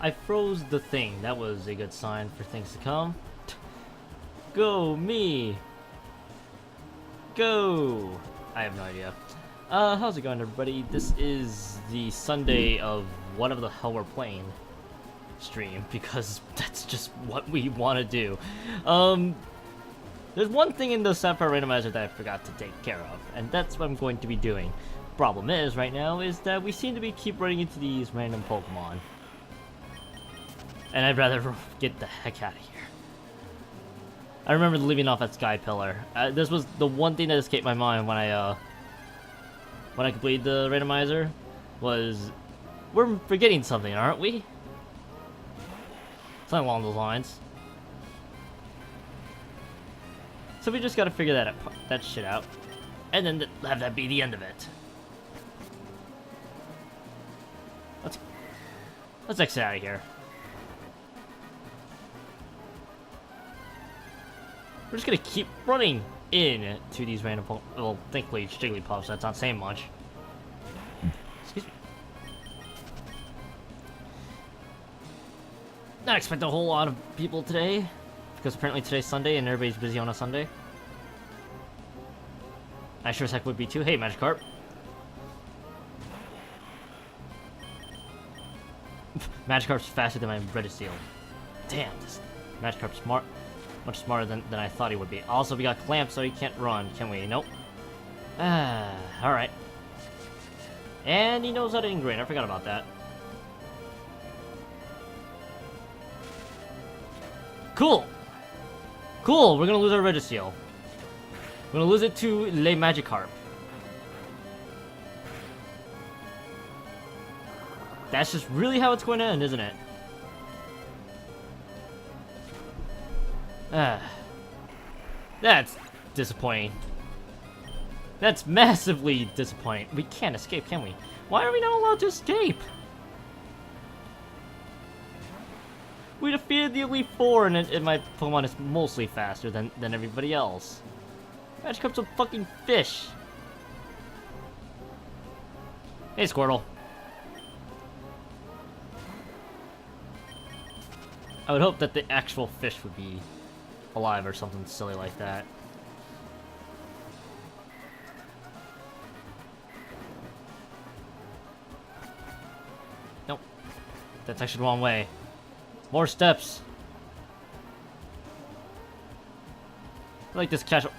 I froze the thing. That was a good sign for things to come. Go, me! Go! I have no idea. How's it going, everybody? This is the Sunday of whatever the hell we're playing stream, because that's just what we want to do. There's one thing in the Sapphire randomizer that I forgot to take care of, and that's what I'm going to be doing. Problem is, right now, is that we seem to keep running into these random Pokemon. And I'd rather get the heck out of here. I remember leaving off at Sky Pillar. This was the one thing that escaped my mind when I completed the randomizer. Was, we're forgetting something, aren't we? Something along those lines. So we just gotta figure that shit out, and then have that be the end of it. Let's exit out of here. We're just gonna keep running into these random well, thankfully Jigglypuffs, that's not saying much. Excuse me. Not expect a whole lot of people today, because apparently today's Sunday and everybody's busy on a Sunday. I sure as heck would be too. Hey, Magikarp. Magikarp's faster than my Registeel. Damn, this Magikarp's much smarter than I thought he would be. Also, we got Clamp, so he can't run, can we? Nope. Alright. And he knows how to Ingrain. I forgot about that. Cool! Cool, we're gonna lose our Registeel. We're gonna lose it to Le Magikarp. That's just really how it's going to end, isn't it? That's disappointing. That's massively disappointing. We can't escape, can we? Why are we not allowed to escape? We defeated the Elite Four, and my Pokemon is mostly faster than everybody else. Magikarp's a fucking fish. Hey, Squirtle. I would hope that the actual fish would be alive or something silly like that. Nope. That's actually the wrong way. More steps. I like this casual...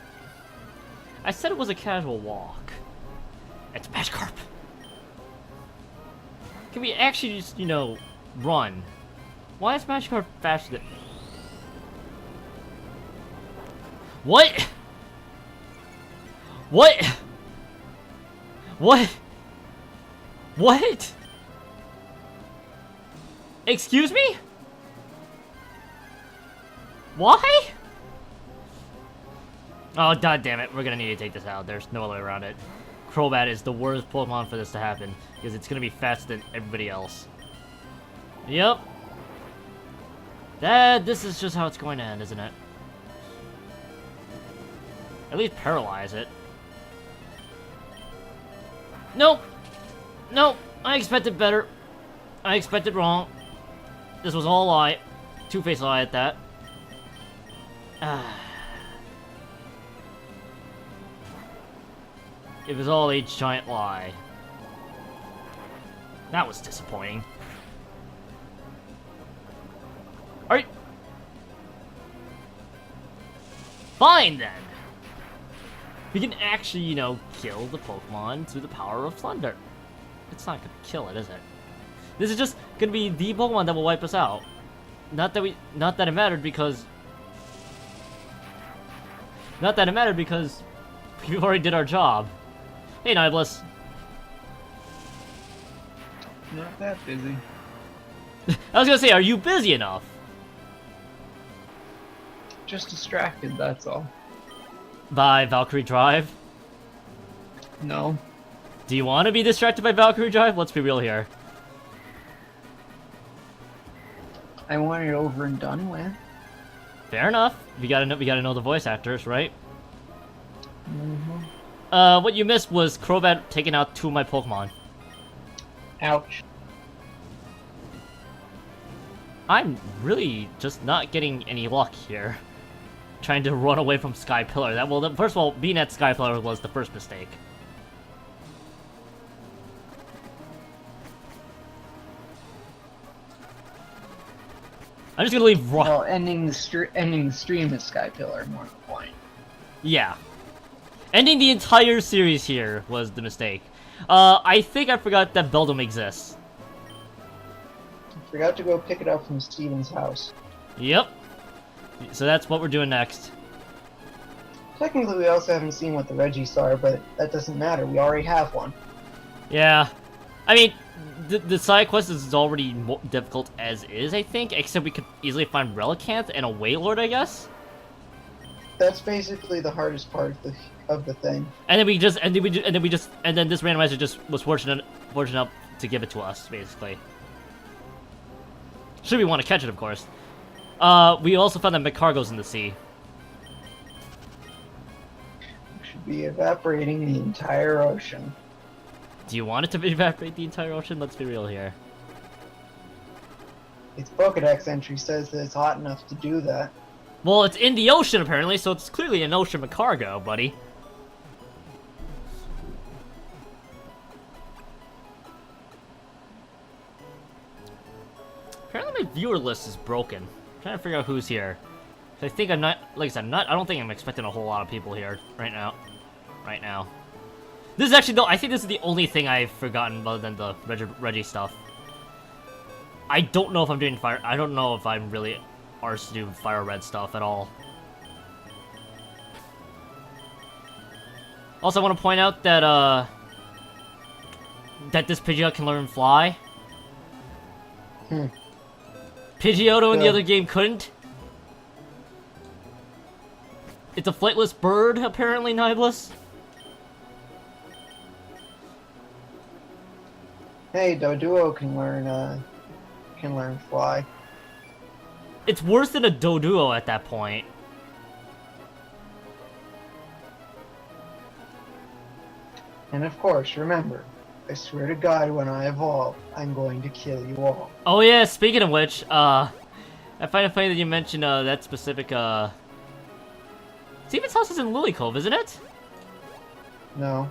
I said it was a casual walk. It's Magikarp. Can we actually just, you know, run? Why is Magikarp faster than... What? What? What? What? Excuse me? Why? Oh, god damn it. We're gonna need to take this out. There's no way around it. Crobat is the worst Pokemon for this to happen, because it's gonna be faster than everybody else. Yep. This is just how it's going to end, isn't it? At least paralyze it. Nope! Nope! I expected better. I expected wrong. This was all a lie. Two-faced lie at that. It was all a giant lie. That was disappointing. Alright. Fine then. We can actually, you know, kill the Pokemon through the power of Thunder. It's not gonna kill it, is it? This is just gonna be the Pokemon that will wipe us out. Not that it mattered because... Not that it mattered because we already did our job. Hey, Nibelus. Not that busy. I was gonna say, are you busy enough? Just distracted, that's all. By Valkyrie Drive? No. Do you want to be distracted by Valkyrie Drive? Let's be real here. I want it over and done with. Fair enough. We gotta know the voice actors, right? Mm-hmm. What you missed was Crobat taking out 2 of my Pokemon. Ouch. I'm really just not getting any luck here. Trying to run away from Sky Pillar. First of all, being at Sky Pillar was the first mistake. I'm just gonna leave. Well, ending the stream is Sky Pillar, more the point. Yeah. Ending the entire series here was the mistake. I think I forgot that Beldum exists. Forgot to go pick it up from Steven's house. Yep. So that's what we're doing next. Technically, we also haven't seen what the Reggies are, but that doesn't matter. We already have one. Yeah. I mean, the side quest is already more difficult as is, I think, except we could easily find Relicanth and a Wailord, I guess. That's basically the hardest part of the thing. And then this randomizer just was fortunate enough to give it to us, basically. Should we want to catch it, of course. We also found that McCargo's in the sea. We should be evaporating the entire ocean. Do you want it to evaporate the entire ocean? Let's be real here. Its Pokedex entry says that it's hot enough to do that. Well, it's in the ocean, apparently, so it's clearly an ocean McCargo, buddy. Apparently my viewer list is broken. I'm trying to figure out who's here. I think I'm not, like I said, I don't think I'm expecting a whole lot of people here right now. This is actually, though, I think this is the only thing I've forgotten other than the Reggie stuff. I don't know if I'm doing fire, I don't know if I'm really arsed to do Fire Red stuff at all. Also, I want to point out that, that this Pidgeot can learn fly. Pidgeotto in the other game couldn't. It's a flightless bird, apparently, Nibelus. Hey, Doduo can learn fly. It's worse than a Doduo at that point. And of course, remember, I swear to God, when I evolve, I'm going to kill you all. Oh yeah, speaking of which, I find it funny that you mentioned that specific Steven's house is in Lily Cove, isn't it? No.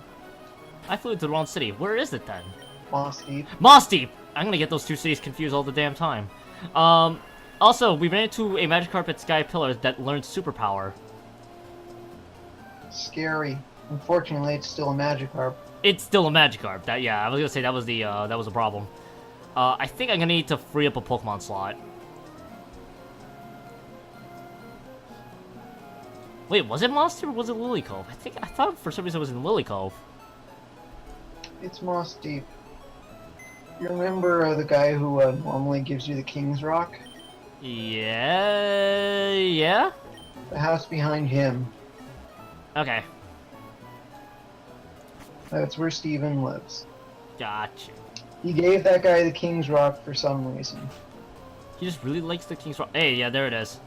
I flew to the wrong city. Where is it then? Moss Deep. Moss Deep! I'm gonna get those two cities confused all the damn time. Also, we ran into a Magikarp at Sky Pillar that learned Superpower. Scary. Unfortunately, it's still a Magikarp. It's still a Magikarp. Yeah, I was gonna say that was a problem. I think I'm gonna need to free up a Pokemon slot. Wait, was it Moss Deep or was it Lily Cove? I thought for some reason it was in Lily Cove. It's Moss Deep. You remember the guy who normally gives you the King's Rock? Yeah? The house behind him. Okay. That's where Steven lives. Gotcha. He gave that guy the King's Rock for some reason. He just really likes the King's Rock. Hey, yeah, there it is.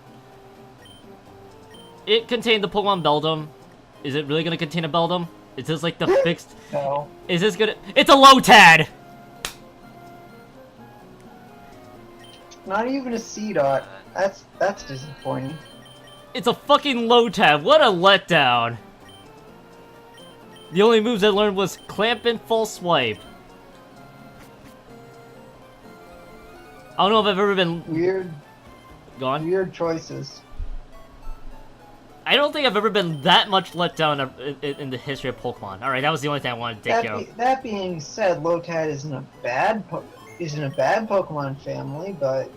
It contained the Pokemon Beldum. Is it really gonna contain a Beldum? Is this like the fixed... No. Is this gonna... It's a Lotad! Not even a C-Dot. That's disappointing. It's a fucking Lotad. What a letdown. The only moves I learned was Clamp and Full Swipe. I don't know if I've ever been... Weird choices. I don't think I've ever been that much let down in the history of Pokemon. Alright, that was the only thing I wanted to take care of. That being said, Lotad isn't a bad Pokemon family, but...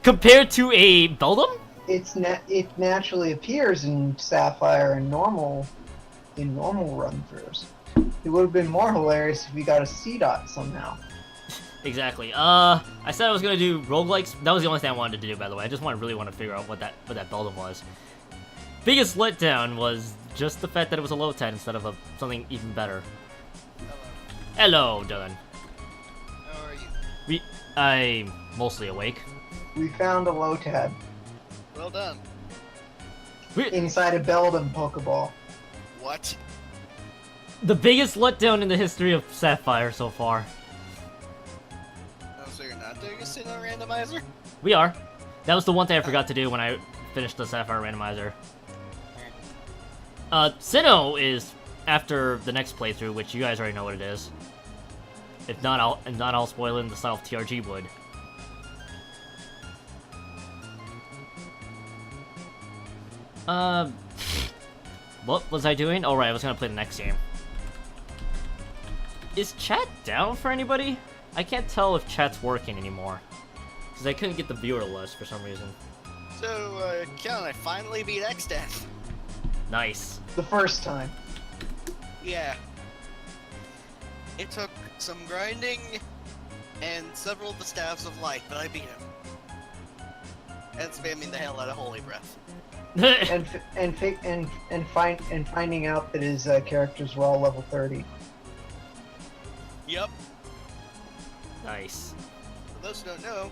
Compared to a Beldum? It naturally appears in Sapphire and normal run-throughs. It would have been more hilarious if we got a C-Dot somehow. Exactly. I said I was gonna do roguelikes. That was the only thing I wanted to do, by the way. I just really want to figure out what that Beldum was. Biggest letdown was just the fact that it was a Lotad instead of something even better. Hello, Dylan. How are you? I'm mostly awake. We found a Lotad. Well done. Inside a Beldum Pokeball. What? The biggest letdown in the history of Sapphire so far. Oh, so you're not doing a single randomizer? We are. That was the one thing I forgot to do when I finished the Sapphire randomizer. Sinnoh is after the next playthrough, which you guys already know what it is. If not, I'll spoil it in the style of TRG would. What was I doing? Oh right, I was gonna play the next game. Is chat down for anybody? I can't tell if chat's working anymore. Because I couldn't get the viewer list for some reason. So, Kel, I finally beat X-Death. Nice. The first time. Yeah. It took some grinding and several of the Staves of Light, but I beat him. And spamming the hell out of Holy Breath. and finding out that his characters were all level 30. Yep. Nice. For those who don't know,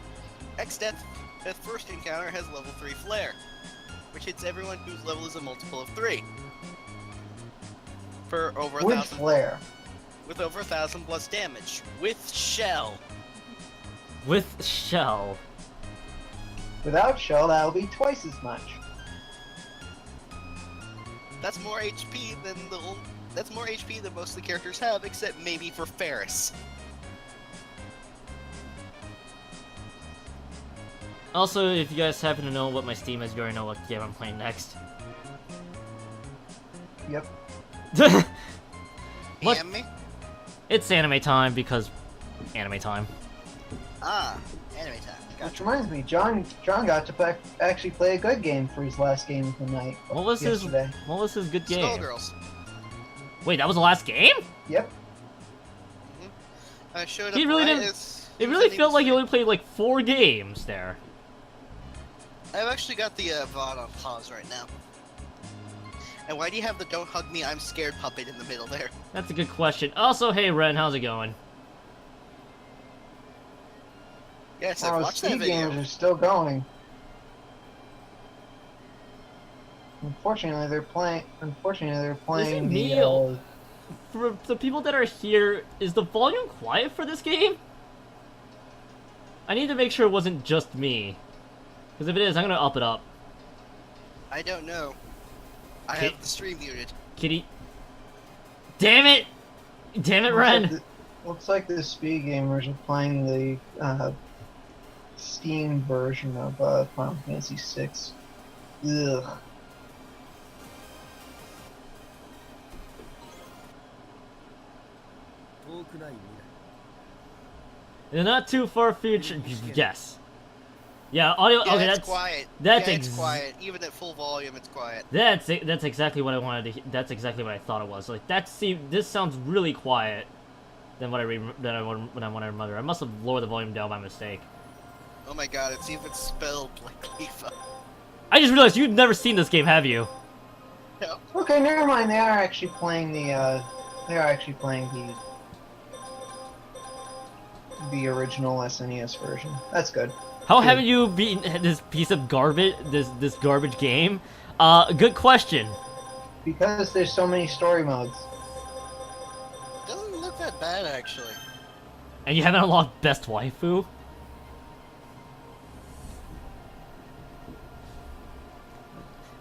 X-Death at first encounter has level 3 Flare, which hits everyone whose level is a multiple of 3. For over 1,000. With flare. With over 1,000 plus damage. With Shell. With Shell. Without Shell, that'll be twice as much. That's more HP than that's more HP than most of the characters have, except maybe for Ferris. Also, if you guys happen to know what my Steam is, you already know what game I'm playing next. Yep. What? Anime? It's anime time because anime time. Ah, anime time. Which Gotcha. reminds me, John got to actually play a good game for his last game of the night. What was yesterday. his good game? Skullgirls. Wait, that was the last game? Yep. I showed He up really right didn't. as It he was really ending felt the like you stream. only played like 4 games there. I've actually got the VOD on pause right now. And why do you have the "Don't Hug Me, I'm Scared" puppet in the middle there? That's a good question. Also, hey Ren, how's it going? Yes, I've watched that Speed video. games are still going. Unfortunately, they're playing. me the. or- For the people that are here, is the volume quiet for this game? I need to make sure it wasn't just me. Because if it is, I'm gonna up it up. I don't know. I Okay. have the stream muted. Kitty. Damn it! Damn it, Ren! Looks like the speed gamers are playing the Steam version of Final Fantasy VI. Ugh. In the not too far future, yes. Yeah, audio. Yeah, okay, it's that's quiet. that's yeah, it's quiet. Even at full volume, it's quiet. That's exactly what I wanted to. That's exactly what I thought it was. Like this sounds really quiet than what I remember. I must have lowered the volume down by mistake. Oh my god, it's even spelled like Leafa. I just realized you've never seen this game, have you? No. Okay, never mind. They are actually playing the. The original SNES version. That's good. How Good. haven't you beaten this piece of garbage? This garbage game? Good question. Because there's so many story modes. Doesn't look that bad actually. And you haven't unlocked Best Waifu?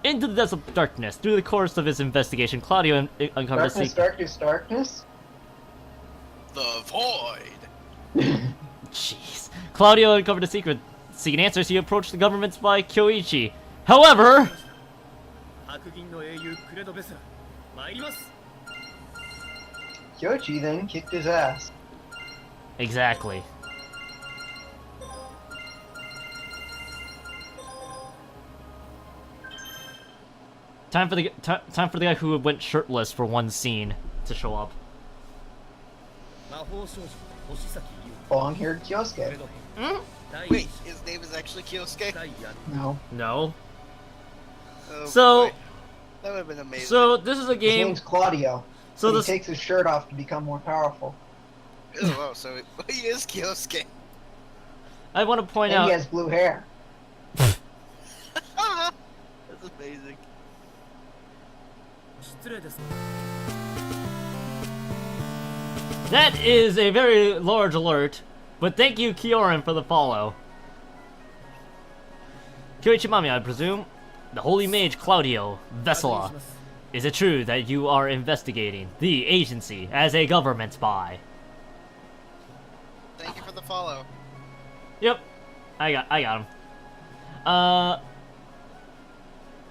Into the depths of darkness. Through the course of his investigation, Claudio uncovered a secret. Darkness. The Void. Jeez. Claudio uncovered a secret. Seeking answers, he approached the government spy Kyoichi. However, Kyoichi then kicked his ass. exactly. Time for the guy who went shirtless for one scene to show up. Long-haired Kyosuke. Wait, his name is actually Kyosuke? No. No. Oh, So- boy. That would have been amazing. So this is a His game. name's Claudio. So But this. he takes his shirt off to become more powerful. Oh, wow, so he is Kyosuke. I want to point And out. he has blue hair. That's amazing. That is a very large alert, but thank you, Kioran, for the follow. Kyoichi Mami, I presume? The Holy Mage Claudio Vesela. Is it true that you are investigating the agency as a government spy? Thank you for the follow. Yep. I got him.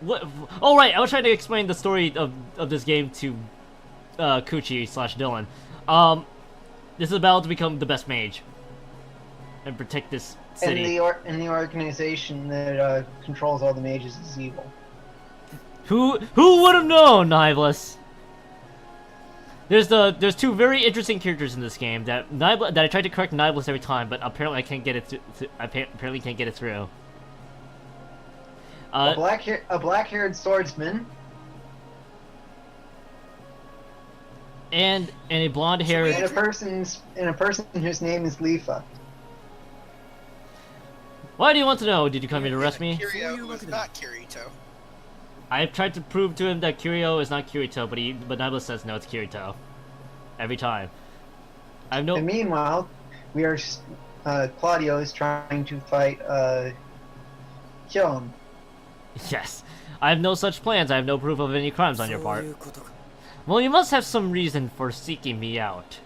What? Oh right, I was trying to explain the story of this game to Kuchi/Dylan. This is a battle to become the best mage and protect this city. And the organization that controls all the mages is evil. Who would have known, Nibelus? There's two very interesting characters in this game that I tried to correct Nibelus every time, but apparently I can't get it. Apparently can't get it through. A black-haired swordsman. And a blonde-haired. And a person whose name is Leafa. Why do you want to know? Did you come here to arrest me? Kiryu was not Kirito. I've tried to prove to him that Kiryu is not Kirito, but Nibelus says no, it's Kirito. Every time. I have no. And meanwhile, Claudio is trying to fight kill him. Yes. I have no such plans. I have no proof of any crimes on your part. Well, you must have some reason for seeking me out.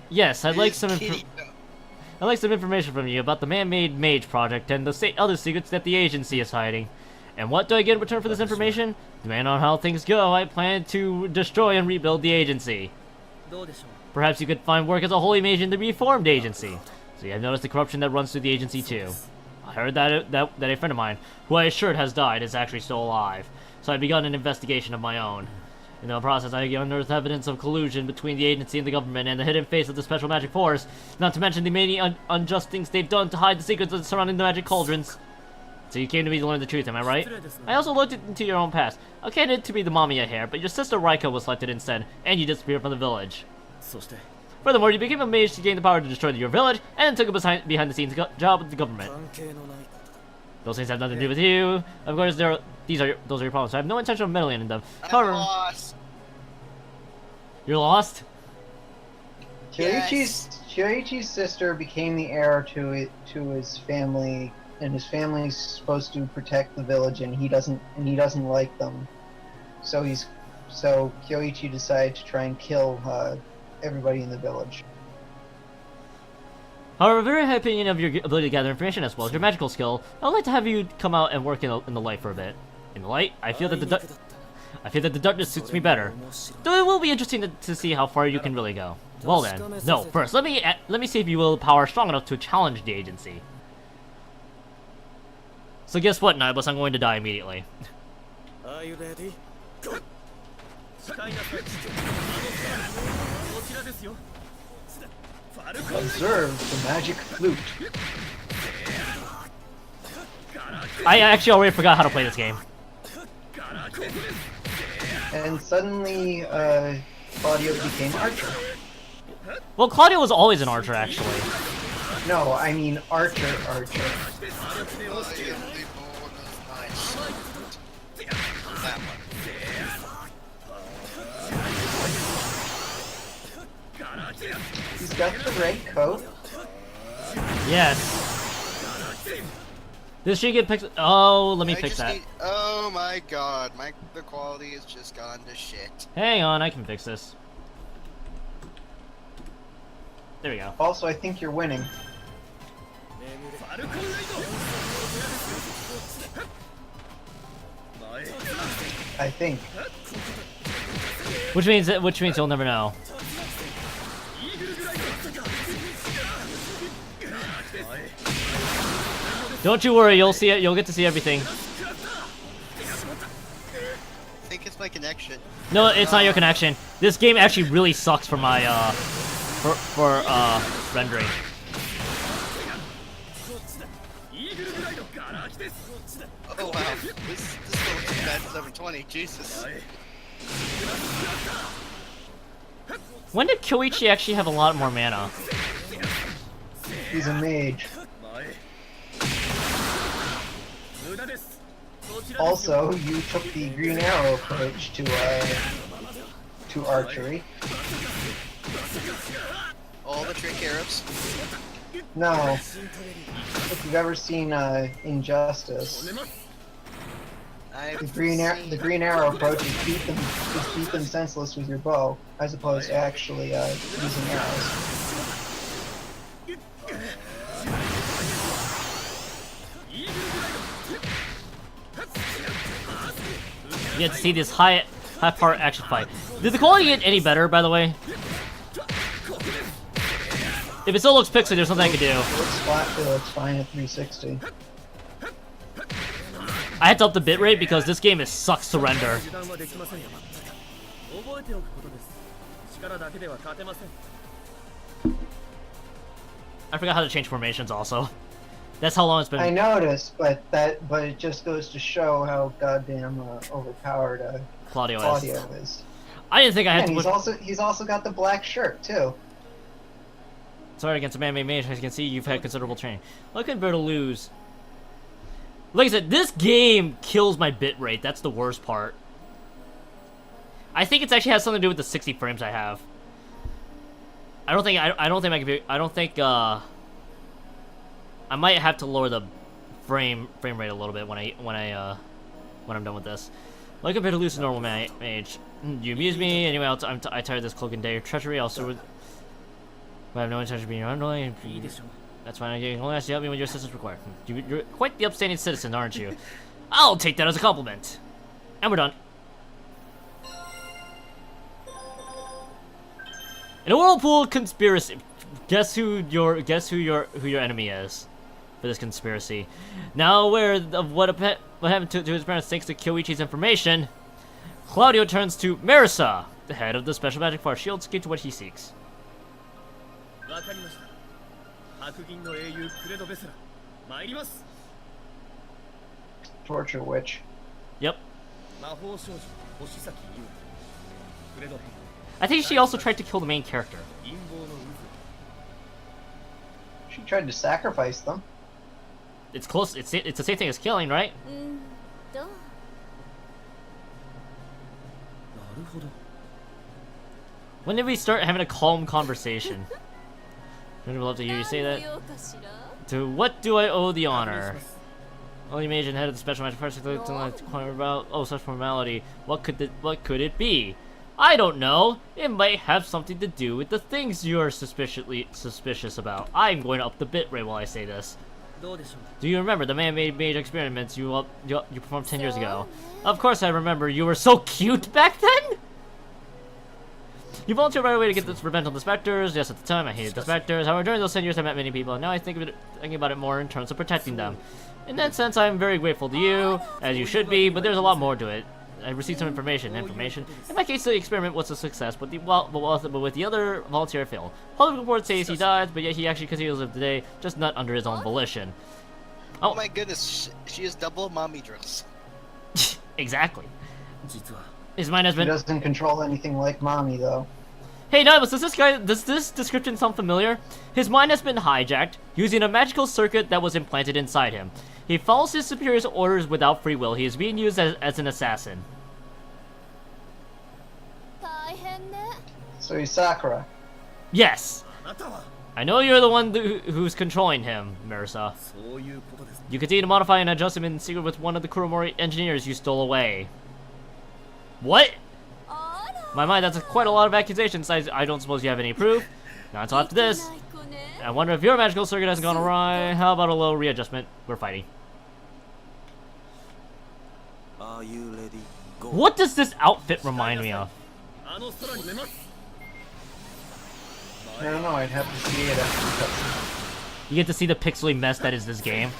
Yes, I'd like some information from you about the man-made mage project and the other secrets that the agency is hiding. And what do I get in return for this information? Depending on how things go, I plan to destroy and rebuild the agency. Perhaps you could find work as a holy mage in the reformed agency. So you have noticed the corruption that runs through the agency too. I heard that a friend of mine, who I assured has died, is actually still alive. So I've begun an investigation of my own. In the process, I unearthed evidence of collusion between the agency and the government and the hidden face of the special magic force, not to mention the many unjust things they've done to hide the secrets surrounding the magic cauldrons. So you came to me to learn the truth, am I right? I also looked into your own past. Okay, I did to be the Mamiya here, but your sister Raika was selected instead, and you disappeared from the village. Furthermore, you became a mage to gain the power to destroy your village, and took a behind-the-scenes job with the government. Those things have nothing to do with you. Of course, those are your problems. So I have no intention of meddling in them. However, I'm lost. You're lost? Kyoichi's sister became the heir to his family, and his family's supposed to protect the village, and he doesn't like them. So Kyoichi decided to try and kill everybody in the village. However, very high opinion of your ability to gather information as well as your magical skill. I would like to have you come out and work in the light for a bit. In the light, I feel that the darkness suits me better. Though it will be interesting to see how far you can really go. Well then, no. First, let me see if you will power strong enough to challenge the agency. So guess what, Nibelus? I'm going to die immediately. Are you ready? Go! Observe the magic flute. I actually already forgot how to play this game. And suddenly, Claudio became Archer. Well, Claudio was always an archer, actually. No, I mean Archer. That one. He's got the red coat. Yes. This should get fixed. Oh, let me fix that. Oh my god, the quality has just gone to shit. Hang on, I can fix this. There we go. Also, I think you're winning. I think. Which means you'll never know. Don't you worry, you'll see it. You'll get to see everything. I think it's my connection. No, it's not your connection. This game actually really sucks for my rendering. Oh wow, this looks bad 720. Jesus. When did Kyoichi actually have a lot more mana? He's a mage. Also, you took the green arrow approach to archery. All the trick arrows. No. If you've ever seen Injustice, the Green Arrow approach is beat them senseless with your bow, as opposed to actually using arrows. You get to see this high part action fight. Did the quality get any better, by the way? If it still looks pixely, there's something I can do. It looks flat, it looks fine at 360. I had to up the bitrate because this game sucks to render. I forgot how to change formations also. That's how long it's been. I noticed, but it just goes to show how goddamn overpowered Claudio is. I didn't think I had to. He's also got the black shirt too. Sorry, against a man-made mage, as you can see, you've had considerable training. Look at Berto lose. Like I said, this game kills my bitrate. That's the worst part. I think it actually has something to do with the 60 frames I have. I don't think I might have to lower the frame rate a little bit when I'm done with this. Like compared to loose normal mage, you amuse me. Anyway, I tired of this cloak and dagger treachery. Also, I have no intention of being your underling. That's fine. I can only ask you to help me when your assistance required. You're quite the upstanding citizen, aren't you? I'll take that as a compliment. And we're done. In a whirlpool conspiracy, guess who your enemy is for this conspiracy. Now aware of what happened to his parents thanks to Kyoichi's information, Claudio turns to Marisa, the head of the special magic force shield, to get to what he seeks. Torture witch. Yep. I think she also tried to kill the main character. She tried to sacrifice them. It's close. It's the same thing as killing, right? When did we start having a calm conversation? I would love to hear you say that. To what do I owe the honor? Only mage and head of the special magic force about such formality. What could it be? I don't know. It might have something to do with the things you're suspicious about. I'm going to up the bitrate while I say this. Do you remember the man-made mage experiments you performed 10 years ago? Of course I remember. You were so cute back then. You volunteered right away to get this revenge on the Spectres. Yes, at the time I hated the Spectres. However, during those 10 years I met many people, and now I think about it more in terms of protecting them. In that sense, I'm very grateful to you, as you should be, but there's a lot more to it. I received some information. In my case, the experiment was a success, but with the other volunteer it failed. Public reports say he died, but yet he actually continues to live today, just not under his own volition. Oh my goodness, she is double mommy dress. Exactly. His mind has been. He doesn't control anything like mommy, though. Hey, Nibus, does this description sound familiar? His mind has been hijacked, using a magical circuit that was implanted inside him. He follows his superior's orders without free will. He is being used as an assassin. So he's Sakura. Yes! I know you're the one who's controlling him, Marisa. You continue to modify and adjust him in secret with one of the Kuromori engineers you stole away. What? My mind, that's quite a lot of accusations. I don't suppose you have any proof. Not until after this. I wonder if your magical circuit has gone awry. How about a little readjustment? We're fighting. Are you ready? Go. What does this outfit remind me of? I don't know, I'd have to see it after the cutscene. You get to see the pixely mess that is this game.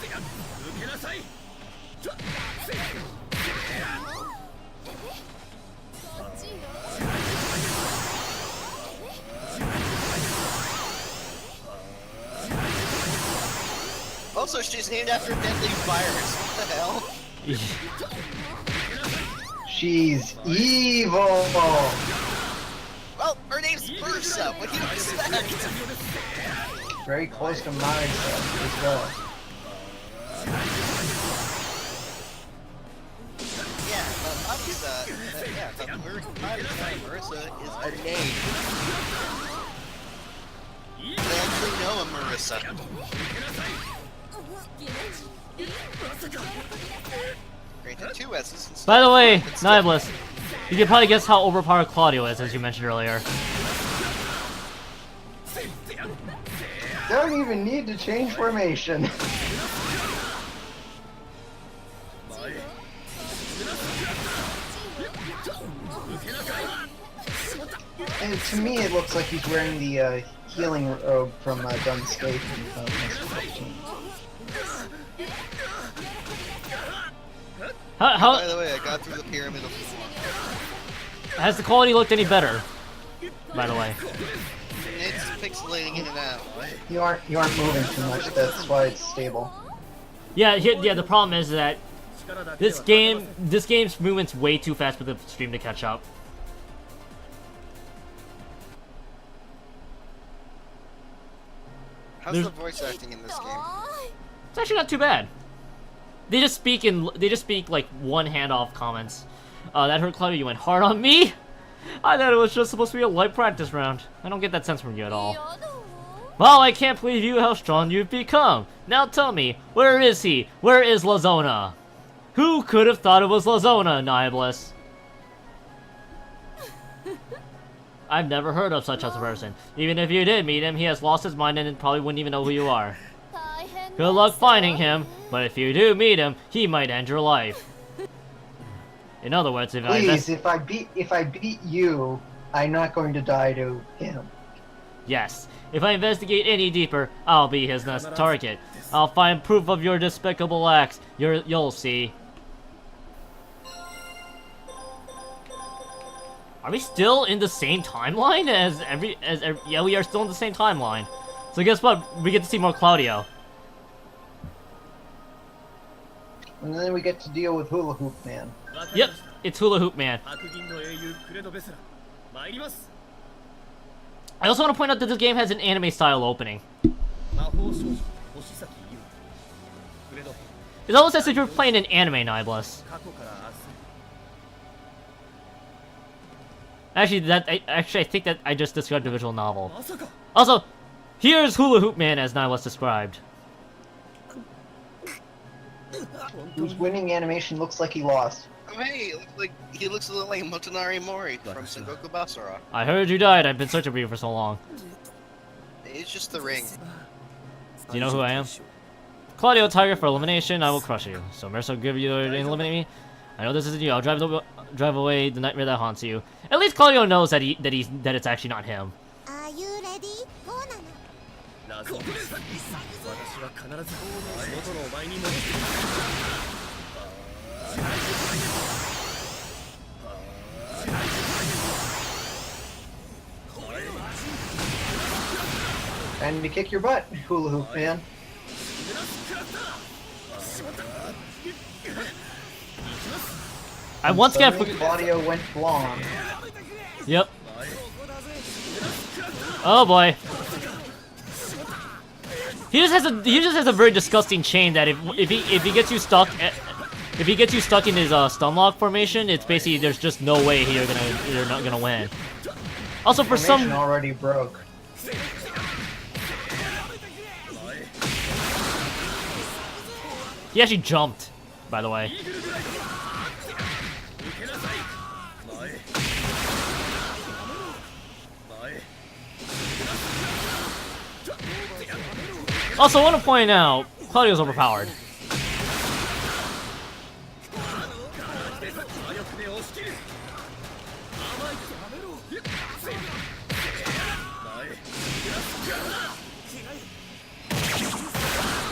Also, she's named after a deadly virus. What the hell? She's evil! Well, her name's Bursa. What do you expect? Very close to Marisa as well. Yeah, but Marisa is a name. actually know a Marissa. Granted 2 S's instead. By the way, But still. Nibelus, you can probably guess how overpowered Claudio is, as you mentioned earlier. Don't even need to change formation. And to me, it looks like he's wearing the healing robe from Dunn's Skate in Mr. 15. By How the way, I got through the pyramid of has the quality looked any better? By the way, It's pixelating in and out. You aren't moving too much. That's why it's stable. yeah, the problem is that this game's movement's way too fast for the stream to catch up. How's There's- the voice acting in this game? It's actually not too bad. They just speak like one handoff comments. That hurt, Claudio. You went hard on me. I thought it was just supposed to be a light practice round. I don't get that sense from you at all. Well, I can't believe you how strong you've become. Now tell me, where is he? Where is Lazona? Who could have thought it was Lazona, Nibelus? I've never heard of such a person. Even if you did meet him, he has lost his mind and probably wouldn't even know who you are. Good luck finding him, but if you do meet him, he might end your life. In other words, Please, if I beat you, I'm not going to die to him. Yes. If I investigate any deeper, I'll be his next target. I'll find proof of your despicable acts. You'll see. Are we still in the same timeline yeah, we are still in the same timeline. So guess what? We get to see more Claudio. And then we get to deal with Hula Hoop Man. Yep, it's Hula Hoop Man. I also want to point out that this game has an anime style opening. It's almost as if you're playing an anime, Nibelus. Actually, I think that I just described a visual novel. Also, here's Hula Hoop Man as Nibelus described. Whose winning animation looks like he lost. Oh hey, he looks a little like Motonari Mori from Sengoku Basara. I heard you died. I've been searching for you for so long. It's just the ring. Do you know who I am? Claudio, target for elimination. I will crush you. So Mercer, give you and eliminate me. I know this isn't you. I'll drive away the nightmare that haunts you. At least Claudio knows that it's actually not him. Are you ready? Go na. And to kick your butt, Hula Hoop Man. I once got. Suddenly Claudio went blonde. Yep. Oh boy. He just has a very disgusting chain that if he gets you stuck in his stun lock formation, it's basically there's just no way you're not gonna win. Also for Formation some already broke. he actually jumped, by the way. Also, I want to point out, Claudio's overpowered.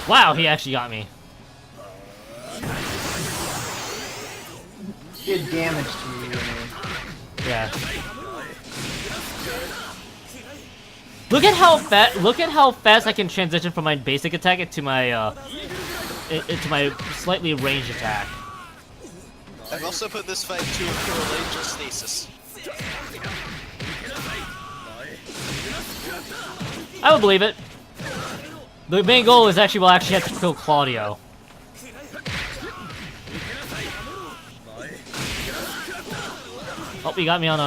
Wow, he actually got me. Did damage to you. Yeah. Look at how fast I can transition from my basic attack into my slightly ranged attack. I've also put this fight to a correlate stasis. I would believe it. The main goal is we'll actually have to kill Claudio. Oh, he got me on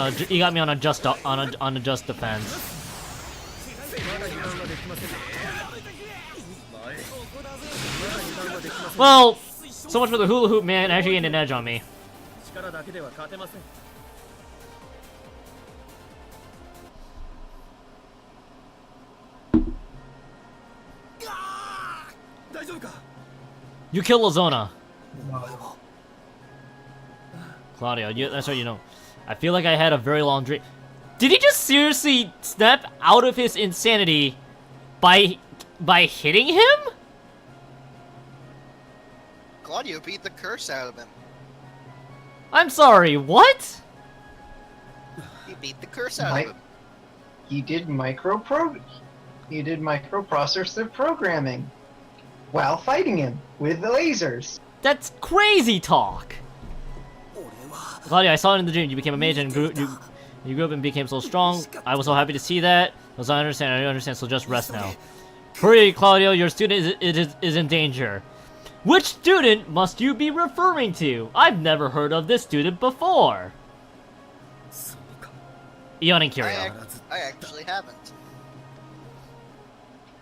a just defense. Well, so much for the hula hoop man actually getting an edge on me. You kill Lazona. Claudio, that's right, you know. I feel like I had a very long dream. Did he just seriously snap out of his insanity by hitting him? Claudio beat the curse out of him. I'm sorry, what? He beat the curse out of him. He did microprocessor programming while fighting him with the lasers. That's crazy talk. Claudia, I saw it in the dream. You became a mage and you grew up and became so strong. I was so happy to see that. As I understand, so just rest now. Hurry, Claudio, your student is in danger. Which student must you be referring to? I've never heard of this student before. Eon and Kirio. I actually haven't.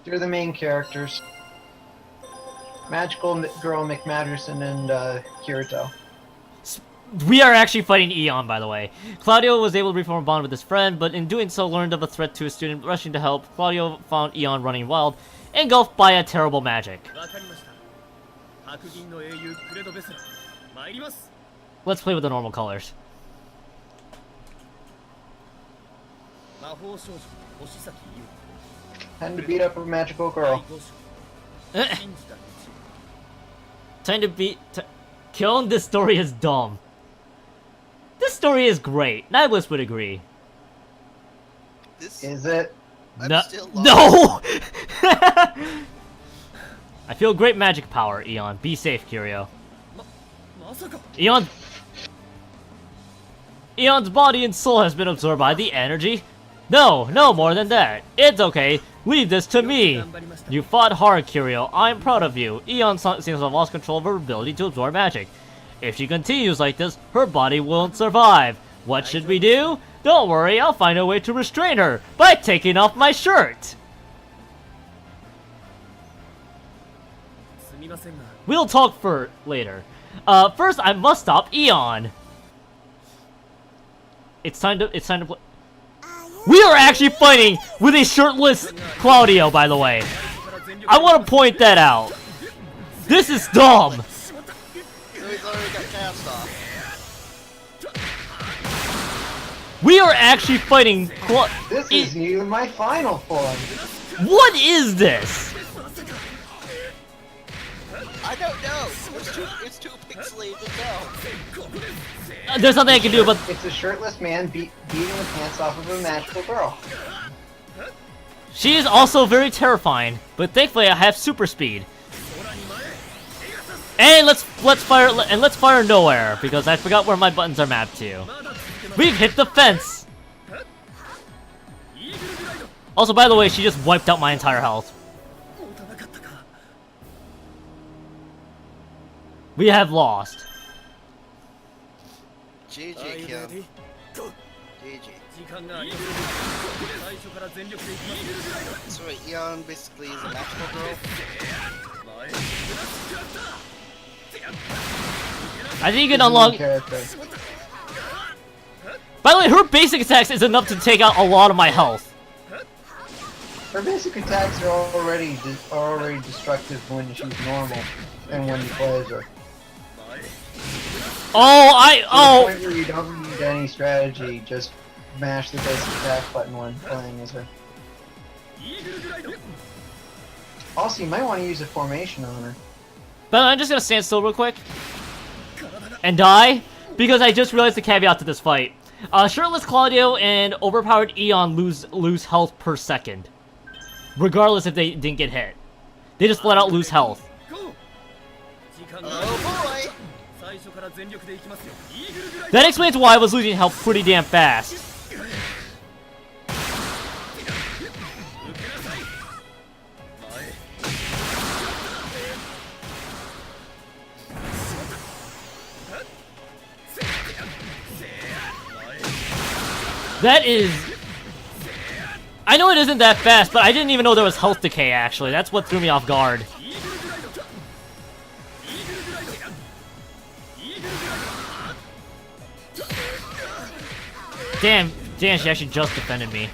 They're the main characters. Magical Girl McMatterson and Kirito. We are actually fighting Eon, by the way. Claudio was able to reform a bond with his friend, but in doing so learned of a threat to a student rushing to help. Claudio found Eon running wild, engulfed by a terrible magic. Let's play with the normal colors. Time to beat up a magical girl. Time to beat... Killing this story is dumb. This story is great. Nihilist would agree. Is it? No! No! I feel great magic power, Eon. Be safe, Kirio. Eon's body and soul has been absorbed by the energy. No more than that. It's okay. Leave this to me. You fought hard, Kirio. I'm proud of you. Eon seems to have lost control of her ability to absorb magic. If she continues like this, her body won't survive. What should we do? Don't worry, I'll find a way to restrain her by taking off my shirt. We'll talk for later. First I must stop Eon. It's time to play. We are actually fighting with a shirtless Claudio, by the way. I want to point that out. This is dumb. We are actually fighting This isn't even my final form. What is this? I don't know. It's too pixelated to tell. There's nothing I can do about... It's a shirtless man beating the pants off of a magical girl. She is also very terrifying, but thankfully I have super speed. And let's fire nowhere because I forgot where my buttons are mapped to. We've hit the fence. Also, by the way, she just wiped out my entire health. We have lost. GG, Kim. GG. So wait, Eon basically is a magical girl? I think you can unlock... By the way, her basic attacks is enough to take out a lot of my health. Her basic attacks are already destructive when she's normal and when you play as her. To the point where you don't need any strategy, just mash the basic attack button when playing as her. Also, you might want to use a formation on her. But I'm just gonna stand still real quick. And die. Because I just realized the caveat to this fight. Shirtless Claudio and overpowered Eon lose health per second. Regardless if they didn't get hit. They just flat out lose health. Oh boy! That explains why I was losing health pretty damn fast. I know it isn't that fast, but I didn't even know there was health decay, actually. That's what threw me off guard. Damn, she actually just defended me.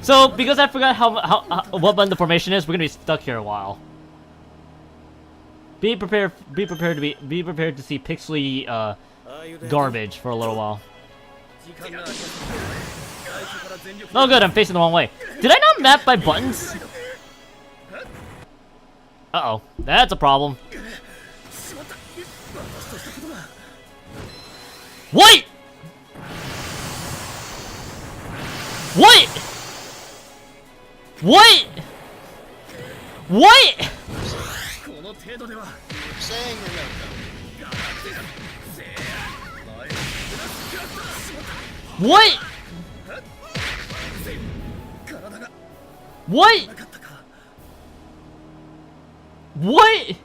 So, because I forgot what button the formation is, we're gonna be stuck here a while. Be prepared to see pixely garbage for a little while. Oh good, I'm facing the wrong way. Did I not map by buttons? Uh-oh, that's a problem. What? What? What? What? Saying or no? What? What? What?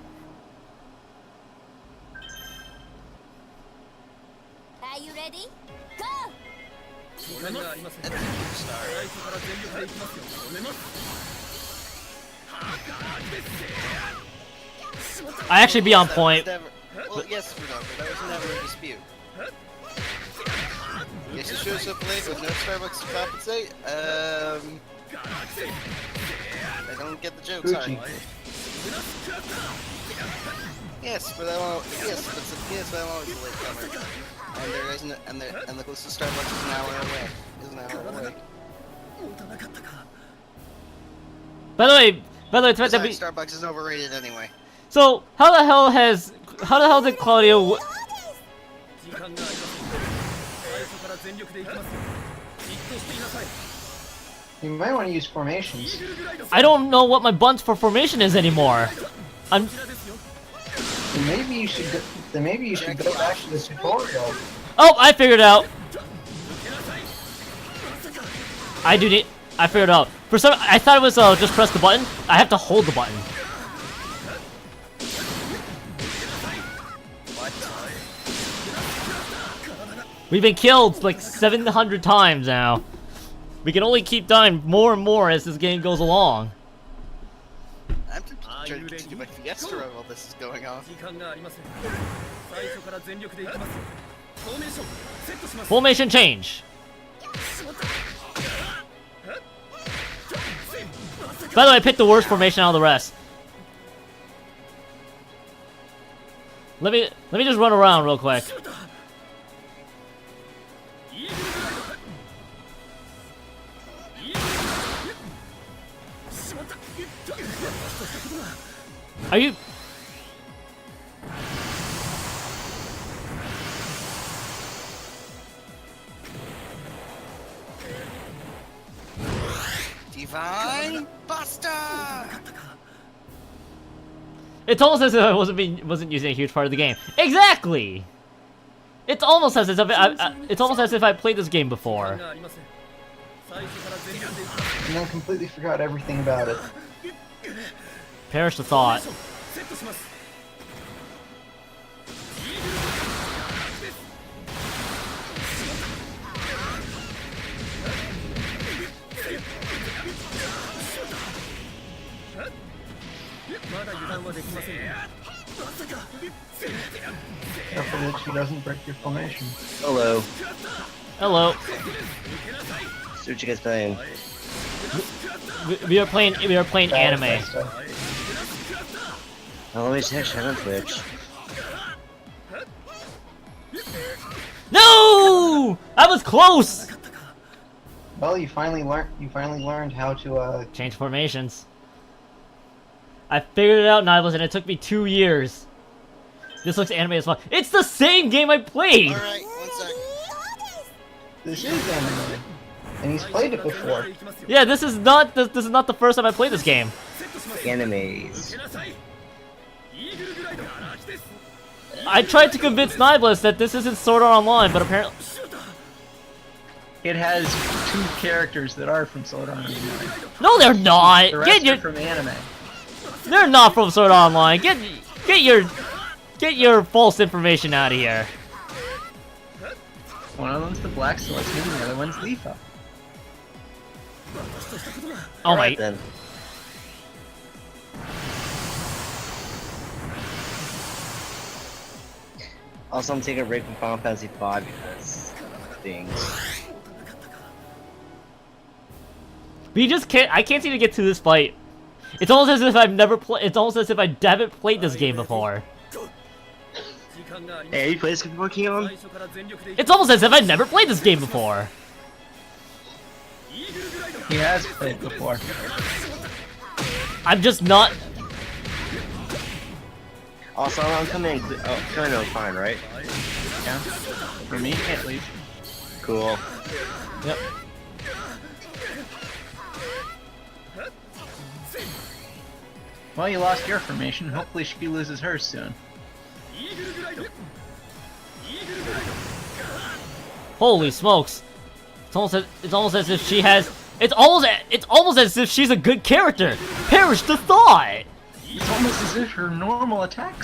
Are you ready? Go! I actually be on point. Well, yes, Rando, that was never a dispute. Yes, you shows up late with no Starbucks to compensate. I don't get the joke, sorry. Yes, but I'm always a latecomer. And there isn't, and the closest Starbucks is an hour away. By the way, it's meant to be. Starbucks is overrated anyway. So how the hell did Claudio? You might want to use formations. I don't know what my bunt for formation is anymore. I'm. Then maybe you should go back to the tutorial. Oh, I figured it out. I figured it out. For some, I thought it was just press the button. I have to hold the button. We've been killed like 700 times now. We can only keep dying more and more as this game goes along. I'm trying to continue my Fiesta while this is going on. Formation change. By the way, I picked the worst formation out of the rest. Let me just run around real quick. Are you? Divine Buster! It's almost as if I wasn't using a huge part of the game. Exactly. It's almost as if I played this game before. And then completely forgot everything about it. Perish the thought. Careful that she doesn't break your formation. Hello. Hello. See what you guys playing. We are playing anime. Oh, let me check on Twitch. No! I was close. Well, you finally learned how to Change formations. I figured it out, Nibbles, and it took me 2 years. This looks anime as well. It's the same game I played! Alright, 1 sec. This is anime. And he's played it before. Yeah, this is not the first time I played this game. Animes. I tried to convince Niblis that this isn't Sword Art Online, but apparently... It has 2 characters that are from Sword Art Online. No, they're not! The rest are from anime. They're not from Sword Art Online. Get your Get your false information out of here. One of them's the Black Swordsman, the other one's Leafa. Oh my. Alright then. Also, I'm taking a break from Final Fantasy V because things. But you just can't. I can't seem to get to this fight. It's almost as if I've never played. It's almost as if I haven't played this game before. Hey, you played this before, Keon? It's almost as if I've never played this game before. He has played before. I'm just not. Also, I'm coming in. Oh, coming in fine, right? Yeah. For me, at least. Cool. Yep. Well, you lost your formation. Hopefully she loses hers soon. Holy smokes! It's almost as if she has. It's almost as if she's a good character. Perish the thought. It's almost as if her normal attack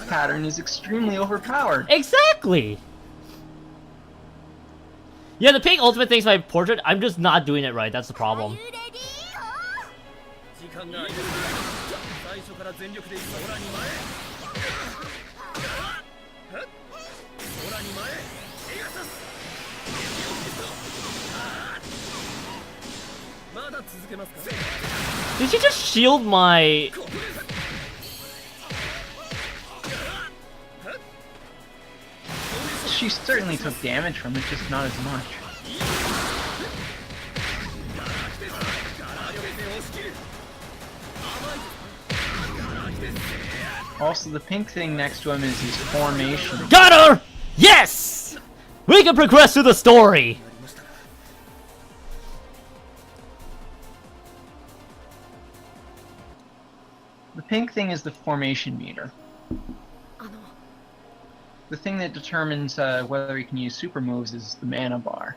pattern is extremely overpowered. Exactly. Yeah, the pink ultimate thinks my portrait. I'm just not doing it right. That's the problem. Did she just shield my... She certainly took damage from it, just not as much. Also, the pink thing next to him is his formation. Got her! Yes! We can progress through the story! The pink thing is the formation meter. The thing that determines whether he can use super moves is the mana bar.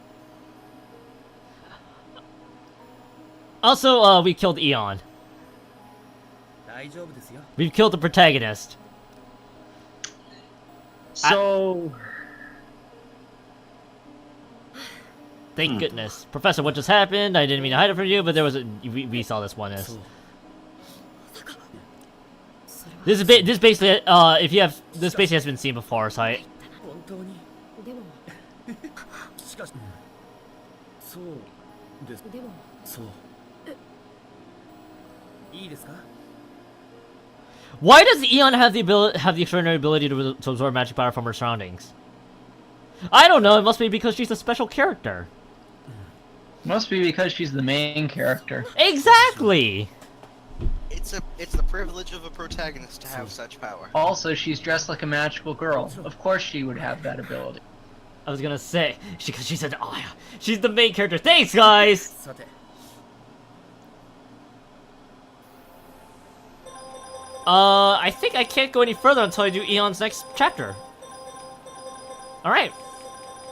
Also, we killed Eon. We've killed the protagonist. So... Thank goodness. Professor, what just happened? I didn't mean to hide it from you, but there was a... We saw this one as... This basically, if you have... This basically has been seen before, so I... Why does Eon have the extraordinary ability to absorb magic power from her surroundings? I don't know, it must be because she's a special character. Must be because she's the main character. Exactly! It's the privilege of a protagonist to have such power. Also, she's dressed like a magical girl. Of course she would have that ability. I was gonna say, because she said, oh yeah, she's the main character. Thanks, guys! I think I can't go any further until I do Eon's next chapter. Alright.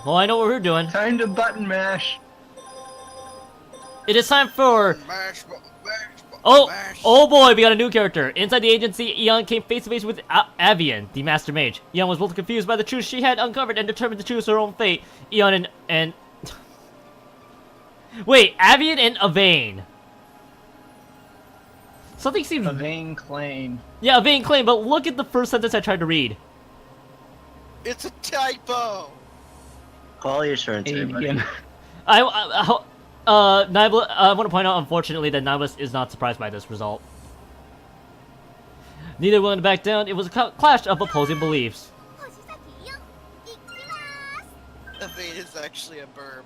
Well, I know what we're doing. Time to button mash. It is time for... Mash. Oh boy, we got a new character. Inside the agency, Eon came face to face with Avian, the Master Mage. Eon was both confused by the truth she had uncovered and determined to choose her own fate. Eon and... Wait, Avian and Avane. Something seems... Avane claim. Yeah, Avane claim, but look at the first sentence I tried to read. It's a typo! Call your insurance, everybody. Avian. Nibla, I want to point out, unfortunately, that Nibla is not surprised by this result. Neither willing to back down, it was a clash of opposing beliefs. Evade is actually a burb.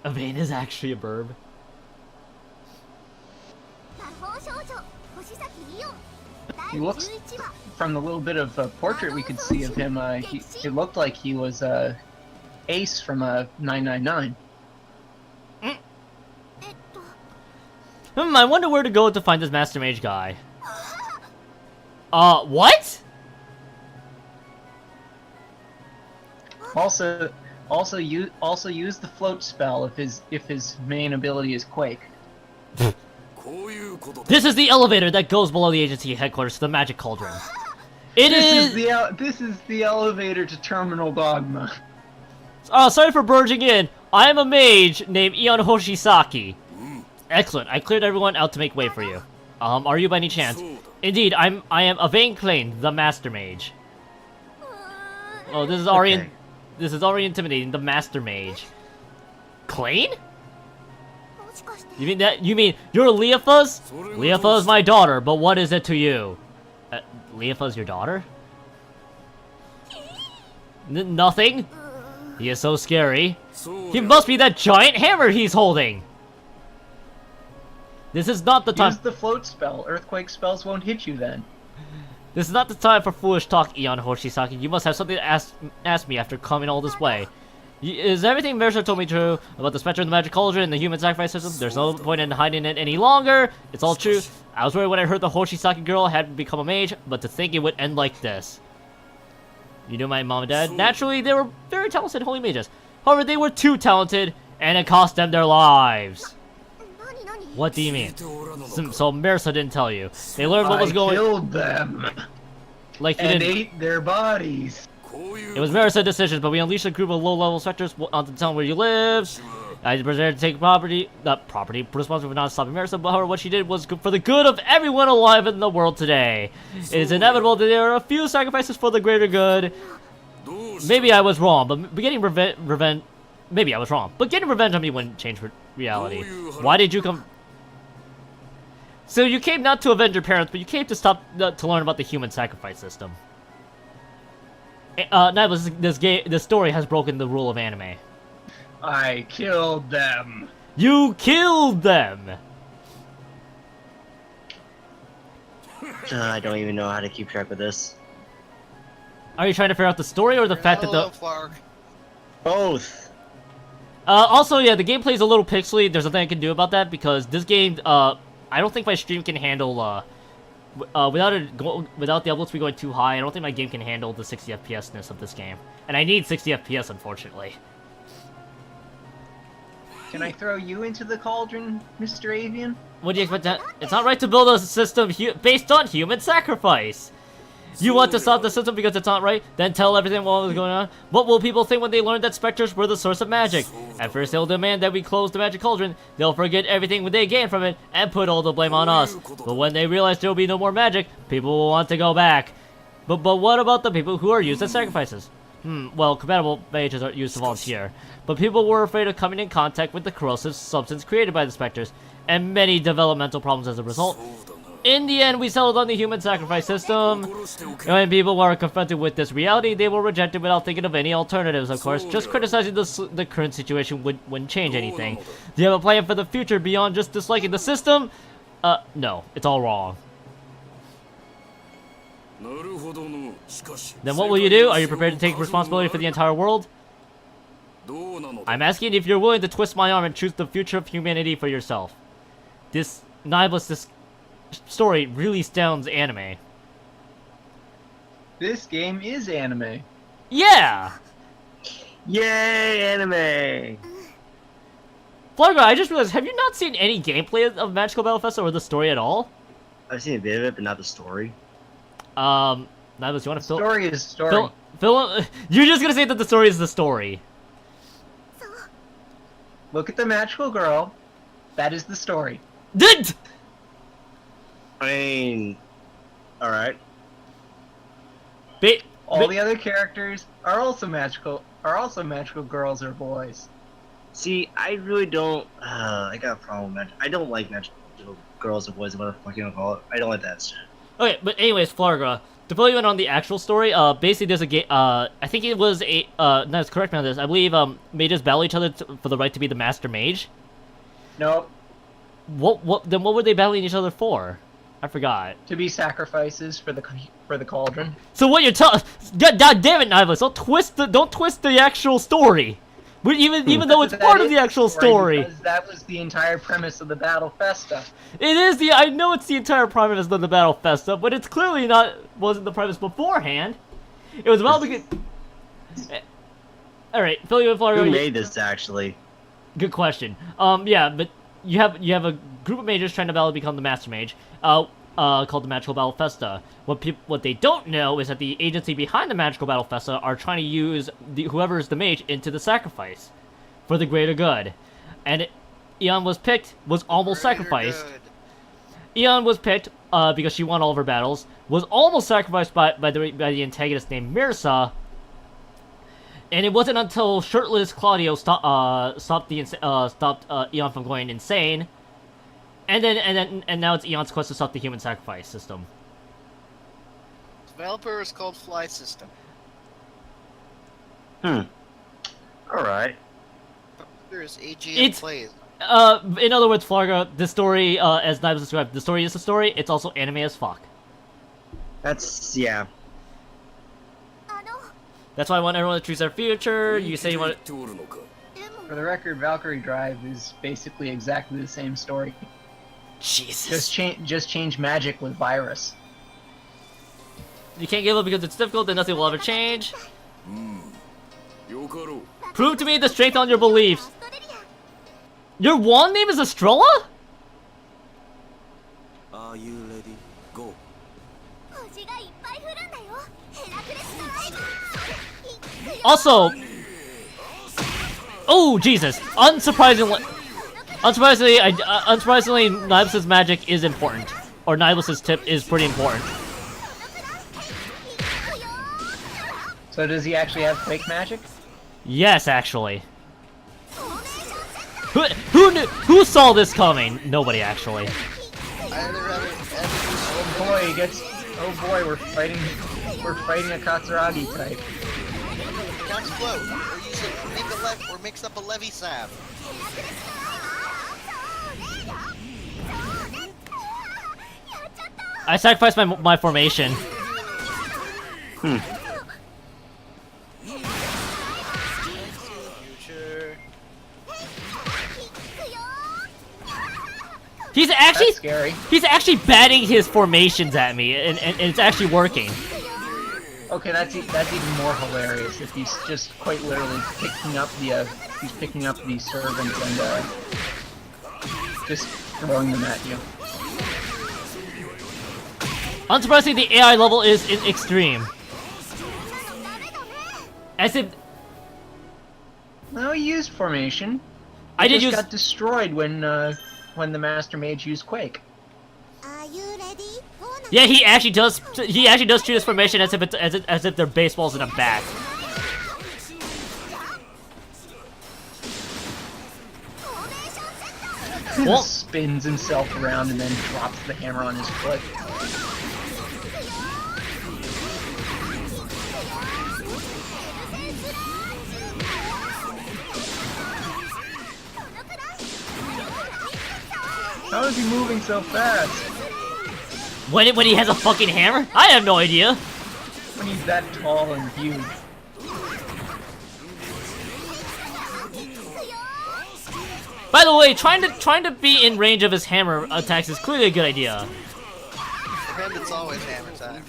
Avane is actually a burb. He looks, from the little bit of portrait we could see of him, it looked like he was Ace from 999. I wonder where to go to find this Master Mage guy. What? Also use the float spell if his main ability is Quake. This is the elevator that goes below the agency headquarters to the Magic Cauldron. This is the elevator to Terminal Dogma. Sorry for barging in. I am a mage named Ion Hoshisaki. Excellent. I cleared everyone out to make way for you. Are you by any chance? Indeed, I am Avain Klein, the Master Mage. Oh, this is already this is already intimidating. The Master Mage. Klein? You mean that? You mean you're Leofa's? Leofa's my daughter, but what is it to you? Leofa's your daughter? Nothing. He is so scary. He must be that giant hammer he's holding. This is not the time. Use the float spell. Earthquake spells won't hit you then. This is not the time for foolish talk, Ion Hoshisaki. You must have something to ask me after coming all this way. Is everything Mercer told me true about the spectre of the magic cauldron and the human sacrifice system? There's no point in hiding it any longer. It's all true. I was worried when I heard the Hoshisaki girl had become a mage, but to think it would end like this. You knew my mom and dad? Naturally, they were very talented holy mages. However, they were too talented, and it cost them their lives. What do you mean? So Mercer didn't tell you. They learned what was going on. I killed them. Like you and didn't. Ate their bodies. It was Mercer's decision, but we unleashed a group of low-level specters onto the town where you live. I was there to take property responsible for not stopping Mercer, but however, what she did was for the good of everyone alive in the world today. It is inevitable that there are a few sacrifices for the greater good. Maybe I was wrong, but getting revenge. Maybe I was wrong, but getting revenge on me wouldn't change reality. Why did you come? So you came not to avenge your parents, but you came to learn about the human sacrifice system. This story has broken the rule of anime. I killed them. You killed them! I don't even know how to keep track of this. Are you trying to figure out the story or the fact that the... Both! Also, yeah, the gameplay is a little pixely. There's nothing I can do about that because this game, I don't think my stream can handle, without the upload speed going too high, I don't think my game can handle the 60 FPS-ness of this game. And I need 60 FPS, unfortunately. Can I throw you into the cauldron, Mr. Avian? What do you expect to... It's not right to build a system based on human sacrifice! You want to stop the system because it's not right? Then tell everything what was going on. What will people think when they learn that specters were the source of magic? At first they'll demand that we close the magic cauldron, they'll forget everything they gained from it, and put all the blame on us. But when they realize there will be no more magic, people will want to go back. But what about the people who are used as sacrifices? Well, compatible mages are used to volunteer. But people were afraid of coming in contact with the corrosive substance created by the specters, and many developmental problems as a result. In the end, we settled on the human sacrifice system. And when people were confronted with this reality, they will reject it without thinking of any alternatives, of course. Just criticizing the current situation wouldn't change anything. Do you have a plan for the future beyond just disliking the system? No. It's all wrong. Then what will you do? Are you prepared to take responsibility for the entire world? I'm asking if you're willing to twist my arm and choose the future of humanity for yourself. This story really sounds anime. This game is anime. Yeah! Yay, anime! Flargo, I just realized, have you not seen any gameplay of Magical Battle Festa or the story at all? I've seen a bit of it, but not the story. Nibus, you want to fill... Story is story. You're just gonna say that the story is the story. Look at the magical girl. That is the story. Did. I mean, all right. All the other characters are also magical. Girls or boys. See, I really don't. I got a problem with I don't like magical girls or boys, whatever the fuck you want to call it. I don't like that shit. Okay, but anyways, Flargra, to fill you in on the actual story, basically there's a game, I think it was a, no, correct me on this, I believe, mages battle each other for the right to be the Master Mage? Nope. Then what were they battling each other for? I forgot. To be sacrifices for the cauldron. So what you're telling, God damn it, Nivus, don't twist the actual story! Even though it's part of the actual story. Because that was the entire premise of the Battle Festa. It is I know it's the entire premise of the Battle Festa, but it's clearly wasn't the premise beforehand. It was about to Alright, fill you in, Flargo. Who made this, actually? Good question. Yeah, but you have a group of mages trying to battle to become the Master Mage. called the Magical Battle Festa. What they don't know is that the agency behind the Magical Battle Festa are trying to use whoever's the mage into the sacrifice for the greater good. And Eon was almost sacrificed. Eon was picked because she won all of her battles, was almost sacrificed by the antagonist named Mirsa. And it wasn't until shirtless Claudio stopped Eon from going insane. And now it's Eon's quest to stop the human sacrifice system. Developer is called Fly System. Alright. There's AGM plays. In other words, Flarga, the story, as Knives described, the story is the story, it's also anime as fuck. That's, yeah. That's why I want everyone to choose their future. You say you want it. For the record, Valkyrie Drive is basically exactly the same story. Jesus. Just change magic with virus. You can't give up because it's difficult, then nothing will ever change. Prove to me the strength on your beliefs. Your wand name is Estrella? Are you ready? Go. Also, oh Jesus! Unsurprisingly, Nihilus' magic is important, or Nihilus' tip is pretty important. So does he actually have fake magic? Yes, actually. Who saw this coming? Nobody, actually. Oh boy, we're fighting a Katsuragi type. Counts float, or mix up a levy sap. I sacrificed my formation. He's actually scary. He's actually batting his formations at me, and it's actually working. Okay, that's even more hilarious if he's just quite literally picking up the servants and just throwing them at you. Unsurprisingly, the AI level is extreme. As if No, he used formation. I did use. Got destroyed when the Master Mage used Quake. Are you ready? Yeah, he actually does. He actually does treat his formation as if they're baseballs in a bat. Well, spins himself around and then drops the hammer on his foot. How is he moving so fast? When he has a fucking hammer? I have no idea. When he's that tall and huge. By the way, trying to be in range of his hammer attacks is clearly a good idea. For him, it's always hammer time.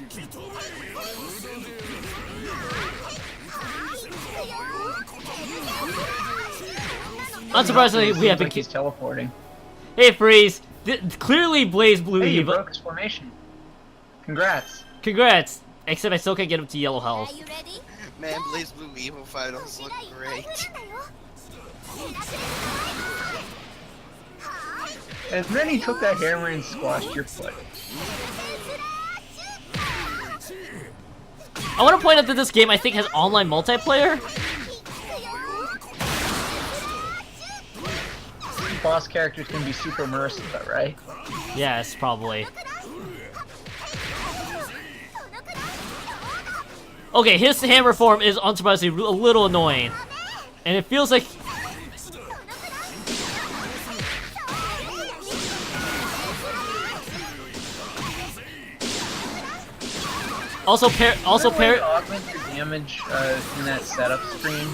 Unsurprisingly, we have been. Like he's teleporting. Hey, Freeze! Clearly, Blaze Blue Hey, you Eva. broke his formation. Congrats. Congrats! Except I still can't get him to yellow health. Are you ready? Man, Blaze Blue Evo finals look great. And then he took that hammer and squashed your foot. I want to point out that this game, I think, has online multiplayer. Boss characters can be super merciful, right? Yes, probably. Okay, his hammer form is unsurprisingly a little annoying. And it feels like... Also pair... augment your damage in that setup screen.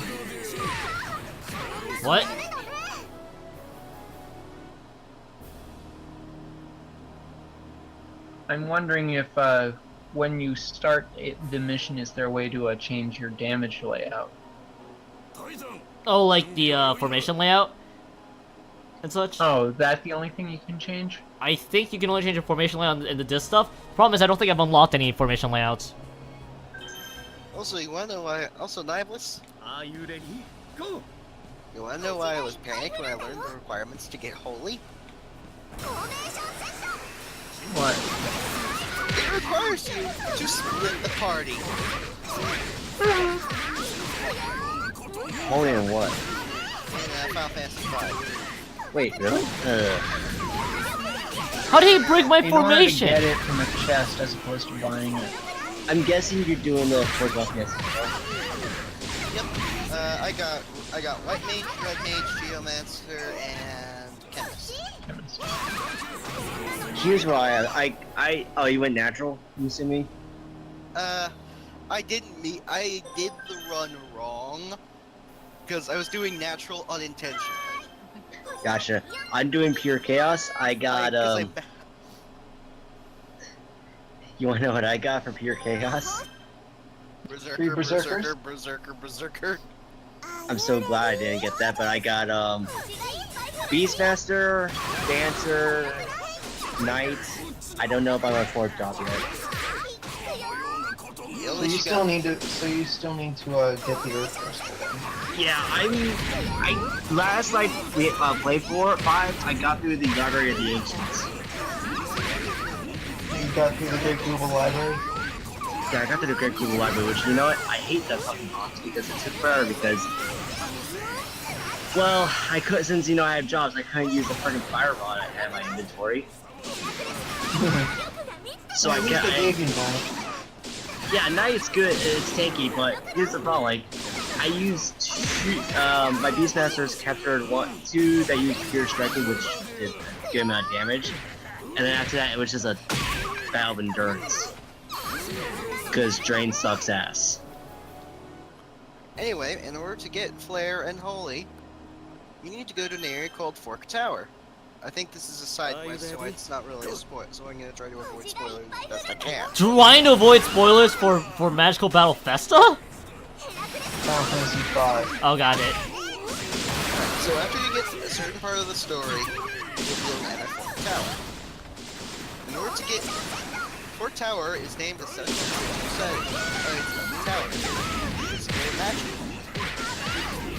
What? I'm wondering if when you start the mission, is there a way to change your damage layout? Oh, like the formation layout? and such. Oh, that's the only thing you can change? I think you can only change your formation layout in the disc stuff. Problem is, I don't think I've unlocked any formation layouts. Also, you wanna know why? Also, Nihilus, Are you ready? Go! you wanna know why I was panicked when I learned the requirements to get holy? What? It requires you to split the party. Holy in what? In Final Fantasy V. Wait, really? How did he break my In order to formation? get it from a chest as opposed to buying it. I'm guessing you're doing the Fort Buffness. Yep. I got White Mage, Red Mage, Geomancer, and Chemist. Here's why oh, you went natural, you see me? I did the run wrong. Because I was doing natural unintentionally. Gotcha. I'm doing pure chaos. I got, you wanna know what I got for pure chaos? Berserker, Berserkers? Berserker. I'm so glad I didn't get that, but I got, Beastmaster, Dancer, Knight. I don't know about my fourth job yet. So you still need to. So you still need to get the Earth Crystal. Yeah, last night we played 4 or 5. I got through the Library of the Ancients. You got through the Great Google Library. Yeah, I got through the Great Google Library, which, you know what? I hate that fucking box because it took forever because, well, I could, since, you know, I have jobs, I couldn't use the fucking fire rod I had in my inventory. So I can't. Yeah, Knight's good, it's tanky, but here's the problem, like, I used 2, my Beastmasters captured 2 that used pure striking, which did a good amount of damage, and then after that, it was just a battle of endurance. Because Drain sucks ass. Anyway, in order to get Flare and Holy, you need to go to an area called Fork Tower. I think this is a side quest, so it's not really a spoil, so I'm gonna try to avoid spoilers as best I can. Trying to avoid spoilers for Magical Battle Festa? Final Fantasy V. Oh, got it. So after you get a certain part of the story, you'll be able to enter Fork Tower. In order to get Fork Tower is named a set tower. It's very magical.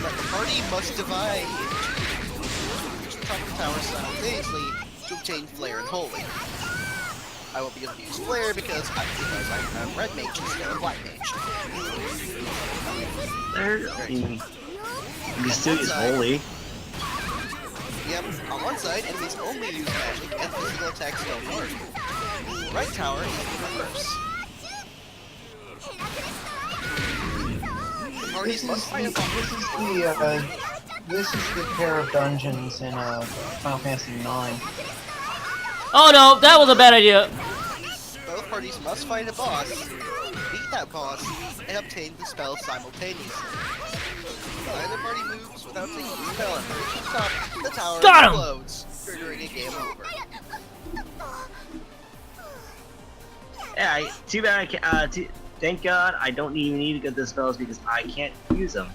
But the party must divide into top of the tower simultaneously to obtain Flare and Holy. I won't be able to use Flare because I'm a Red Mage instead of White Mage. You can still use Holy. Yep, on one side, enemies only use magic and physical attacks don't work. Right tower is the reverse. The parties must fight This is the pair of dungeons in Final Fantasy IX. Oh no, that was a bad idea. Both parties must fight a boss, beat that boss, and obtain the spell simultaneously. Either party moves without taking the spell and reaches the top, the tower Got him! explodes, triggering a game over. Yeah, too bad I can't, thank God I don't even need to get the spells because I can't use them.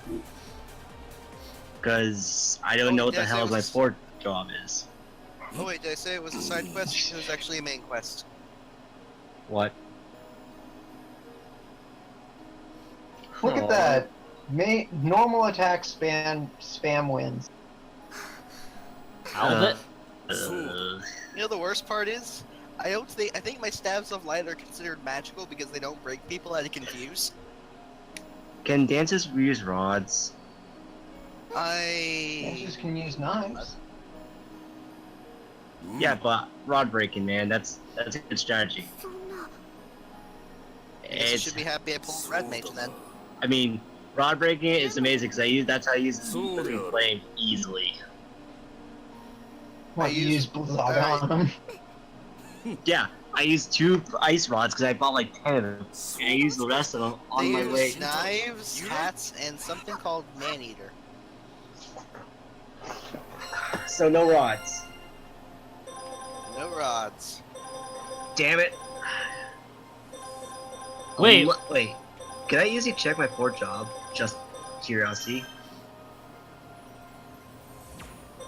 Because I don't know what the hell my fourth job is. Oh wait, did I say it was a side quest? It was actually a main quest. What? Look at that. Normal attack spam wins. How's it? You know the worst part is? I think my Stabs of Light are considered magical because they don't break people out of confuse. Can dancers use rods? Dancers can use knives. Yeah, but rod breaking, man, that's a good strategy. I guess you should be happy I pulled Red Mage then. I mean, rod breaking is amazing because that's how I use the flame easily. What, you use blood on them? Yeah, I used 2 ice rods because I bought like 10 of them, and I used the rest of them on my way. They use knives, hats, and something called Man-Eater. So no rods. No rods. Damn it. Wait. Wait. Can I usually check my 4th job? Just curiosity.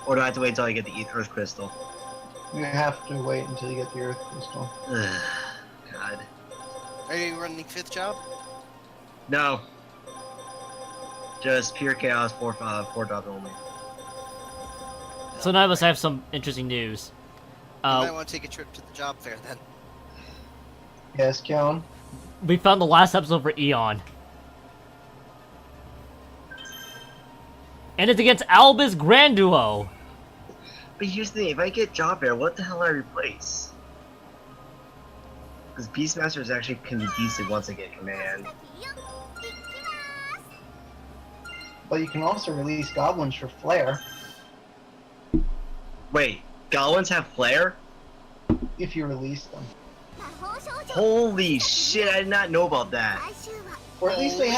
Or do I have to wait until I get the Earth Crystal? You have to wait until you get the Earth Crystal. God. Are you running 5th job? No. Just pure chaos, 4 drop only. So none of us have some interesting news. You might want to take a trip to the job fair then. Yes, Kyon? We found the last episode for Eon. And it's against Albus Granduo. But here's the thing, if I get job fair, what the hell do I replace? Because Beastmaster actually can be decent once I get command. But you can also release goblins for Flare. Wait, goblins have flare? If you release them. Holy shit, I did not know about that. Or at least they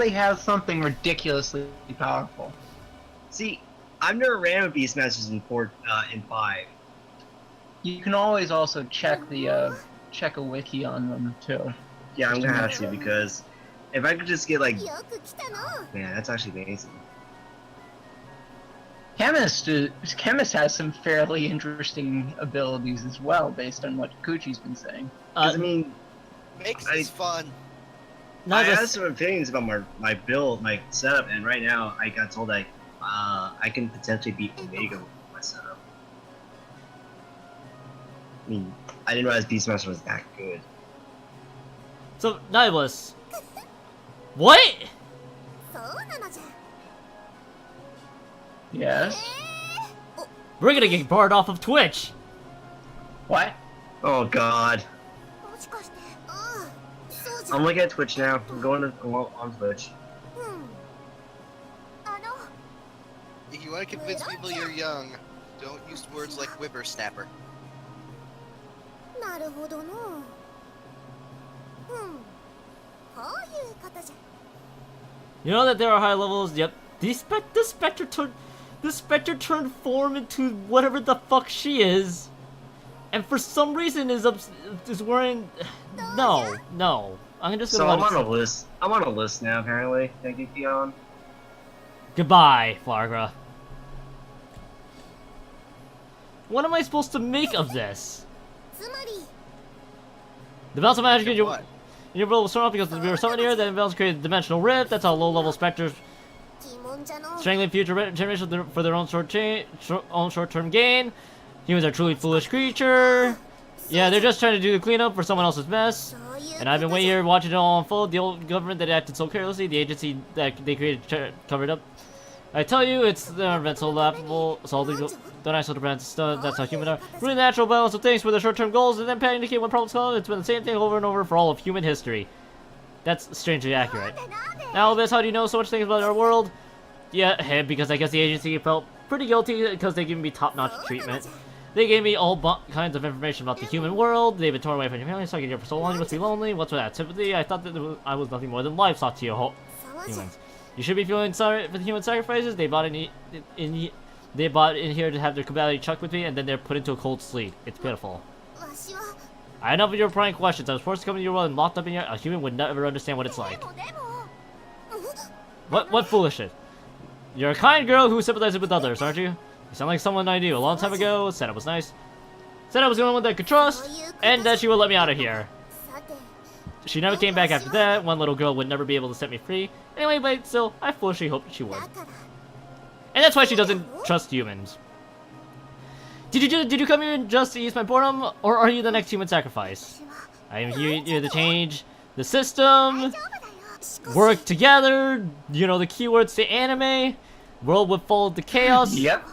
have something ridiculously powerful. See, I've never ran with Beastmasters in 5. You can always also check the check a wiki on them too. Yeah, I'm gonna have to, because if I could just get like... Man, that's actually amazing. Chemist has some fairly interesting abilities as well, based on what Kuchi's been saying. I mean... Makes this fun. I have some opinions about my build, my setup, and right now I got told that I can potentially beat Omega with my setup. I mean, I didn't realize Beastmaster was that good. So, Nihilus. What? Yes? We're gonna get barred off of Twitch. What? Oh god. I'm looking at Twitch now. I'm going on Twitch. If you want to convince people you're young, don't use words like whippersnapper. You know that there are high levels. Yep. This Spectre turned form into whatever the fuck she is, and for some reason is wearing. No. I'm just gonna. So I'm on a list. I'm on a list now. Apparently, thank you, Dion. Goodbye, Flargra. What am I supposed to make of this? The balance of magic in your world will start off because we were summoned here. Then balance created a dimensional rift. That's how low-level specters strangling future generations for their own short-term gain. Humans are truly foolish creature. Yeah, they're just trying to do the cleanup for someone else's mess. And I've been waiting here watching it all unfold. The old government that acted so carelessly, the agency that they created covered up. I tell you, it's the event so laughable. Don't I so depend that's how human are. Really natural balance of things for their short-term goals and then panicking when problems come. It's been the same thing over and over for all of human history. That's strangely accurate. Now, Albus, how do you know so much things about our world? Yeah, because I guess the agency felt pretty guilty because they gave me top-notch treatment. They gave me all kinds of information about the human world. They've been torn away from your family, stuck in here for so long. You must be lonely. What's with that sympathy? I thought that I was nothing more than livestock to you humans. You should be feeling sorry for the human sacrifices. They bought in here to have their community chucked with me, and then they're put into a cold sleep. It's pitiful. I had enough of your prying questions. I was forced to come into your world and locked up in here. A human would never understand what it's like. What foolishness? You're a kind girl who sympathizes with others, aren't you? You sound like someone I knew a long time ago. Said it was nice. Said I was the only one that I could trust, and that she would let me out of here. She never came back after that. One little girl would never be able to set me free. Anyway, but still, I foolishly hoped she would. And that's why she doesn't trust humans. Did you come here just to ease my boredom, or are you the next human sacrifice? I am here to change the system, work together, you know the keywords to anime, world would fall into chaos. Yep.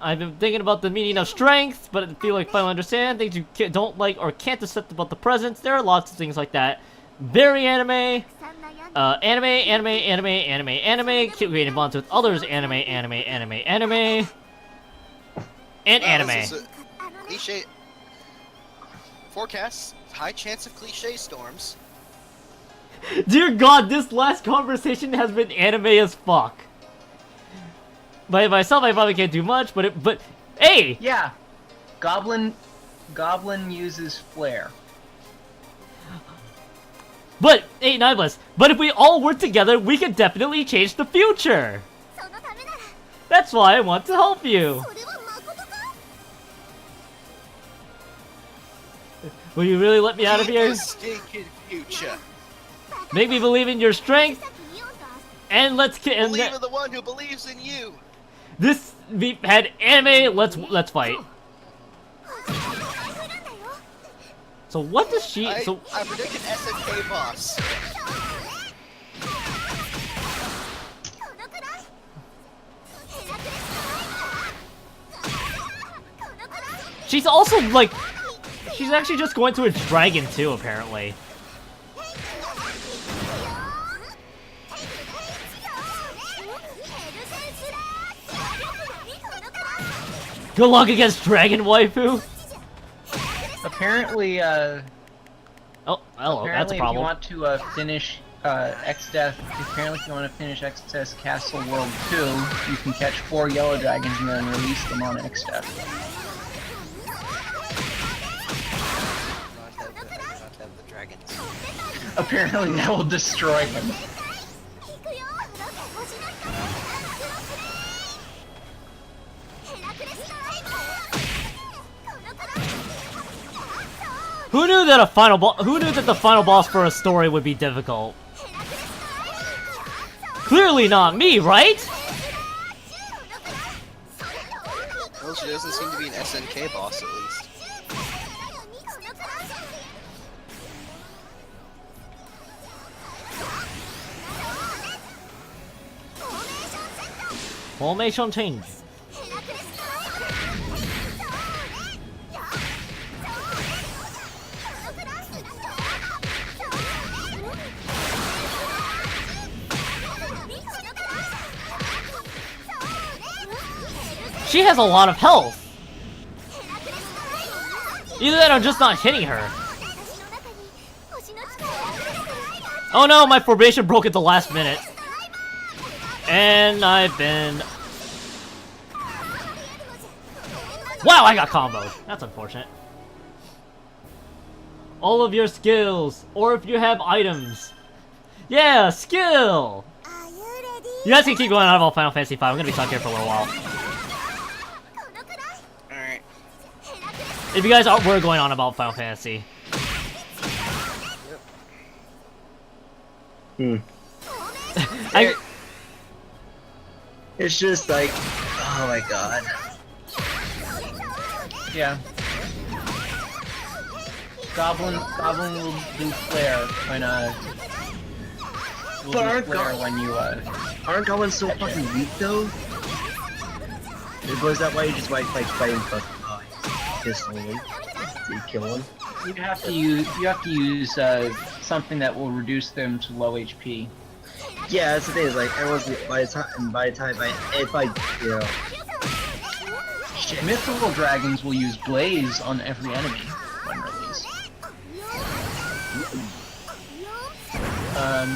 I've been thinking about the meaning of strength, but I feel like I finally understand things you don't like or can't accept about the present. There are lots of things like that. Very anime. Anime. Creating bonds with others. Anime. And anime. Cliche. Forecasts. High chance of cliche storms. Dear God, this last conversation has been anime as fuck. By myself, I probably can't do much, but hey! Yeah. Goblin uses flare. But, hey, Nihilus, but if we all work together, we can definitely change the future! That's why I want to help you. それは誠か？ Will you really let me out of here? Stinking future. Make me believe in your strength, さっきイオンと and let's get in Believe in the one who believes in you. this. We had anime. Let's fight. 来るんだよ。 So what does she? So I predict an SNK boss. このくらい。ヘラクレスこのくらい。 she's also like, she's actually just going to a dragon too, apparently. Good luck against Dragon Waifu. Apparently, Oh, hello. That's a apparently, if you problem. want to finish X-Death, apparently if you want to finish X-Death Castle World 2, you can catch 4 yellow dragons and then release them on X-Death. Not have the dragons. Apparently that will destroy them. 行くよ。星の人。ヘラクレスだ。このくらい。 Who knew that a final boss? Who knew that the final boss for a story would be difficult? Clearly not me, right? Well, she doesn't seem to be an SNK boss, at least. Formation change. She has a lot of health. Either that or I'm just not hitting her. Oh no, my formation broke at the last minute. And I've been... Wow, I got comboed. That's unfortunate. All of your skills, or if you have items. Yeah, skill! You guys can keep going on about Final Fantasy V. I'm gonna be stuck here for a little while. Alright. If you guys were going on about Final Fantasy. It's just like, oh my god. Yeah. Goblin will do flare when will But do aren't flare when you Aren't goblins so fucking weak though? Was that why you just like fighting this only? So you kill them? you have to use something that will reduce them to low HP. Yeah, that's the thing. Is like everyone's by the time if I you know. Shit. Mythical dragons will use blaze on every enemy when released.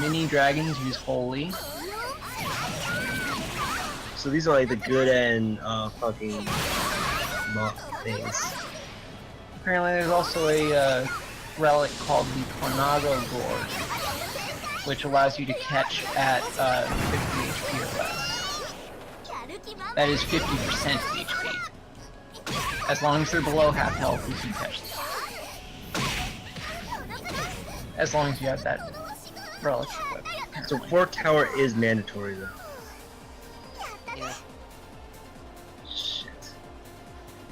Mini dragons use holy. So these are like the good and fucking things. Apparently, there's also a relic called the Tornado Gourd, which allows you to catch at 50 HP or less. That is 50% HP. As long as they're below half health, you can catch them. As long as you have that relic equipped. So 4 tower is mandatory though. Yeah. Shit.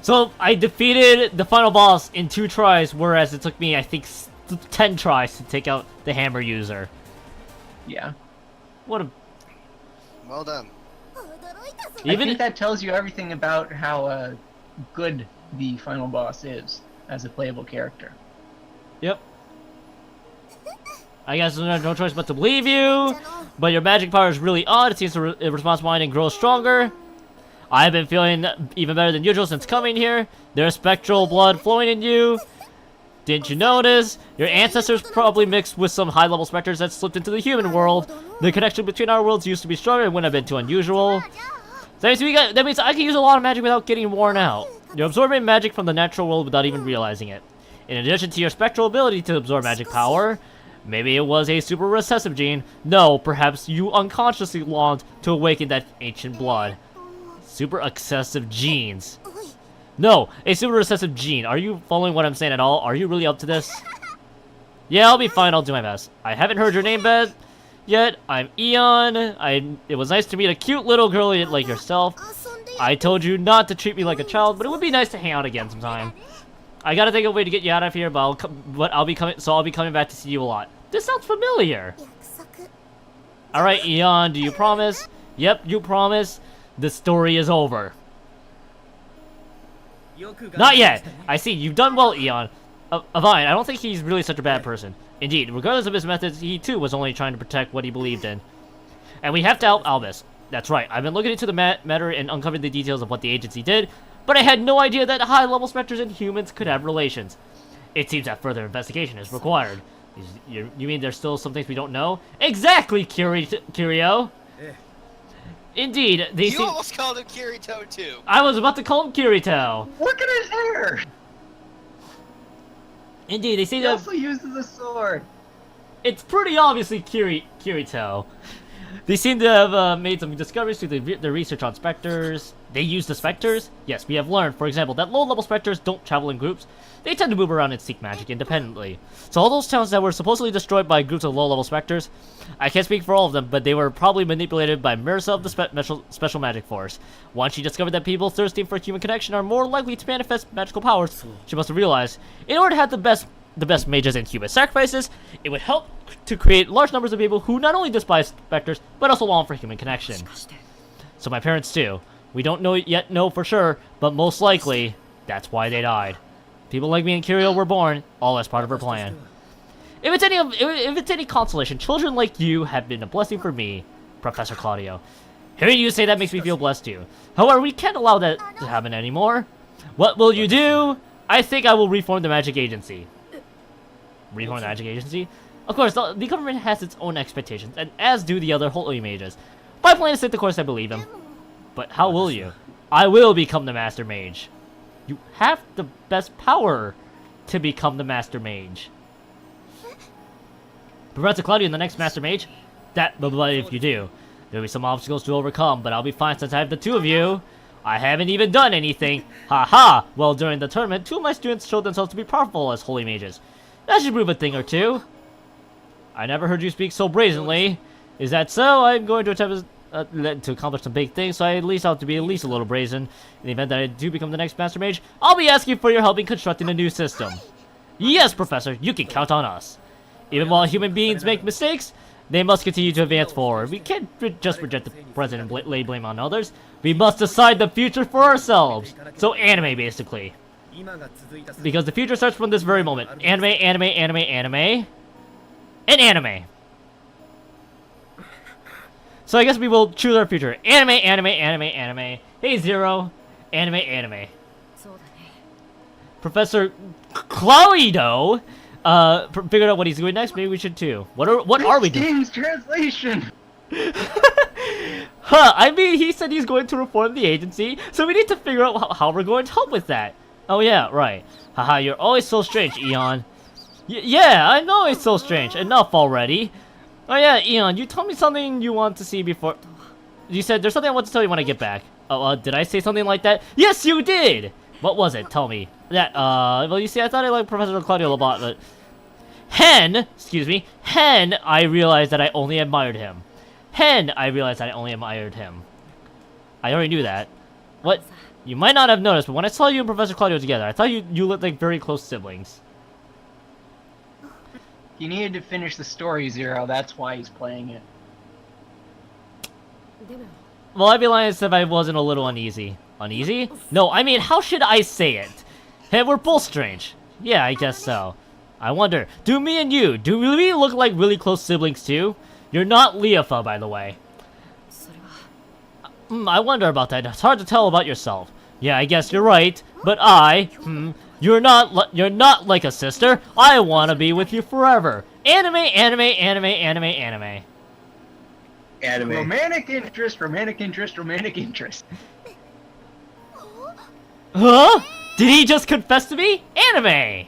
So I defeated the final boss in 2 tries, whereas it took me, I think, 10 tries to take out the hammer user. Yeah. What a... Well done. I think that tells you everything about how good the final boss is as a playable character. Yep. I guess there's no choice but to believe you, but your magic power is really odd. It seems to respond to mine and grow stronger. I've been feeling even better than usual since coming here. There's spectral blood flowing in you. Didn't you notice? Your ancestors probably mixed with some high-level specters that slipped into the human world. The connection between our worlds used to be stronger and wouldn't have been too unusual. So that means I can use a lot of magic without getting worn out. You're absorbing magic from the natural world without even realizing it. In addition to your spectral ability to absorb magic power, maybe it was a super recessive gene. No, perhaps you unconsciously longed to awaken that ancient blood. Super excessive genes. No, a super recessive gene. Are you following what I'm saying at all? Are you really up to this? Yeah, I'll be fine. I'll do my best. I haven't heard your name, Beth, yet. I'm Eon. It was nice to meet a cute little girl like yourself. I told you not to treat me like a child, but it would be nice to hang out again sometime. I gotta think of a way to get you out of here, but I'll be coming back to see you a lot. This sounds familiar. All right, Eon, do you promise? Yep, you promise. The story is over. Not yet. I see. You've done well, Eon. Avine, I don't think he's really such a bad person. Indeed, regardless of his methods, he too was only trying to protect what he believed in. And we have to help Albus. That's right. I've been looking into the matter and uncovered the details of what the agency did, but I had no idea that high-level specters and humans could have relations. It seems that further investigation is required. You mean there's still some things we don't know? Exactly, Kiryu! Indeed, they You almost called him Kirito too. I was about to call him Kirito. Look at his hair! Indeed, they seem He to also uses a sword. It's pretty obviously Kirito. They seem to have made some discoveries through their research on specters. They use the specters? Yes, we have learned, for example, that low-level specters don't travel in groups. They tend to move around and seek magic independently. So all those towns that were supposedly destroyed by groups of low-level specters, I can't speak for all of them, but they were probably manipulated by Mirsa of the Special Magic Force. Once she discovered that people thirsting for human connection are more likely to manifest magical powers, she must have realized, in order to have the best mages and human sacrifices, it would help to create large numbers of people who not only despise specters, but also long for human connection. So my parents too. We don't know for sure, but most likely, that's why they died. People like me and Kiryu were born, all as part of her plan. If it's any consolation, children like you have been a blessing for me, Professor Claudio. Hearing you say that makes me feel blessed too. However, we can't allow that to happen anymore. What will you do? I think I will reform the magic agency. Reform the magic agency? Of course, the government has its own expectations, and as do the other holy mages. My plan is to take the course I believe in. But how will you? I will become the Master Mage. You have the best power to become the Master Mage. Professor Claudio, the next Master Mage? But if you do, there'll be some obstacles to overcome, but I'll be fine since I have the two of you. I haven't even done anything. Ha! Well, during the tournament, two of my students showed themselves to be powerful as holy mages. That should prove a thing or two. I never heard you speak so brazenly. Is that so? I'm going to attempt to accomplish some big things, so I at least have to be at least a little brazen. In the event that I do become the next Master Mage, I'll be asking for your help in constructing a new system. Yes, Professor, you can count on us. Even while human beings make mistakes, they must continue to advance forward. We can't just reject the present and lay blame on others. We must decide the future for ourselves. So anime, basically. Because the future starts from this very moment. Anime, and anime. So I guess we will choose our future. Anime. Hey, Zero. Anime. Professor Claudio figured out what he's doing next. Maybe we should too. What are we doing? Games translation. I mean, he said he's going to reform the agency, so we need to figure out how we're going to help with that. Oh yeah, right. Haha, you're always so strange, Eon. Yeah, I know it's so strange. Enough already. Oh yeah, Eon, you told me something you want to see before. You said there's something I want to tell you when I get back. Oh, did I say something like that? Yes, you did! What was it? Tell me. Well, you see, I thought I liked Professor Claudio a lot, but... Hen, I realized that I only admired him. I already knew that. What? You might not have noticed, but when I saw you and Professor Claudio together, I thought you looked like very close siblings. He needed to finish the story, Zero. That's why he's playing it. Well, I'd be lying if I wasn't a little uneasy. Uneasy? No, I mean, how should I say it? Hey, we're both strange. Yeah, I guess so. I wonder, do we look like really close siblings too? You're not Leofa, by the way. I wonder about that. It's hard to tell about yourself. Yeah, I guess you're right. But you're not like a sister. I want to be with you forever. Anime. Romantic interest. Huh? Did he just confess to me? Anime!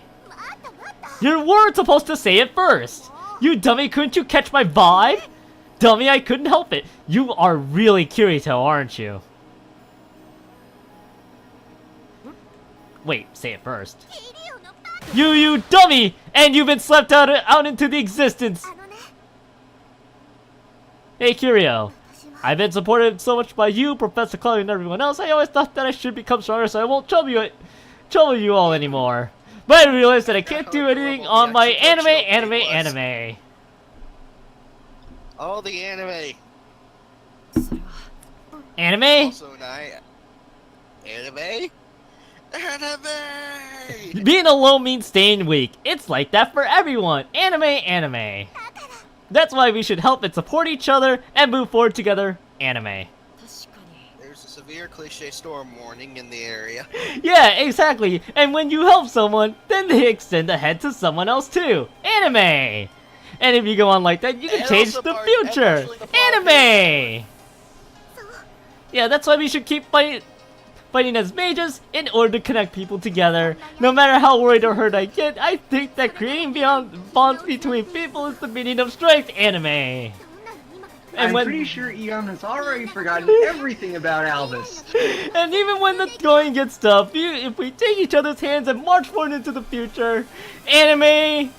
You weren't supposed to say it first! You dummy, couldn't you catch my vibe? Dummy, I couldn't help it. You are really Kirito, aren't you? Wait, say it first. You dummy! And you've been slept out into the existence! Hey, Curio. I've been supported so much by you, Professor Chloe, and everyone else. I always thought that I should become stronger so I won't trouble you all anymore. But I realized that I can't do anything on my anime. All the anime. Anime? Also, anime? Anime! Being alone means staying weak. It's like that for everyone. Anime. That's why we should help and support each other and move forward together. Anime. There's a severe cliche storm warning in the area. Yeah, exactly. And when you help someone, then they extend ahead to someone else too. Anime. And if you go on like that, you can change the future. Anime. Yeah, that's why we should keep fighting as mages in order to connect people together. No matter how worried or hurt I get, I think that creating bonds between people is the meaning of strength. Anime. I'm pretty sure Eon has already forgotten everything about Albus. And even when the going gets tough, if we take each other's hands and march forward into the future, anime,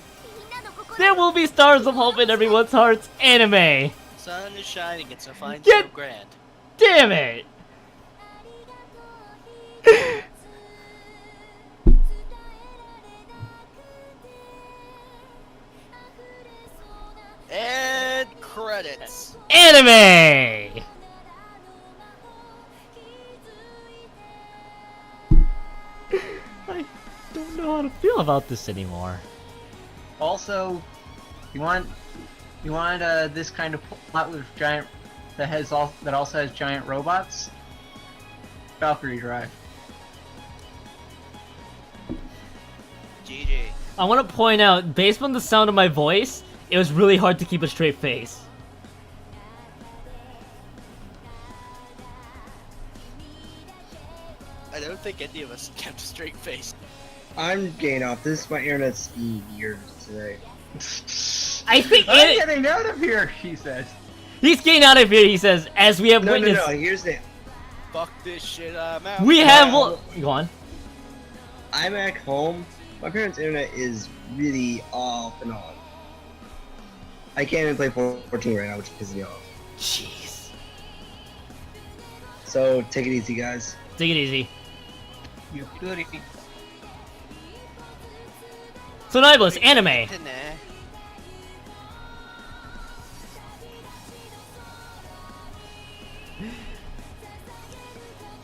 there will be stars of hope in everyone's hearts. Anime. Sun is shining, it's so fine, so grand. Damn it! And credits. Anime! I don't know how to feel about this anymore. Also, you want this kind of plot with giant that also has giant robots? Valkyrie Drive. GG. I want to point out, based on the sound of my voice, it was really hard to keep a straight face. I don't think any of us kept a straight face. I'm getting off this. My internet's weird today. I think I'm getting out of here, he says. He's getting out of here, he says, as we have witnessed. No, here's the... Fuck this shit, I'm out. We have... Go on. I'm at home. My parents' internet is really off and on. I can't even play 14 right now, which pisses me off. Jeez. So, take it easy, guys. Take it easy. You goody. So, Nibelus, anime.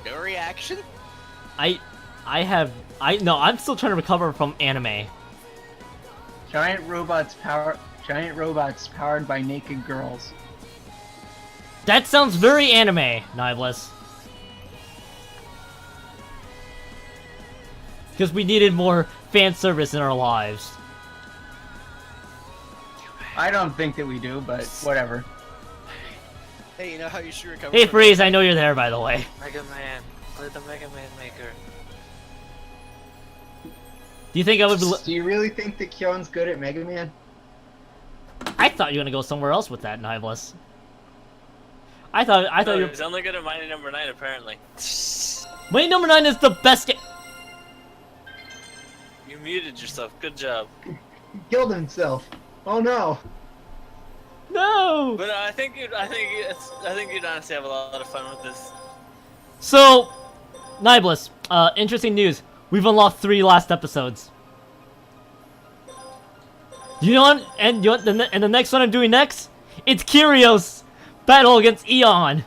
No reaction? I'm still trying to recover from anime. Giant robots powered by naked girls. That sounds very anime, Nibelus. Because we needed more fan service in our lives. I don't think that we do, but whatever. Hey, you know how you should recover? Hey, Freeze, I know you're there, by the way. Mega Man. Play the Mega Man Maker. Do you think I would be... Do you really think that Kyon's good at Mega Man? I thought you were gonna go somewhere else with that, Nibelus. I thought you were... He's only good at Mighty Number 9, apparently. Mighty Number 9 is the best game... You muted yourself. Good job. He killed himself. Oh no. No! But I think you'd honestly have a lot of fun with this. So, Nibelus, interesting news. We've unlocked 3 last episodes. You know what? And the next one I'm doing next? It's Kirio's battle against Eon.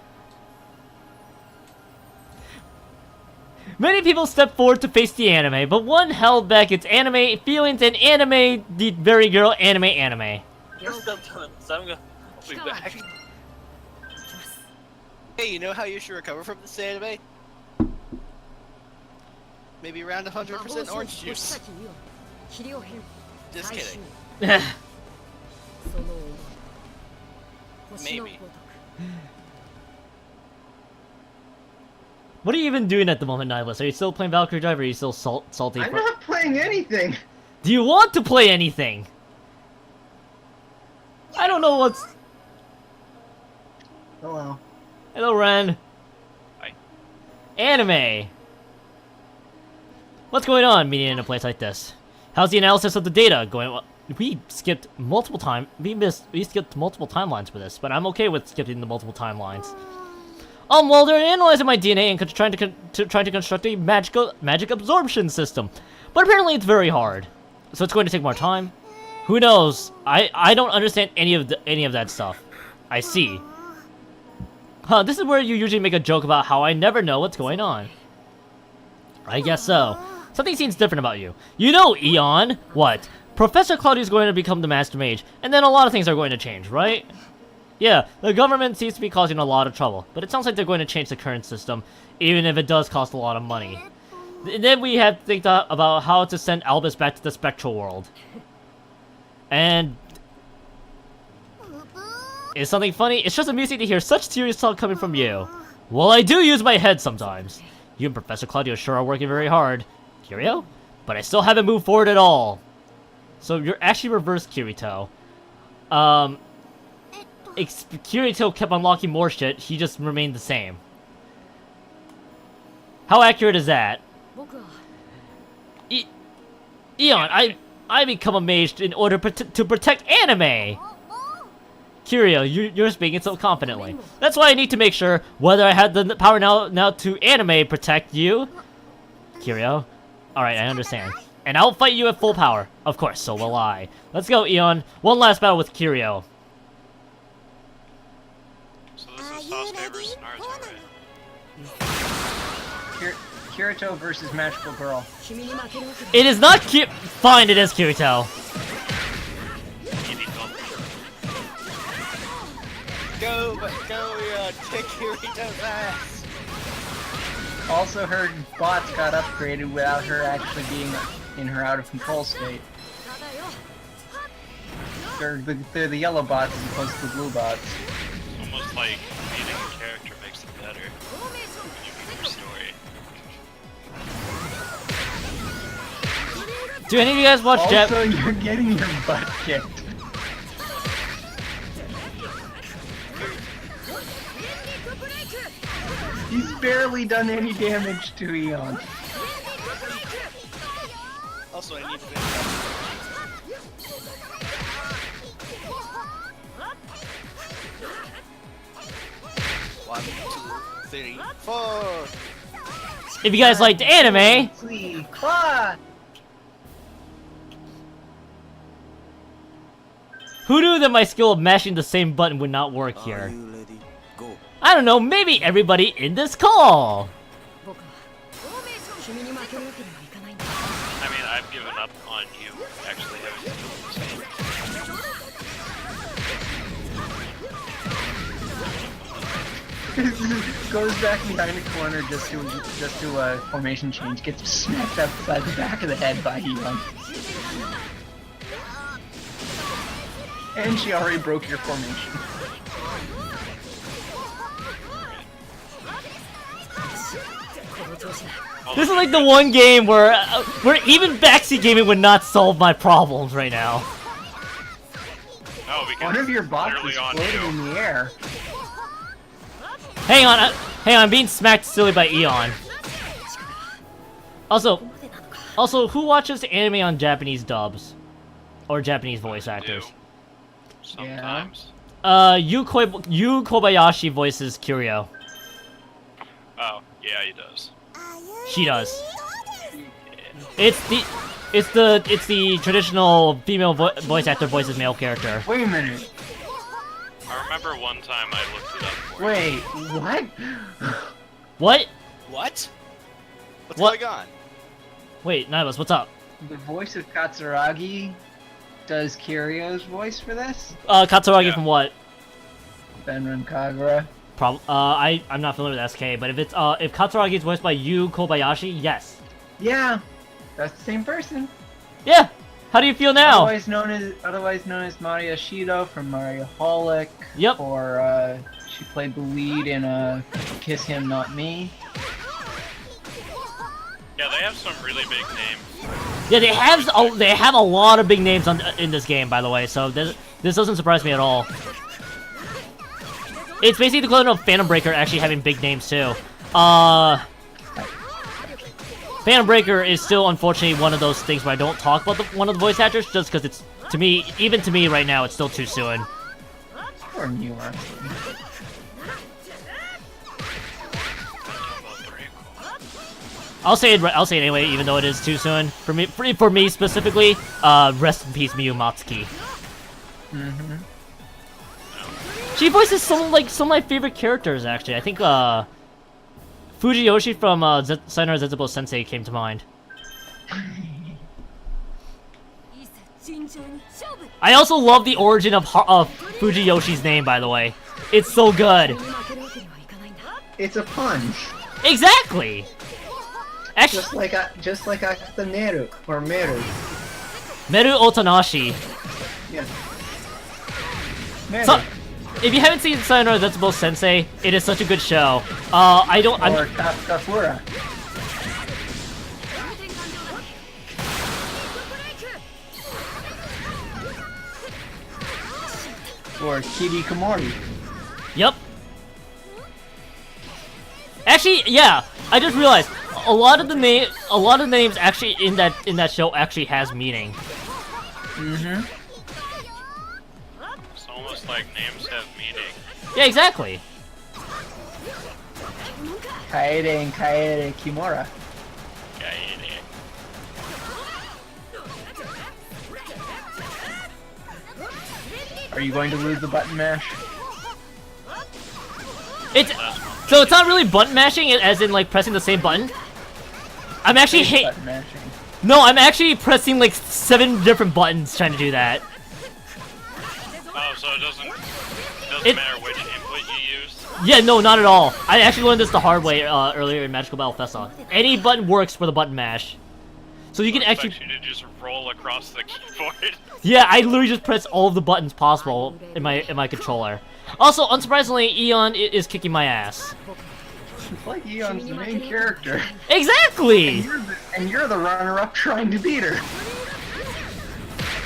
Many people stepped forward to face the anime, but one held back its anime feelings and anime the very girl anime. You're still doing this. I'll be back. Hey, you know how you should recover from this anime? Maybe around 100% orange juice. Just kidding. Maybe. What are you even doing at the moment, Nibelus? Are you still playing Valkyrie Drive, or are you still salty? I'm not playing anything. Do you want to play anything? I don't know what's... Hello. Hello, Ren. Hi. Anime. What's going on meeting in a place like this? How's the analysis of the data going? We skipped multiple we skipped multiple timelines for this, but I'm okay with skipping the multiple timelines. Well, they're analyzing my DNA and trying to construct a magic absorption system, but apparently it's very hard, so it's going to take more time. Who knows? I don't understand any of that stuff. I see. Huh? This is where you usually make a joke about how I never know what's going on. I guess so. Something seems different about you. You know, Eon. What? Professor Claudio is going to become the Master Mage, and then a lot of things are going to change, right? Yeah, the government seems to be causing a lot of trouble, but it sounds like they're going to change the current system, even if it does cost a lot of money. Then we have to think about how to send Albus back to the spectral world. And... is something funny? It's just amusing to hear such serious talk coming from you. Well, I do use my head sometimes. You and Professor Claudio sure are working very hard. Kirito? But I still haven't moved forward at all. So you're actually reverse Kirito. Kirito kept unlocking more shit, he just remained the same. How accurate is that? Eon, I become a mage in order to protect anime! Kirito, you're speaking so confidently. That's why I need to make sure whether I have the power now to anime protect you. Kirito, alright, I understand. And I'll fight you at full power. Of course, so will I. Let's go, Eon. One last battle with Kirito. So this is Sasuke versus Naruto, right? Kirito versus Magical Girl. It is not fine, it is Kirito. Go, kick Kirito's ass! Also, her bots got upgraded without her actually being in her out-of-control state. They're the yellow bots as opposed to the blue bots. It's almost like beating a character makes it better when you beat your story. Do any of you guys watch Also, you're getting your butt kicked. He's barely done any damage to Eon. Also, I need to One, 2, 3, 4. If you guys liked anime, 3, 4. who knew that my skill of mashing the same button would not work here? I don't know, maybe everybody in this call! I mean, I've given up on you actually having to do the same. Goes back behind the corner just to a formation change, gets smacked upside the back of the head by Eon. And she already broke your formation. This is like the one game where even backseat gaming would not solve my problems right now. No, because One of your it's bots literally is on floating you. in the air. Hang on, I'm being smacked silly by Eon. Also, who watches anime on Japanese dubs? Or Japanese voice actors? Sometimes. Yu Kobayashi voices Kiryu. Oh, yeah, he does. She does. It's the traditional female voice actor voices male character. Wait a minute. I remember one time I looked it up for you. Wait, what? What? What? What's What? going on? Wait, Nibus, what's up? The voice of Katsuragi does Kiryo's voice for this? Katsuragi Yeah. from what? Benran Kagura. I'm not familiar with SK, but if Katsuragi is voiced by Yu Kobayashi, yes. Yeah, that's the same person. Yeah. How do you feel now? Otherwise known as Maria Shido from Mario Holic. Yep. Or she played the lead in Kiss Him Not Me. Yeah, they have some really big names. Yeah, they have a lot of big names in this game, by the way. So this doesn't surprise me at all. It's basically the equivalent of Phantom Breaker actually having big names too. Phantom Breaker is still unfortunately one of those things where I don't talk about one of the voice actors just because it's, to me, even to me right now, it's still too soon. Or newer. I'll say it anyway, even though it is too soon. For me specifically, rest in peace, Miyu Matsuki. Mm-hmm. She voices some of my favorite characters, actually. I think Fujiyoshi from Sayonara Zetsubo Sensei came to mind. I also love the origin of Fujiyoshi's name, by the way. It's so good. It's a pun. Exactly. Actually, just like Akaneru or Meru. Meru Otanashi. Yeah. Meru. So, if you haven't seen Sayonara Zetsubo Sensei, it is such a good show. Or Kafura. Or Kiri Komori. Yep. Actually, yeah. I just realized a lot of the names actually in that show actually has meaning. Mm-hmm. It's almost like names have meaning. Yeah, exactly. Kaede and Kaede Kimura. Kaede. Are you going to lose the button mash? So it's not really button mashing, as in like pressing the same button. I'm actually button mashing. No, I'm actually pressing like 7 different buttons trying to do that. Oh, so it doesn't matter which input you use? Yeah, no, not at all. I actually learned this the hard way earlier in Magical Battle Festa. Any button works for the button mash. So you can actually... you to just roll across the keyboard. Yeah, I literally just press all of the buttons possible in my controller. Also, unsurprisingly, Eon is kicking my ass. It's like Eon's the main character. Exactly! And you're the runner-up trying to beat her.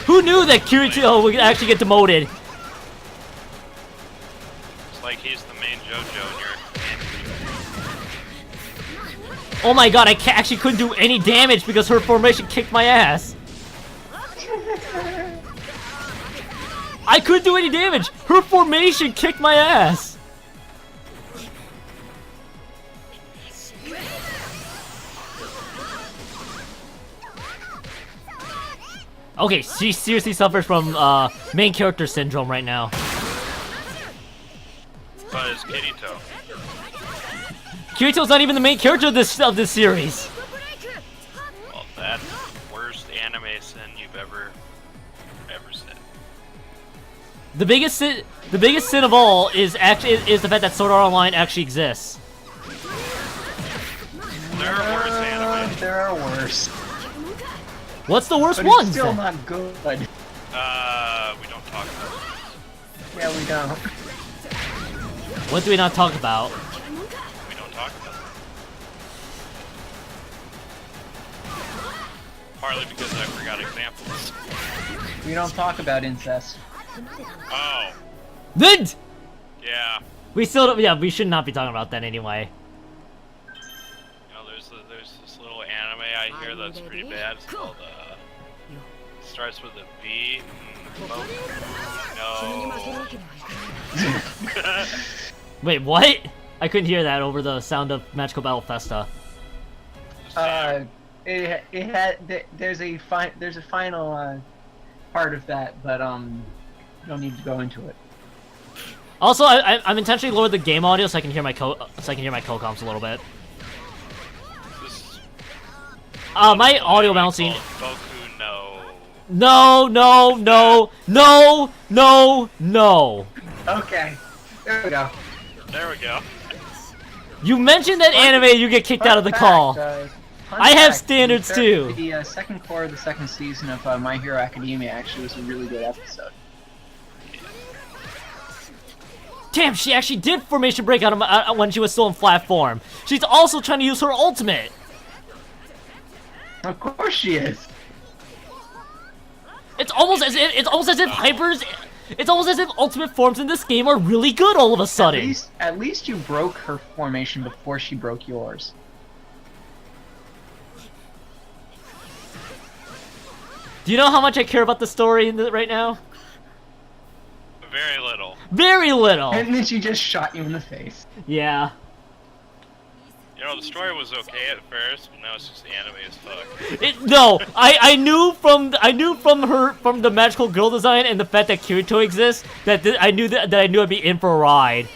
Who knew that Kirito would actually get demoted? It's like he's the main JoJo and you're... Oh my god, I actually couldn't do any damage because her formation kicked my ass. I couldn't do any damage! Her formation kicked my ass! Okay, she seriously suffers from main character syndrome right now. But it's Kirito. Kirito's not even the main character of this series. Well, that's the worst anime sin you've ever said. The biggest sin of all is the fact that Sword Art Online actually exists. There are worse anime. There are worse. What's the worst But ones? it's still not good. We don't talk about this. Yeah, we don't. What do we not talk about? We don't talk about it. Partly because I forgot examples. We don't talk about incest. Oh. Then Yeah. we still don't, yeah, we should not be talking about that anyway. You know, there's this little anime I hear that's pretty bad. It's called starts with a V. No. Wait, what? I couldn't hear that over the sound of Magical Battle Festa. There's a final part of that, but you don't need to go into it. Also, I'm intentionally lowered the game audio so I can hear my co-comps a little bit. My audio balancing. Boku No, no, no, no, no, no. Okay, there we go. There we go. You mentioned that anime, you get kicked out of the call. I have standards too. The second core of the second season of My Hero Academia actually was a really good episode. Damn, she actually did formation break out of when she was still in flat form. She's also trying to use her ultimate. Of course she is. It's almost as if ultimate forms in this game are really good all of a sudden. At least you broke her formation before she broke yours. Do you know how much I care about the story right now? Very little. Very little. And then she just shot you in the face. Yeah. You know, the story was okay at first, but now it's just anime as fuck. No, I knew from the magical girl design and the fact that Kirito exists that I knew I'd be in for a ride.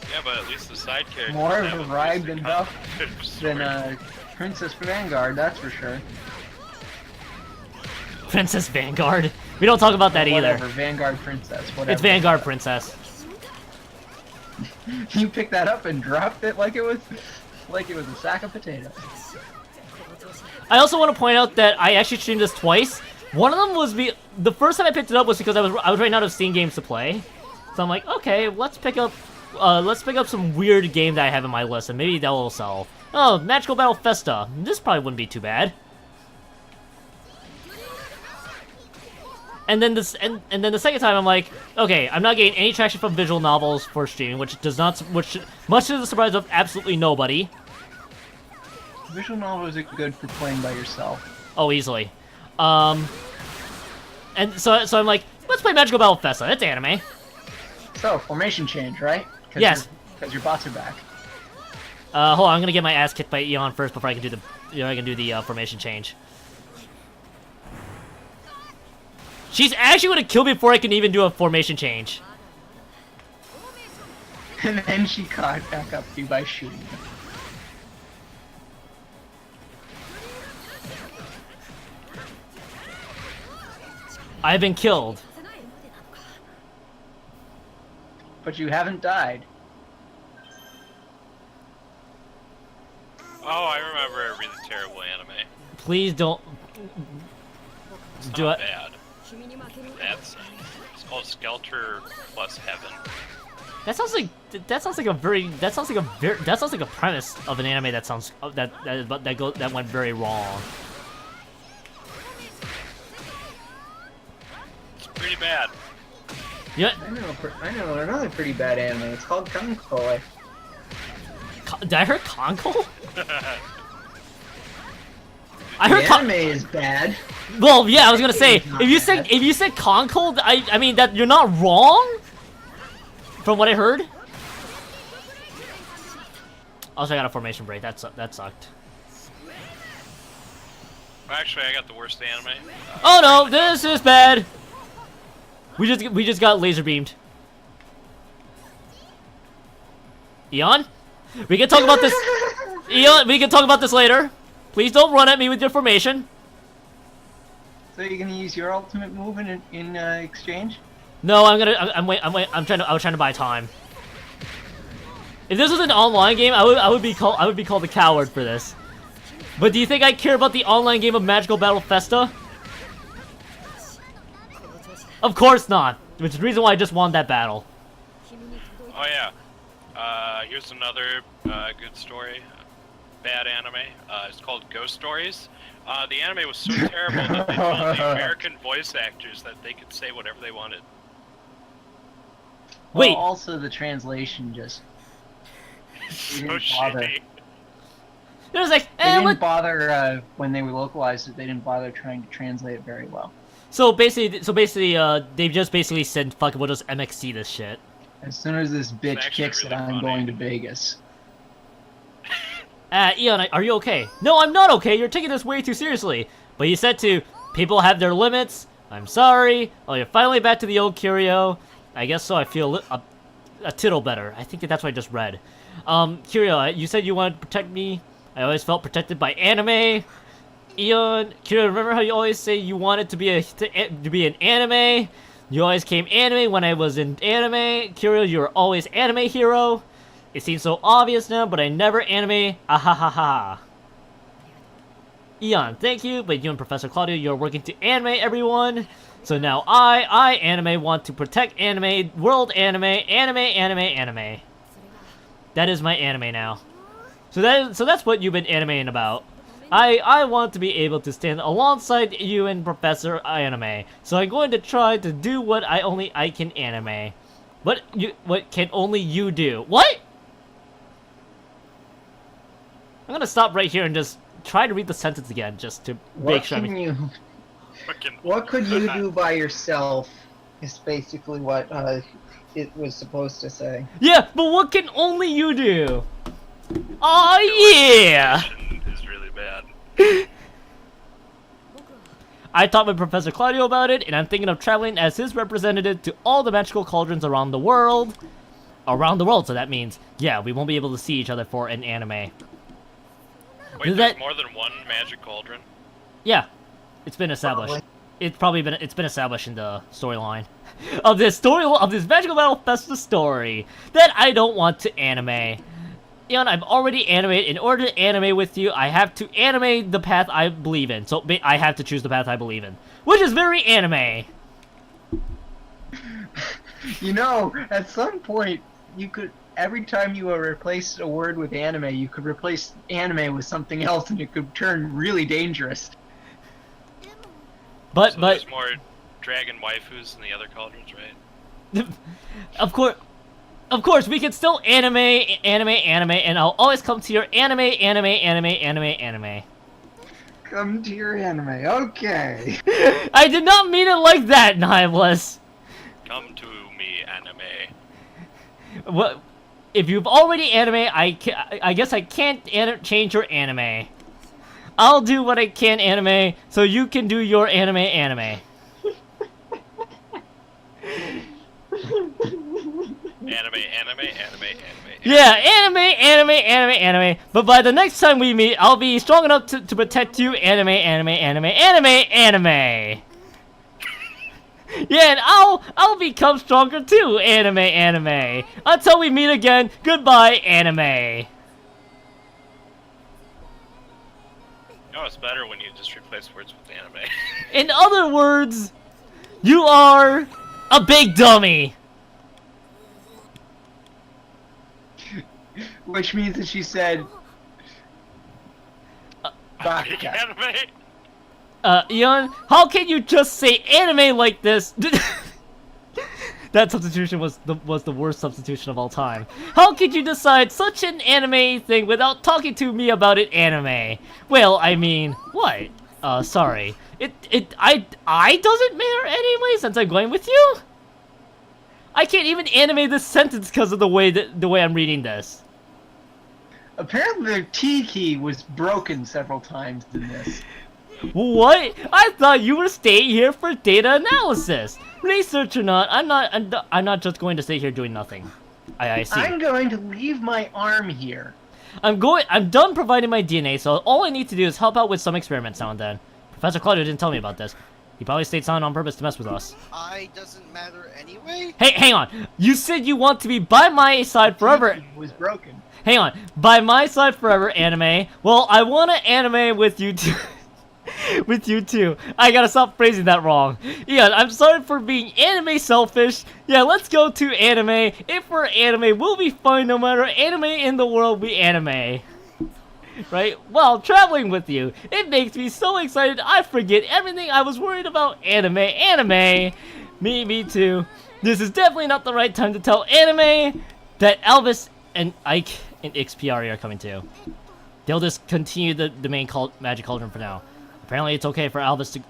Yeah, but at least the side characters More of have a at ride least than story. Princess Vanguard, that's for sure. Princess Vanguard. We don't talk about that either. Whatever, Vanguard Princess, whatever. It's Vanguard Princess. You picked that up and dropped it like it was a sack of potatoes. I also want to point out that I actually streamed this twice. One of them was the first time I picked it up was because I was running out of Steam games to play. So I'm like, okay, let's pick up some weird game that I have in my list and maybe that will sell. Oh, Magical Battle Festa. This probably wouldn't be too bad. And then the second time I'm like, okay, I'm not getting any traction from visual novels for streaming, which much to the surprise of absolutely nobody. Visual novels are good for playing by yourself. Oh, easily. And so I'm like, let's play Magical Battle Festa. It's anime. So, formation change, right? Yes. Because your bots are back. Hold on, I'm gonna get my ass kicked by Eon first before I can do the formation change. She's actually gonna kill me before I can even do a formation change. And then she caught back up to you by shooting you. I've been killed. But you haven't died. Oh, I remember a really terrible anime. Please don't It's do not it. bad. It's called Skelter plus Heaven. That sounds like a premise of an anime that went very wrong. It's pretty bad. Yeah. I know another pretty bad anime. It's called Kankoi. Did I hear Konko? I The heard anime is bad. Well, yeah, I was gonna say It's not if you bad. said Konko, I mean that you're not wrong. From what I heard. Also, I got a formation break. That sucked. Actually, I got the worst anime. Oh no, this is bad. We just got laser beamed. Eon, we can talk about this. Eon, we can talk about this later. Please don't run at me with your formation. So you're gonna use your ultimate move in exchange? No, I was trying to buy time. If this was an online game, I would be called a coward for this. But do you think I care about the online game of Magical Battle Festa? Of course not. Which is the reason why I just won that battle. Oh yeah. Here's another good story. Bad anime. It's called Ghost Stories. The anime was so terrible that they told the American voice actors that they could say whatever they wanted. Wait. Well, also the translation just So didn't bother. shitty. It was like, They didn't bother when they localized it. They didn't bother trying to translate it very well. So basically, they just basically said, "Fuck it, we'll just MXC this shit." As soon as this bitch actually kicks really it, I'm funny. going to Vegas. Eon, are you okay? No, I'm not okay. You're taking this way too seriously. But you said to people have their limits. I'm sorry. Oh, you're finally back to the old Curio. I guess so. I feel a tittle better. I think that's what I just read. Curio, you said you wanted to protect me. I always felt protected by anime. Eon, Curio, remember how you always say you wanted to be an anime? You always came anime when I was in anime. Curio, you were always anime hero. It seems so obvious now, but I never anime. Ahahaha. Eon, thank you, but you and Professor Claudio, you're working to anime everyone. So now I anime want to protect anime, world anime. That is my anime now. So that's what you've been animating about. I want to be able to stand alongside you and Professor Anime. So I'm going to try to do what I can anime. What can only you do? What? I'm gonna stop right here and just try to read the sentence again just to make sure. What could you do by yourself? Is basically what it was supposed to say. Yeah, but what can only you do? Oh yeah! Is really bad. I talked with Professor Claudio about it, and I'm thinking of traveling as his representative to all the magical cauldrons around the world. Around the world, so that means, yeah, we won't be able to see each other for an anime. Wait, That- there's more than one magic cauldron? Yeah, it's been established. Probably. It's been established in the storyline of this Magical Battle Festa story that I don't want to anime. Eon, I've already animated. In order to anime with you, I have to anime the path I believe in. So I have to choose the path I believe in, which is very anime. You know, at some point, you could, every time you replace a word with anime, you could replace anime with something else, and it could turn really dangerous. But There's more dragon waifus than the other cauldrons, right? Of course, we can still anime, and I'll always come to your anime. Come to your anime. Okay. I did not mean it like that, Nibless. Come to me, anime. What? If you've already anime, I guess I can't change your anime. I'll do what I can anime, so you can do your anime. Anime. Yeah, anime. But by the next time we meet, I'll be strong enough to protect you. Anime. Yeah, and I'll become stronger too. Anime. Until we meet again. Goodbye, anime. No, it's better when you just replace words with anime. In other words, you are a big dummy. Which means that she said... Big anime. Eon, how can you just say anime like this? That substitution was the worst substitution of all time. How could you decide such an anime thing without talking to me about it anime? Well, I mean, what? Sorry. I doesn't matter anyway since I'm going with you? I can't even animate this sentence because of the way I'm reading this. Apparently the T key was broken several times in this. What? I thought you were staying here for data analysis. Research or not, I'm not just going to stay here doing nothing. I see. I'm going to leave my arm here. I'm done providing my DNA, so all I need to do is help out with some experiments now and then. Professor Claudio didn't tell me about this. He probably stayed silent on purpose to mess with us. Doesn't matter anyway. Hey, hang on. You said you want to be by my side forever. It was broken. Hang on. By my side forever, anime. Well, I want to anime with you too. With you too. I gotta stop phrasing that wrong. Yeah, I'm sorry for being anime selfish. Yeah, let's go to anime. If we're anime, we'll be fine no matter anime in the world we anime. Right? Well, traveling with you, it makes me so excited I forget everything I was worried about. Anime. Me too. This is definitely not the right time to tell anime that Elvis and Ike and XPRE are coming too. They'll just continue the main magic cauldron for now. Apparently it's okay for Albus to...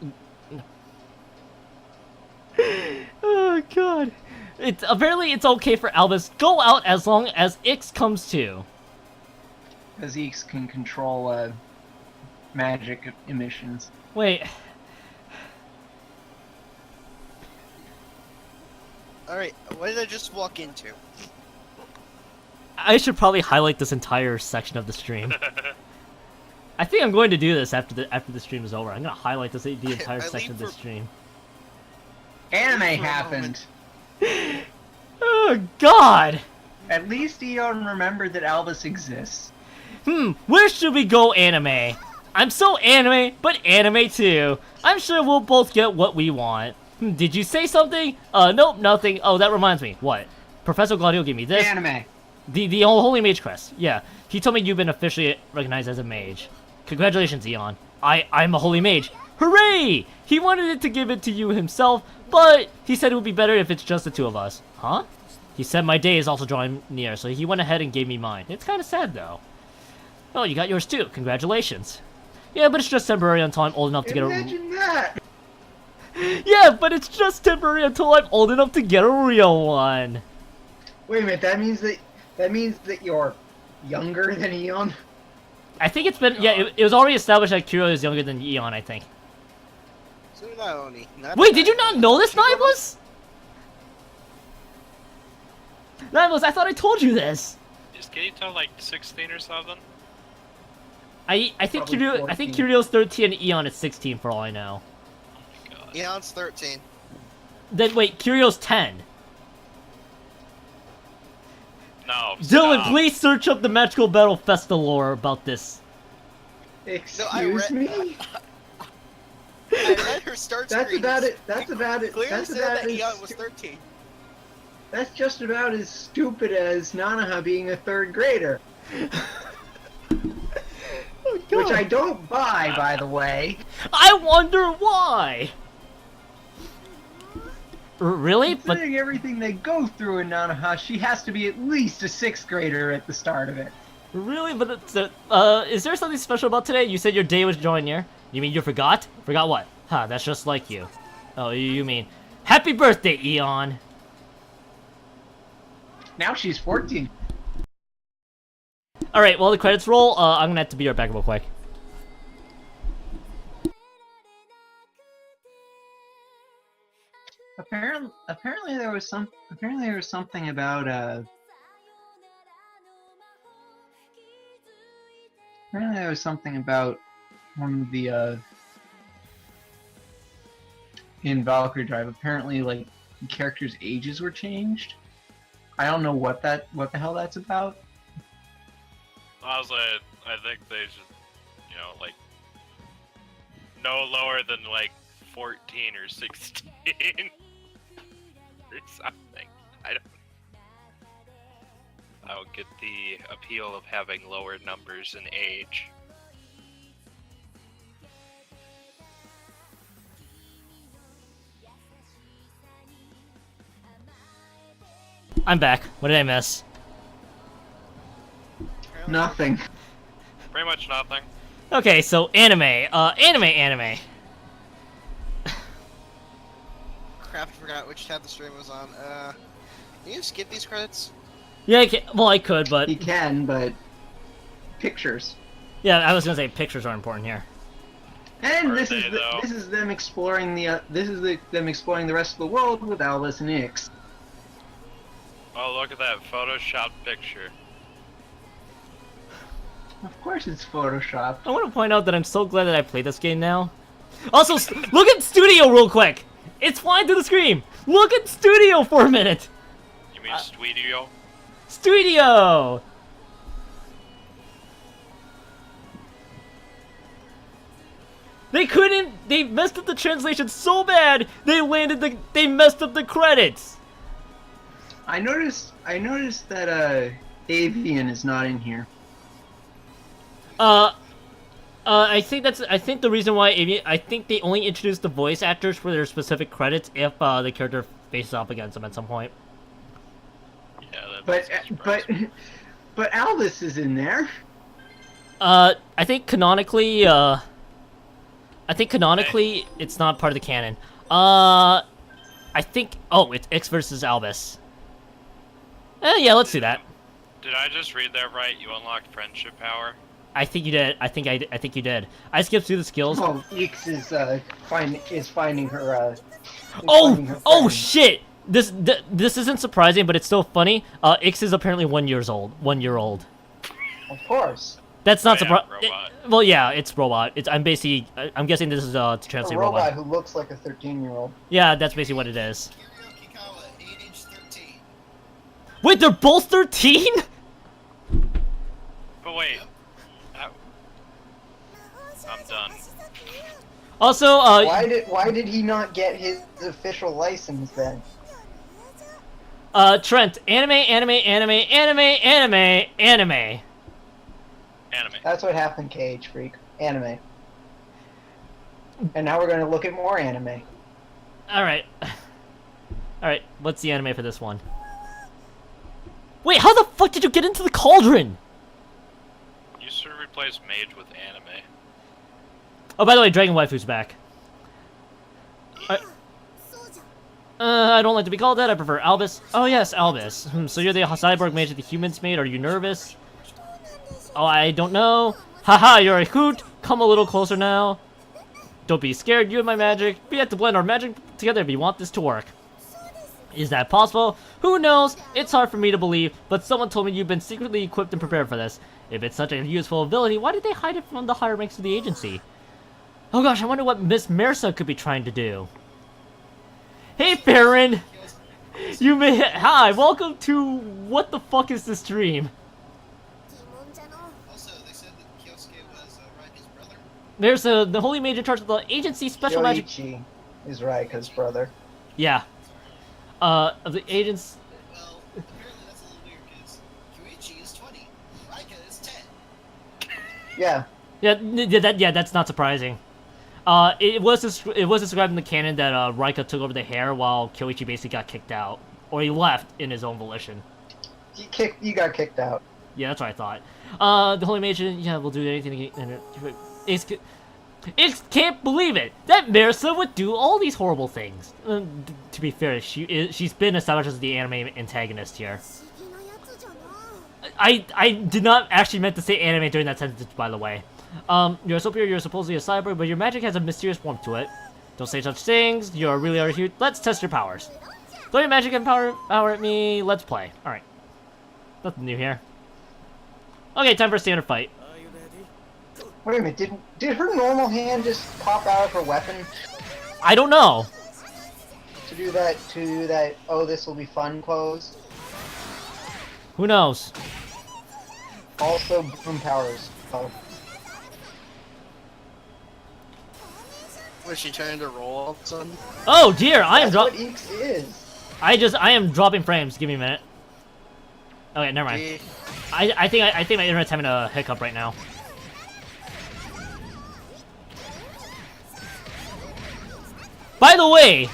Oh god. Apparently it's okay for Albus go out as long as Ix comes too. Because Ix can control magic emissions. Wait. Alright, what did I just walk into? I should probably highlight this entire section of the stream. I think I'm going to do this after the stream is over. I'm gonna highlight the entire section of the stream. Anime happened. Oh god! At least Eon remembered that Albus exists. Where should we go anime? I'm so anime, but anime too. I'm sure we'll both get what we want. Did you say something? Nope, nothing. Oh, that reminds me. What? Professor Gladio gave me this. Anime. The old Holy Mage crest. Yeah. He told me you've been officially recognized as a mage. Congratulations, Eon. I'm a Holy Mage. Hooray! He wanted to give it to you himself, but he said it would be better if it's just the two of us. Huh? He said my day is also drawing near, so he went ahead and gave me mine. It's kind of sad, though. Oh, you got yours too. Congratulations. Yeah, but it's just temporary until I'm old enough to get a... Imagine that! Yeah, but it's just temporary until I'm old enough to get a real one. Wait a minute, that means that you're younger than Eon? I think it's been... Yeah, it was already established that Kiro is younger than Eon, I think. So not only. Not Wait, did you not know this, Nibelus? Nibelus, I thought I told you this. Is Kirito like 16 or something? I think Probably Kiryu, I think Kirio's 13 and Eon is 16 for all I know. God. Eon's 13. Then wait, Kirio's 10. No. Dylan, stop. please search up the Magical Battle Festa lore about this. Excuse me? I read her start That's screen. about it. That's about it. Clearly That's said about that it. Eon was 13. That's just about as stupid as Nanaha being a third grader. Oh, Which I don't buy, by the way. I wonder why. Really? But Considering everything they go through in Nanaha, she has to be at least a 6th grader at the start of it. really? But it's, is there something special about today? You said your day was drawing near. You mean you forgot? Forgot what? Huh? That's just like you. Oh, you mean happy birthday, Eon. Now she's 14. All right. Well, the credits roll. I'm gonna have to be right back real quick. Apparently there was something about apparently there was something about one of the in Valkyrie Drive. Apparently, like, the characters' ages were changed. I don't know what the hell that's about. Honestly, I think they should, you know, like, no lower than like 14 or 16 or something. I don't get the appeal of having lower numbers in age. I'm back. What did I miss? Nothing. Pretty much nothing. Okay, so anime. Anime. Crap, I forgot which tab the stream was on. Can you skip these credits? Yeah, well, I could, but He can, but pictures. yeah, I was gonna say pictures are important here. And Are this they, is though? this is them exploring them exploring the rest of the world with Albus and Ix. Oh, look at that Photoshop picture. Of course, it's Photoshop. I want to point out that I'm so glad that I played this game now. Also, look at Studio real quick. It's flying through the screen. Look at Studio for a minute. You mean Studio? Studio. They couldn't. They messed up the translation so bad. They messed up the credits. I noticed that Avian is not in here. I think the reason why I think they only introduced the voice actors for their specific credits if the character faces off against them at some point. Yeah, that But Albus is in there. I think canonically, it's not part of the canon. I think, it's Ix versus Albus. Yeah, let's do that. Did I just read that right? You unlocked friendship power? I think you did. I think you did. I skipped through the skills. Oh, Ix is finding her. Oh shit! This isn't surprising, but it's still funny. Ix is apparently 1 year old. 1 year old. Of course. That's not Oh, yeah, surprising. robot. Well, yeah, it's robot. I'm guessing this is to A translate robot robot. who looks like a 13-year-old. Yeah, that's basically what it is. Kikawa, age 13. Wait, they're both 13? But wait. I'm done. Also, Why did he not get his official license then? Trent, anime. Anime. That's what happened, Cage Freak. Anime. And now we're going to look at more anime. Alright. Alright, what's the anime for this one? Wait, how the fuck did you get into the cauldron? You should replace mage with anime. Oh, by the way, Dragon Waifu's back. I don't like to be called that. I prefer Albus. Oh yes, Albus. So you're the cyborg mage that the humans made. Are you nervous? Oh, I don't know. Haha, you're a hoot. Come a little closer now. Don't be scared. You and my magic. We have to blend our magic together if you want this to work. Is that possible? Who knows? It's hard for me to believe, but someone told me you've been secretly equipped and prepared for this. If it's such a useful ability, why did they hide it from the higher ranks of the agency? Oh gosh, I wonder what Miss Mersa could be trying to do. Hey, Farron! You may- Hi, welcome to- What the fuck is this stream? Also, they said that Kyosuke was Raika's brother. There's the holy mage in charge of the agency special magic- Yoichi is Raika's brother. Yeah. Of the agents- Well, apparently that's a little weird because Kyoichi is 20, Raika is 10. Yeah. Yeah, that's not surprising. It was described in the canon that Raika took over the hair while Kyoichi basically got kicked out, or he left in his own volition. You got kicked out. Yeah, that's what I thought. The holy mage, yeah, will do anything. It can't believe it. That Mersa would do all these horrible things. To be fair, she's been established as the anime antagonist here. I did not actually meant to say anime during that sentence, by the way. You're superior, you're supposedly a cyborg, but your magic has a mysterious warmth to it. Don't say such things, you really are here. Let's test your powers. Throw your magic and power at me, let's play. Alright. Nothing new here. Okay, time for a standard fight. Wait a minute, did her normal hand just pop out of her weapon I don't know. to do that, oh, this will be fun pose? Who knows? Also, boom powers. Oh. Was she trying to roll all of a sudden? Oh dear, I am That's what dropping. Eeks is. I am dropping frames. Give me a minute. Okay, never mind. I think my internet's having a hiccup right now. By the way,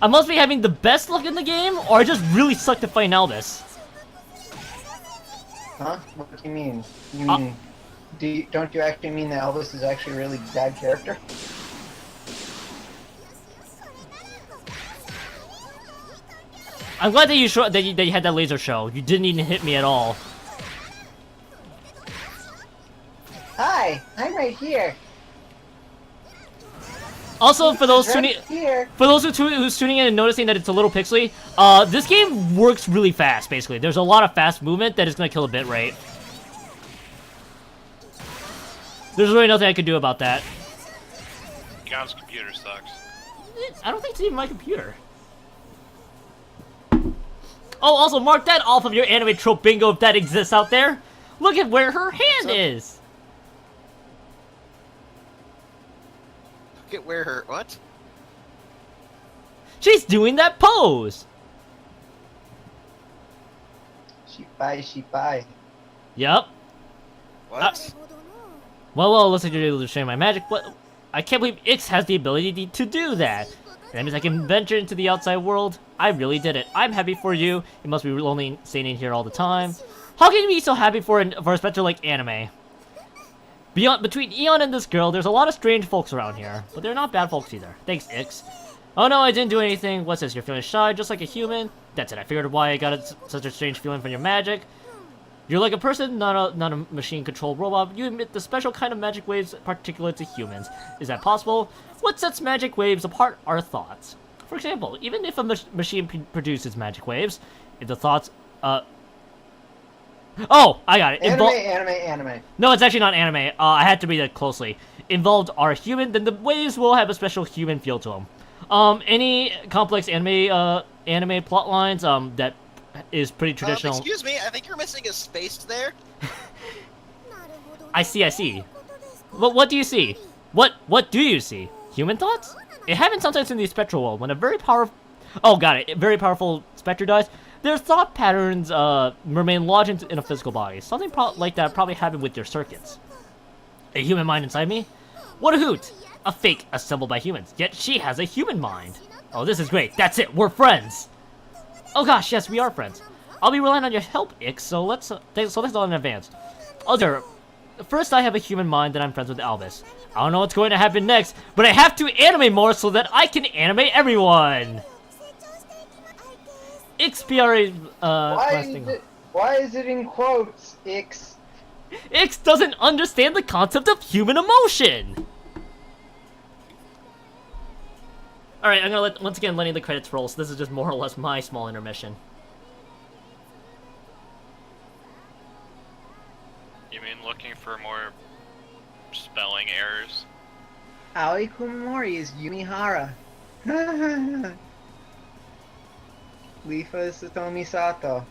I must be having the best luck in the game, or I just really suck to fight Albus. Huh? What do you mean? You mean, don't you actually mean that Elvis is actually a really bad character? I'm glad that you had that laser show. You didn't even hit me at all. Hi, I'm right here. Also, for those tuning, Here. for those who's tuning in and noticing that it's a little pixely, this game works really fast. Basically, there's a lot of fast movement that is gonna kill a bit rate. There's really nothing I could do about that. God's computer sucks. I don't think it's even my computer. Oh, also mark that off of your anime trope bingo if that exists out there. Look at where her hand is. Look at where her what? She's doing that pose. She bye. Yep. What? Well, looks like you're able to show my magic. What? I can't believe Ix has the ability to do that. That means I can venture into the outside world. I really did it. I'm happy for you. It must be lonely staying in here all the time. How can you be so happy for a special like anime? Between Eon and this girl, there's a lot of strange folks around here, but they're not bad folks either. Thanks, Ix. Oh no, I didn't do anything. What's this? You're feeling shy, just like a human? That's it. I figured why I got such a strange feeling from your magic. You're like a person, not a machine-controlled robot. You emit the special kind of magic waves particular to humans. Is that possible? What sets magic waves apart are thoughts. For example, even if a machine produces magic waves, if the thoughts, Oh, I got it. Anime. No, it's actually not anime. I had to read that closely. Involved are human, then the waves will have a special human feel to them. Any complex anime plot lines, that is pretty traditional. Excuse me, I think you're missing a space there. I see. What do you see? What do you see? Human thoughts? It happens sometimes in the spectral world when a very powerful... Oh, got it. A very powerful spectre dies. Their thought patterns remain lodged in a physical body. Something like that probably happened with your circuits. A human mind inside me? What a hoot! A fake assembled by humans. Yet she has a human mind. Oh, this is great. That's it. We're friends. Oh gosh, yes, we are friends. I'll be relying on your help, Ix. So thanks all in advance. Oh dear. First, I have a human mind that I'm friends with Albus. I don't know what's going to happen next, but I have to animate more so that I can animate everyone. XPRA, why is it in quotes, Ix? Ix doesn't understand the concept of human emotion. Alright, I'm gonna once again letting the credits roll, so this is just more or less my small intermission. You mean looking for more spelling errors? Aoi Kumamori is Yumihara. Lifa is Satomi Sato.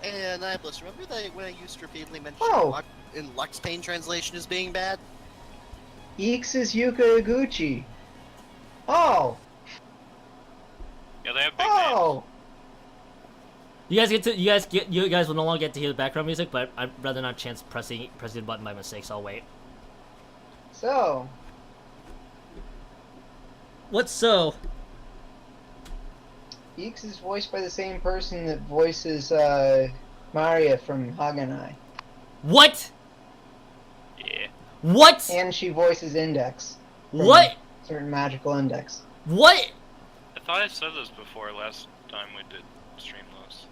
And I plus remember that when I used to repeatedly mention Oh. in Lux Pain translation as being bad? Ix is Yuka Iguchi. Oh! Yeah, they have big names. Oh! You guys will no longer get to hear the background music, but I'd rather not chance pressing the button by mistake, so I'll wait. So, What's so? Ix is voiced by the same person that voices Maria from Haganai. What? Yeah. What? And she voices Index. from What? Certain magical index. What? I thought I said this before last time we did Streamless.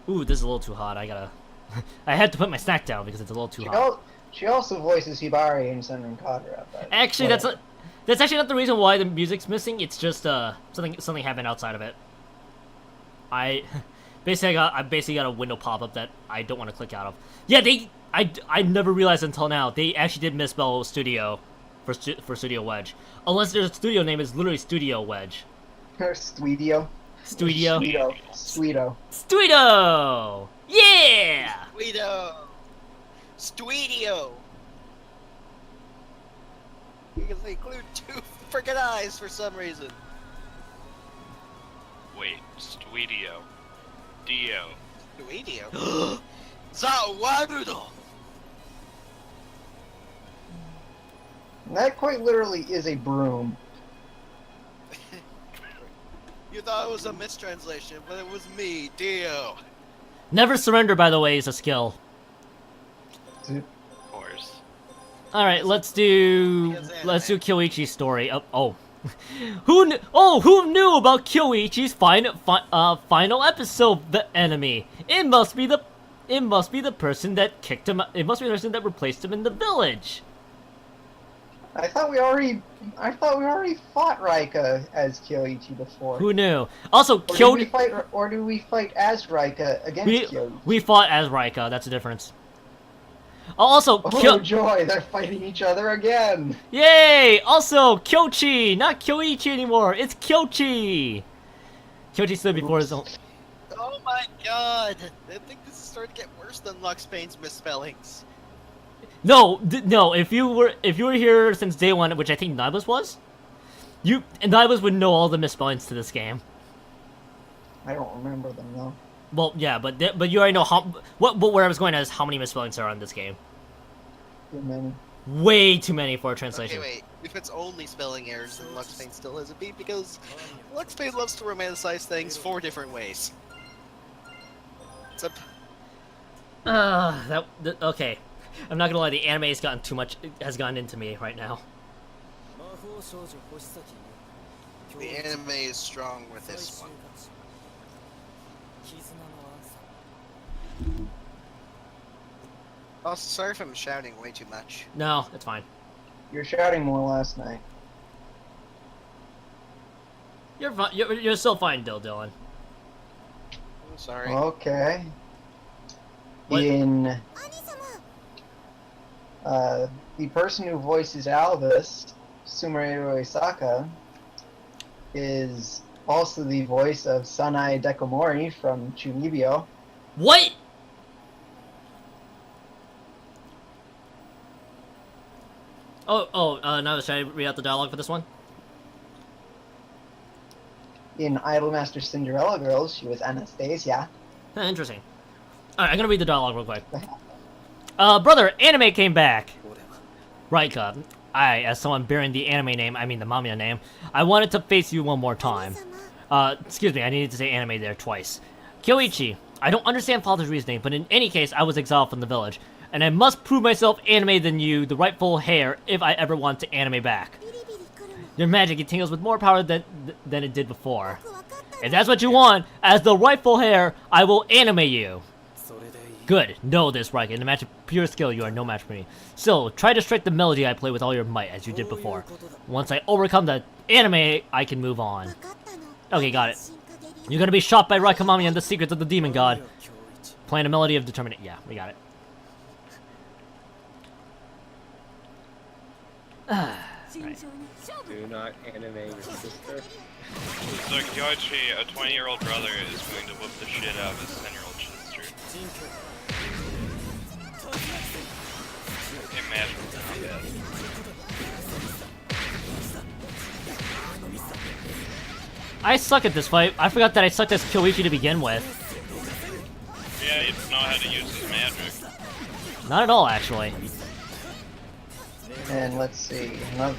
Ooh, this is a little too hot. I gotta... I had to put my snack down because it's a little too hot. She also voices Hibari in Senran Kadra. Actually, that's actually not the reason why the music's missing. It's just something happened outside of it. I basically got a window pop up that I don't want to click out of. Yeah, I never realized until now they actually did misspell Studio for Studio Wedge. Unless their studio name is literally Studio Wedge. Studio. Studio. Studio. Studio. Yeah. Studio! Because they glued 2 frickin' eyes for some reason. Wait, Studio. Dio. Studio? Zawarudo! That quite literally is a broom. You thought it was a mistranslation, but it was me, Dio. Never surrender, by the way, is a skill. Of course. All right, let's do Kyoichi's story. Who knew about Kyoichi's final episode? The enemy. It must be the person that kicked him. It must be the person that replaced him in the village. I thought we already fought Raika as Kyoichi before. Who knew? Also, Or do we fight as Raika against Kyoichi? We fought as Raika. That's the difference. Also, oh joy, they're fighting each other again! Yay! Also, Kyoichi, not Kyoichi anymore. It's Kyoichi. Kyoichi stood before his own. Oh my god! I think this is starting to get worse than Lux Pain's misspellings. No. If you were here since day one, which I think Nibus was, Nibus would know all the misspellings to this game. I don't remember them though. Well, yeah, but you already know where I was going is how many misspellings are on this game. Too many. Way too many for a translation. Okay, wait. If it's only spelling errors, then Lux Pain still has a beat because Lux Pain loves to romanticize things 4 different ways. It's a... Okay. I'm not gonna lie, the anime has gotten into me right now. The anime is strong with this one. Also, sorry if I'm shouting way too much. No, it's fine. You're shouting more last night. You're fine. You're still fine, Dylan. I'm sorry. Okay. What? The person who voices Albus, Sumerero Isaka, is also the voice of Sanae Dekomori from Chunibyo. What? Now should I read out the dialogue for this one? In Idolmaster Cinderella Girls, she was Anastasia. Interesting. Alright, I'm gonna read the dialogue real quick. Brother, anime came back. Raika, as someone bearing the anime name, I mean the manga name, I wanted to face you one more time. Excuse me, I needed to say anime there twice. Kyoichi, I don't understand father's reasoning, but in any case, I was exiled from the village. and I must prove myself anime than you, the rightful heir, if I ever want to anime back. Your magic, it tingles with more power than it did before. If that's what you want, as the rightful heir, I will anime you. Good. Know this, Rika. In a match of pure skill, you are no match for me. Still, try to strike the melody I play with all your might, as you did before. Once I overcome the anime, I can move on. Okay, got it. You're gonna be shot by Raikamami and the secrets of the demon god. Playing a melody of determination. Yeah, we got it. Right. Do not anime your sister. So Kyoichi, a 20-year-old brother, is going to whoop the shit out of his 10-year-old sister. Imagine how bad. I suck at this fight. I forgot that I sucked as Kyoichi to begin with. Yeah, you don't know how to use his magic. Not at all, actually. And let's see, another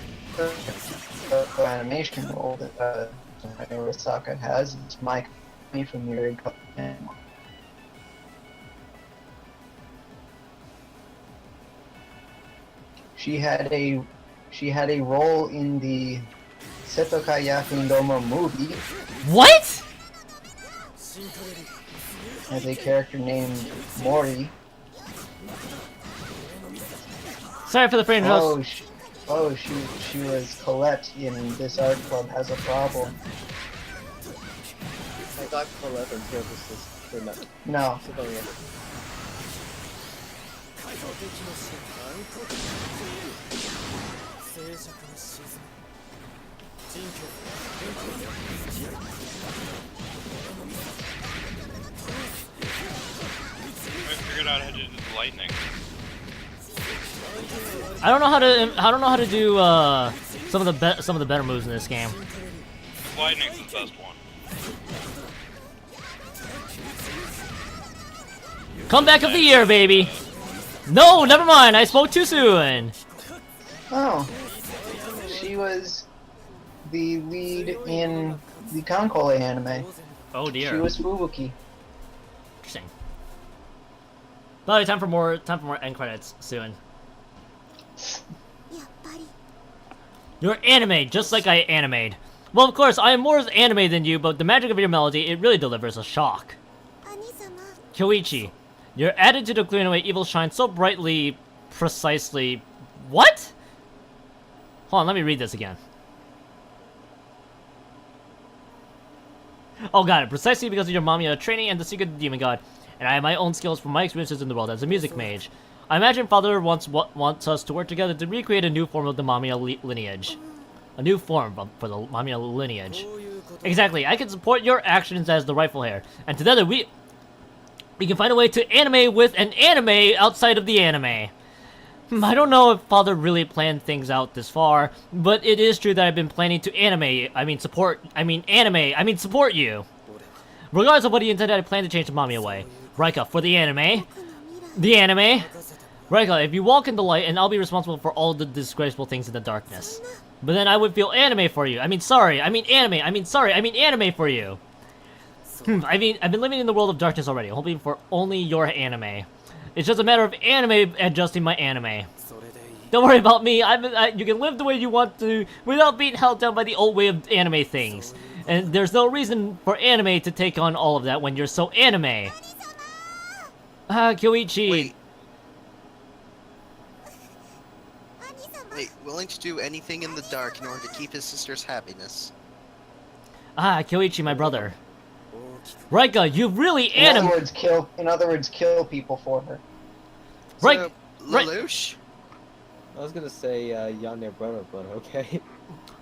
animation role that Arasaka has is Mike from Yuri. She had a role in the Setokai Yakundomo movie. What? As a character named Mori. Sorry for the frame drop. She was Colette in This Art Club Has a Problem. I thought Colette and services were not. No. I figured out how to do the lightning. I don't know how to do some of the better moves in this game. The lightning's the best one. Comeback of the year, baby. No, never mind. I spoke too soon. Oh. She was the lead in the Konkole anime. Oh dear. She was Fubuki. Interesting. Probably time for more end credits soon. You're anime, just like I animate. Well, of course, I am more anime than you, but the magic of your melody, it really delivers a shock. Kyoichi, you're added to the clearing away evil shine so brightly, precisely... What? Hold on, let me read this again. Oh, got it. Precisely because of your Mamiya training and the secret of the demon god. And I have my own skills from my experiences in the world as a music mage. I imagine Father wants us to work together to recreate a new form of the Mamiya lineage. A new form for the Mamiya lineage. Exactly. I can support your actions as the rightful heir. And together we can find a way to anime with an anime outside of the anime. I don't know if Father really planned things out this far, but it is true that I've been planning to support you. Regardless of what he intended, I plan to change the Mamiya way. Rika, for the anime. Rika, if you walk in the light, and I'll be responsible for all the disgraceful things in the darkness. But then I would feel anime for you. Anime for you. I've been living in the world of darkness already, hoping for only your anime. It's just a matter of anime adjusting my anime. Don't worry about me. You can live the way you want to without being held down by the old way of anime things. And there's no reason for anime to take on all of that when you're so anime. Kyoichi. Wait, willing to do anything in the dark in order to keep his sister's happiness. Kyoichi, my brother. Rika, you really In other words, kill people for her. So, Lelouch? I was gonna say Yonder brother, but okay.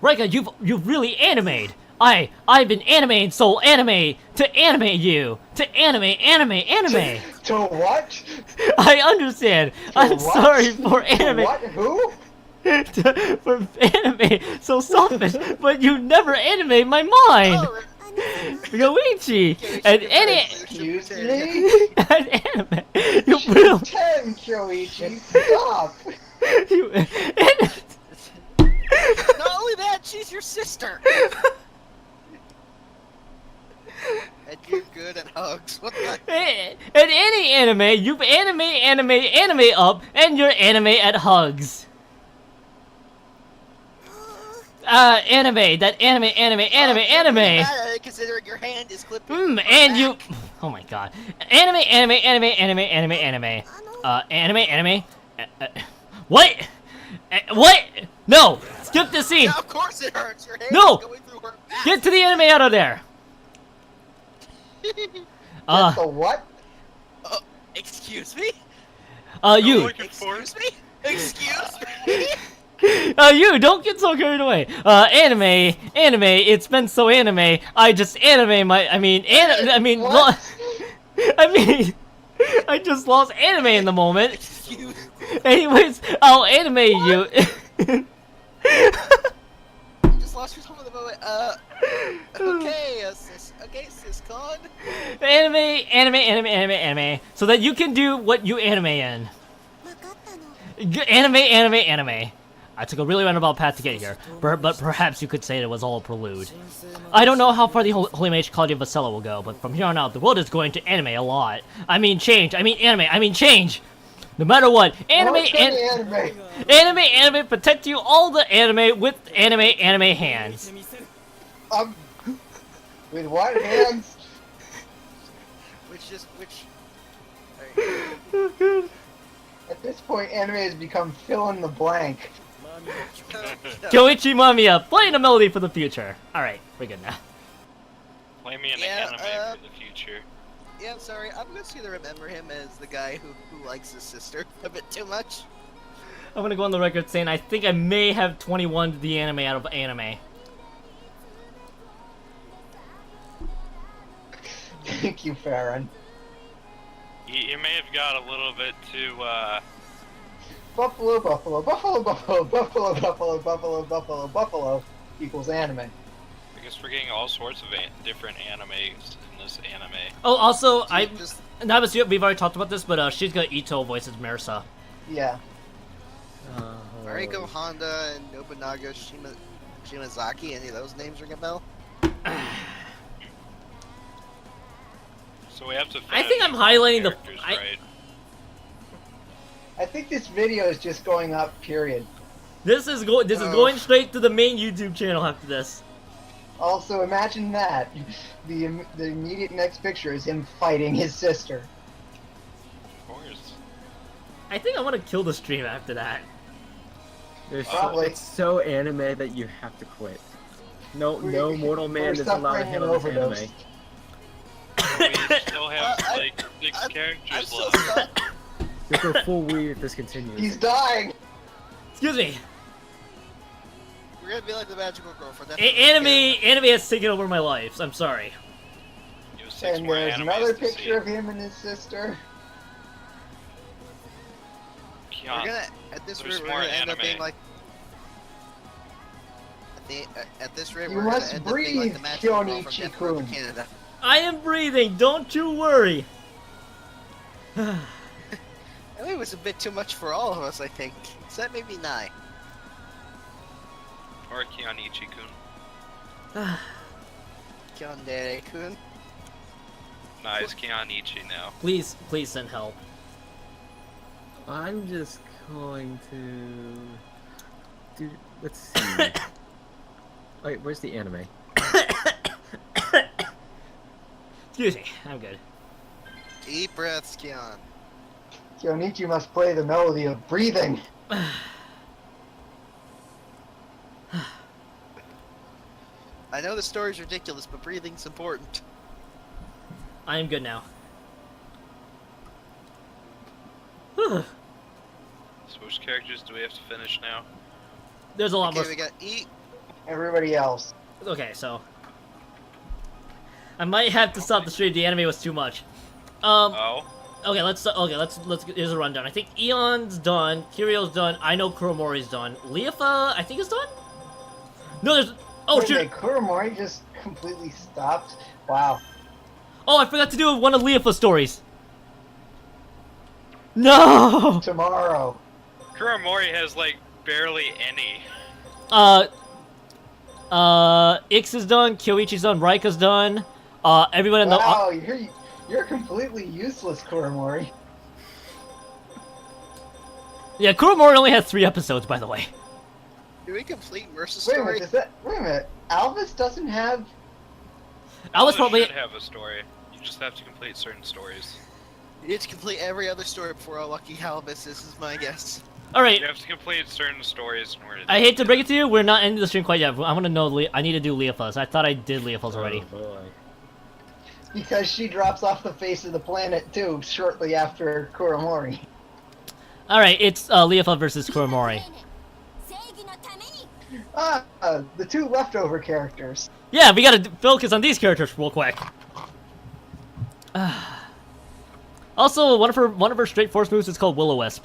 Rika, you've really animated. I've been animating soul anime to animate you. To anime. To what? I understand. I'm what? sorry for anime. What? Who? For anime so selfish, but you never animate my mind. Oh, Kyoichi, and Excuse me? and anime. You will. 10, Kyoichi. Stop. You not only that, she's your sister. And you're good good at hugs. What the? In any anime, you anime up, and you're anime at hugs. Anime, that anime. Considering your hand is clipped. And you. Oh my god. Anime. What? What? No! Skip the scene! Yeah, of course it hurts. Your hand No! is going through her. Get to the anime out of there! That's the what? Excuse me? You. Excuse me? Excuse me? You, don't get so carried away. Anime, it's been so anime, I just anime my, What? I just lost anime in the moment. Excuse me. Anyways, I'll anime you. You just lost yourself in the moment. Okay, sis con. Anime. So that you can do what you anime in. 分かったの Anime. I took a really roundabout path to get here, but perhaps you could say it was all a prelude. I don't know how far the Holy Mage Claudia Vasella will go, but from here on out, the world is going to anime a lot. Change. No matter what, anime, protect you all the anime with anime hands. With what hands? Which? At this point, anime has become fill in the blank. Kyoichi Mamiya, playing a melody for the future. Alright, we're good now. Play me an anime for the future. Yeah, I'm sorry. I'm just gonna remember him as the guy who likes his sister a bit too much. I'm gonna go on the record saying I think I may have 21 the anime out of anime. Thank you, Farron. You may have got a little bit too, Buffalo equals anime. I guess we're getting all sorts of different animes in this anime. Oh, also, we've already talked about this, but Shizuka Ito voices Marisa. Yeah. Mariko Honda and Nobunaga Shimazaki, any of those names ring a bell? So we have to. I think I'm highlighting the. Right. I think this video is just going up, period. This is going straight to the main YouTube channel after this. Also, imagine that. The immediate next picture is him fighting his sister. Of course. I think I want to kill the stream after that. It's so anime that you have to quit. No mortal man is allowed to handle this anime. We still have like 6 characters left. You'll go full weird if this continues. He's dying! Excuse me. We're gonna be like the magical girl for that. Anime has taken over my life. So I'm sorry. And there's another picture of him and his sister. We're gonna at this rate we're gonna end up being like. At this rate we're gonna end up being like the magical girl from Death Canada. I am breathing. Don't you worry. It was a bit too much for all of us, I think. So that made me nigh. Or Kianichi-kun. Kyondere-kun. Nah, it's Kianichi now. Please send help. I'm just going to... let's see. Wait, where's the anime? Excuse me, I'm good. Deep breaths, Kion. Kyonichi must play the melody of breathing. I know the story's ridiculous, but breathing's important. I am good now. So which characters do we have to finish now? There's a lot more. Okay, we got E. Everybody else. Okay, so I might have to stop the stream. The anime was too much. Okay, let's here's a rundown. I think Eon's done, Kirio's done, I know Kuromori's done. Leafa, I think is done? No, there's Wait, shoot. Kuromori just completely stopped. Wow. Oh, I forgot to do one of Leafa's stories. No. Tomorrow. Kuromori has like barely any. Ix is done, Kyoichi's done, Raika's done. Everyone in the Wow, you're completely useless, Kuromori. yeah, Kuromori only has 3 episodes, by the way. Do we complete Merce's Wait a story? minute, wait a minute. Alvis doesn't have. I was probably should have a story. You just have to complete certain stories. You need to complete every other story before unlocking Halibus, this is my guess. all right. You have to complete certain stories in order to I hate to break it to you, we're not ending the stream quite yet. I want to know. I need to do Leafus. I thought I did Leafus already. Oh, boy. Because she drops off the face of the planet too, shortly after Kuromori. All right, it's Leafus versus Kuromori. 正義のために The 2 leftover characters. Yeah, we gotta focus on these characters real quick. Also, one of her straight force moves is called Will-O-Wisp.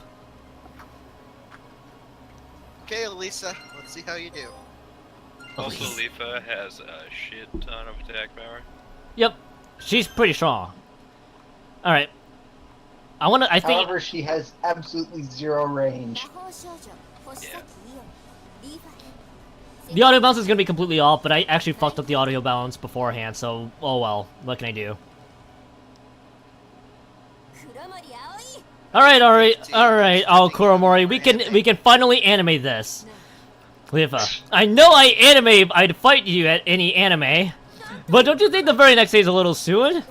Okay, Elisa, let's see how you do. Also, Leafa has a shit ton of attack power. Yep, she's pretty strong. All right, I think. However, she has absolutely 0 range. 魔法少女星崎伊代リーファ The audio balance is gonna be completely off, but I actually fucked up the audio balance beforehand, so oh well. What can I do? 黒森葵 All right. Oh, Kuromori, we can finally animate this. Leafa, I know I'd fight you at any anime, but don't you think the very next day is a little soon?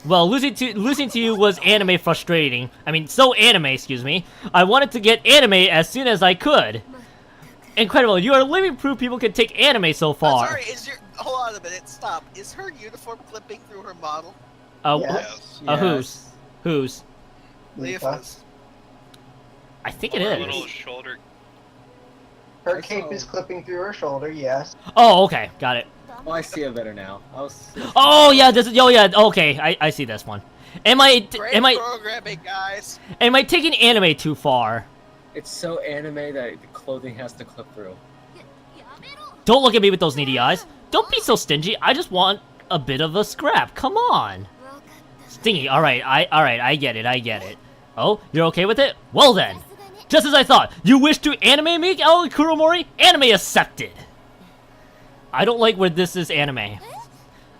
Well, losing to you was anime frustrating. I mean, so anime, excuse me. I wanted to get anime as soon as I could. Incredible, you are living proof people can take anime so far. Sorry, hold on a minute, stop. Is her uniform clipping through her model? Yes. Whose? Leafa's. I think it Her is. little shoulder. Her cape is clipping through her shoulder, yes. Oh, okay, got it. Oh, I see it better now. Oh yeah, this is. Oh yeah, okay, I see this one. Am I Great programming, guys. taking anime too far? It's so anime that the clothing has to clip through. やめろ Don't look at me with those needy eyes. Don't be so stingy. I just want a bit of a scrap. Come on. 分かった Stingy. All right, I get it. Oh, you're okay with it? Well then. Just as I thought. You wish to anime me, oh Kuromori? Anime accepted. I don't like where this is anime.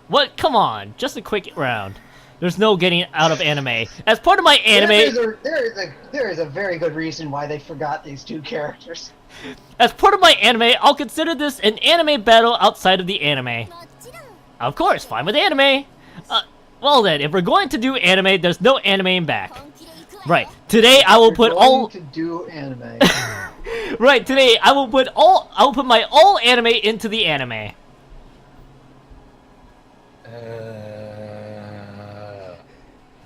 What? Come on. Just a quick round. There's no getting out of anime. As part of my anime... There is a very good reason why they forgot these 2 characters. As part of my anime, I'll consider this an anime battle outside of the anime. もちろん Of course, fine with anime. Well then, if we're going to do anime, there's no animeing back. 本気で行くわよ Right. Today I will We're put going all... to do anime. Right, today I will put my all anime into the anime.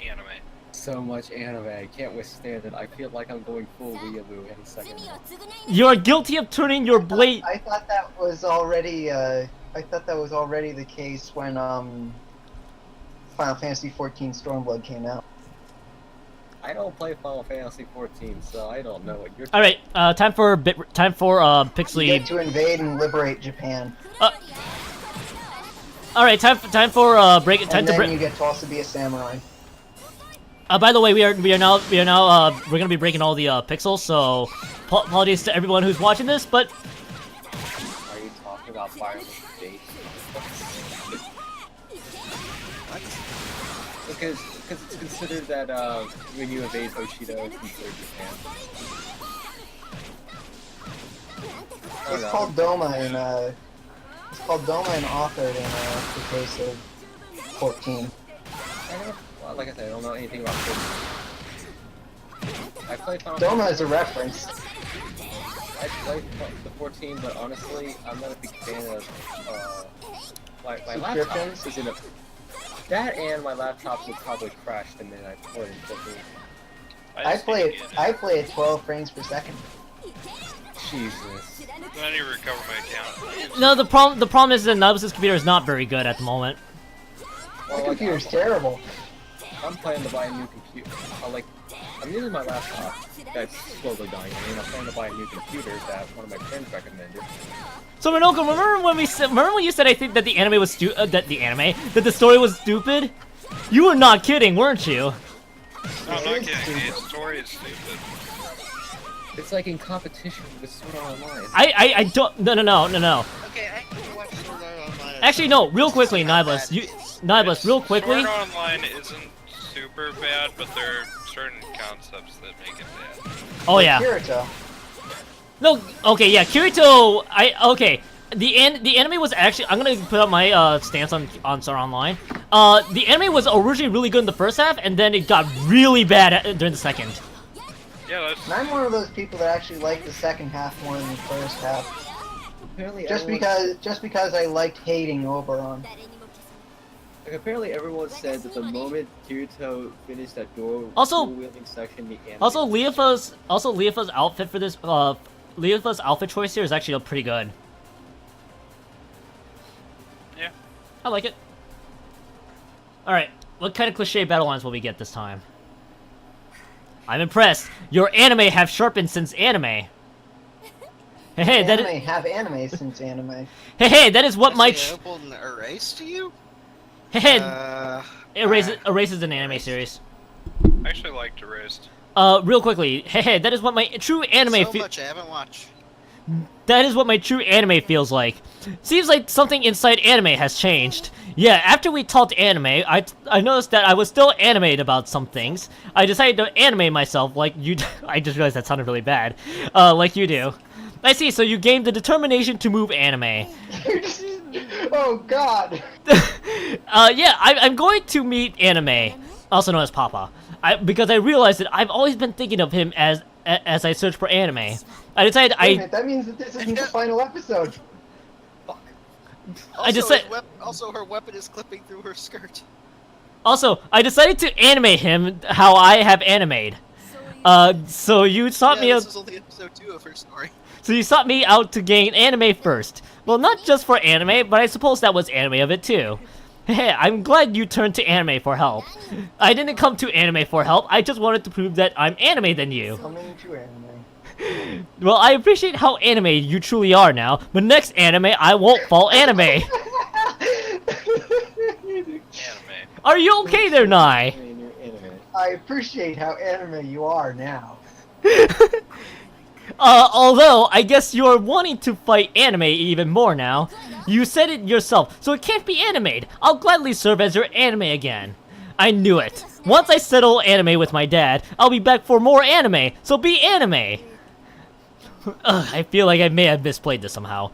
Anime. So much anime, I can't withstand it. I feel like I'm going full weeaboo any second 罪を now. 償いな You're guilty of turning your blade... I thought that was already the case when Final Fantasy XIV Stormblood came out. I don't play Final Fantasy 14, so I don't know what you're All right, time for You Pixley. get to invade and liberate Japan, All right, time for break. Time and to then break. you get to also be a samurai. By the way, we're gonna be breaking all the pixels. So apologies to everyone who's watching this, but Are you talking about violent debate? Because it's considered that when you evade Hoshido, it's considered Japan. It's called Doma in it's called Doma and authored in the case of 14. Well, like I said, I don't know anything about 14. I played Final Doma is a reference. I played the 14, but honestly, I'm not a big fan of my laptop Subscriptions? is in a that and my laptop would probably crash the minute I put it in 14. I play at 12 frames per second. Jesus. I need to recover my account. no, the problem is that Nubs' computer is not very good at the moment. My Well, computer's terrible. I'm planning to buy a new computer. I'm using my laptop that's slowly dying. I mean, I'm planning to buy a new computer that one of my friends recommended. So Renoko, remember when you said I think that the anime was that the story was stupid? You were not kidding, weren't you? No, I'm not kidding. The story is stupid. It's like in competition with Sword Art Online. I don't. No. Okay, I can watch Sword Art Online. Actually, no. Real quickly, Nibus, Nibus, real quickly. Sword Online isn't super bad, but there are certain concepts that make it bad. Oh yeah. Kirito. No, okay, yeah, Kirito. Okay. The anime was actually. I'm gonna put up my stance on Sword Online. The anime was originally really good in the first half, and then it got really bad during the second. Yeah, that's. And I'm one of those people that actually like the second half more than the first half. Apparently, Just because I liked hating Oberon. Like, apparently everyone said that the moment Kirito finished that Also- dual-wielding section, the anime Also, Leofa's outfit for this Leofa's outfit choice here is actually pretty good. Yeah. I like it. All right, what kind of cliche battle lines will we get this time? I'm impressed. Your anime have sharpened since anime. Hey, that Anime is. have anime since anime. Hey, that is what my. An erase to you? Hey, Uh, erases an anime series. I actually liked Erased. Real quickly. Hey, that is what my true anime. so much I haven't watched. That is what my true anime feels like. Seems like something inside anime has changed. Yeah, after we talked anime, I noticed that I was still animated about some things. I decided to animate myself like you. I just realized that sounded really bad. Like you do. I see. So you gained the determination to move anime. Oh God. Yeah, I'm going to meet anime, also known as Papa. Because I realized that I've always been thinking of him as I search for anime. I decided Wait a minute, that means that this isn't the final episode. I just said. Also, her weapon is clipping through her skirt. Also, I decided to animate him how I have animated. So you sought me out. This is only episode 2 of her story. So you sought me out to gain anime first. Well, not just for anime, but I suppose that was anime of it too. Hey, I'm glad you turned to anime for help. I didn't come to anime for help. I just wanted to prove that I'm anime than you. Coming to anime. Well, I appreciate how anime you truly are now, but next anime I won't fall anime. Anime. Are you okay there, Nai? I appreciate how anime you are now. Although, I guess you're wanting to fight anime even more now. You said it yourself, so it can't be animated. I'll gladly serve as your anime again. I knew it. Once I settle anime with my dad, I'll be back for more anime, so be anime! Ugh, I feel like I may have misplayed this somehow.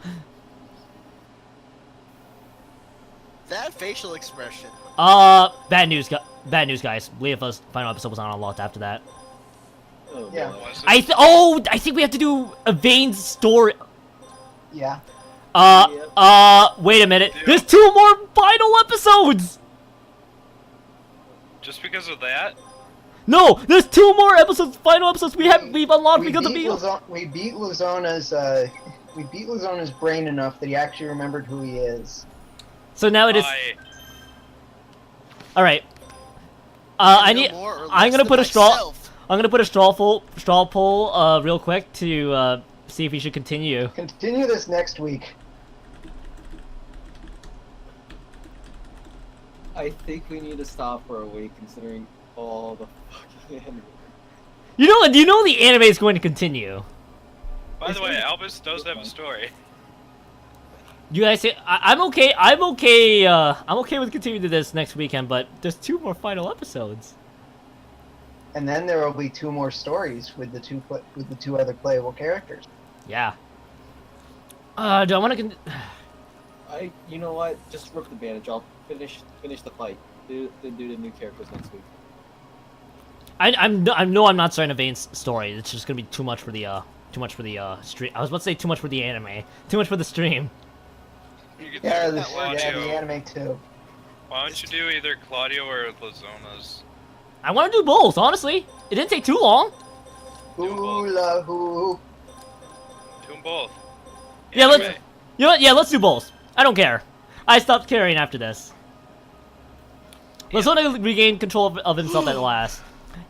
That facial expression. Bad news, guys. Leofa's final episode was not unlocked after that. Oh, Yeah. Was it? I think we have to do a Vane's story. Yeah. Wait a minute. There's 2 more final episodes! Just because of that? No, there's 2 more episodes, final episodes we've unlocked because of me. We beat Luzona's brain enough that he actually remembered who he is. So now it is. All right. I'm gonna put a straw. I'm gonna put a straw poll real quick to see if we should continue. Continue this next week. I think we need to stop for a week, considering all the fucking anime. You know the anime is going to continue. By the way, Albus does have a story. You guys say I'm okay. I'm okay. I'm okay with continuing to this next weekend, but there's 2 more final episodes. And then there will be 2 more stories with the 2 other playable characters. Yeah. Do I want to? You know what? Just rip the bandage. I'll finish the fight. Do the new characters next week. I know I'm not starting a Vane's story. It's just gonna be too much for the stream. I was about to say too much for the anime. Too much for the stream. You could Yeah, do the Claudio. anime too. Why don't you do either Claudio or Lazona's? I want to do both. Honestly, it didn't take too long. Hula hoo. Do them both. Yeah, Anime. You know what? Yeah, let's do both. I don't care. I stopped caring after this. Lazona regained control of himself at last.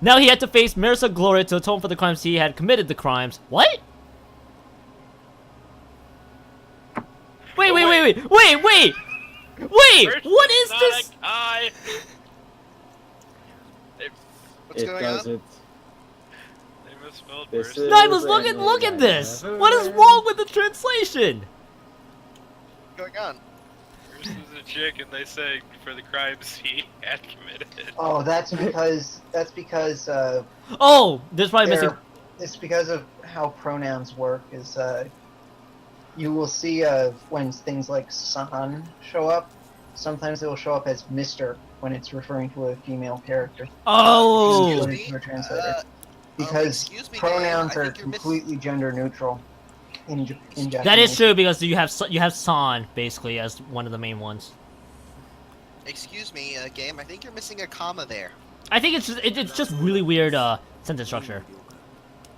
Now he had to face Marisa Gloria to atone for the crimes he had committed. The crimes. What? Wait! First What is Sonic this? Eye. What's going on? They misspelled This first. is- Nibus, look at this. What is wrong with the translation? What's going on? versus a chick, and they say for the crimes he had committed. Oh, that's because Oh, this probably missing. it's because of how pronouns work. Is you will see when things like san show up, sometimes it will show up as Mr. when it's referring to a female character. Oh. Excuse me, because excuse me, pronouns Dave, I are think you're completely gender neutral in Japanese. That is true because you have san basically as one of the main ones. Excuse me, game. I think you're missing a comma there. I think it's just really weird sentence structure.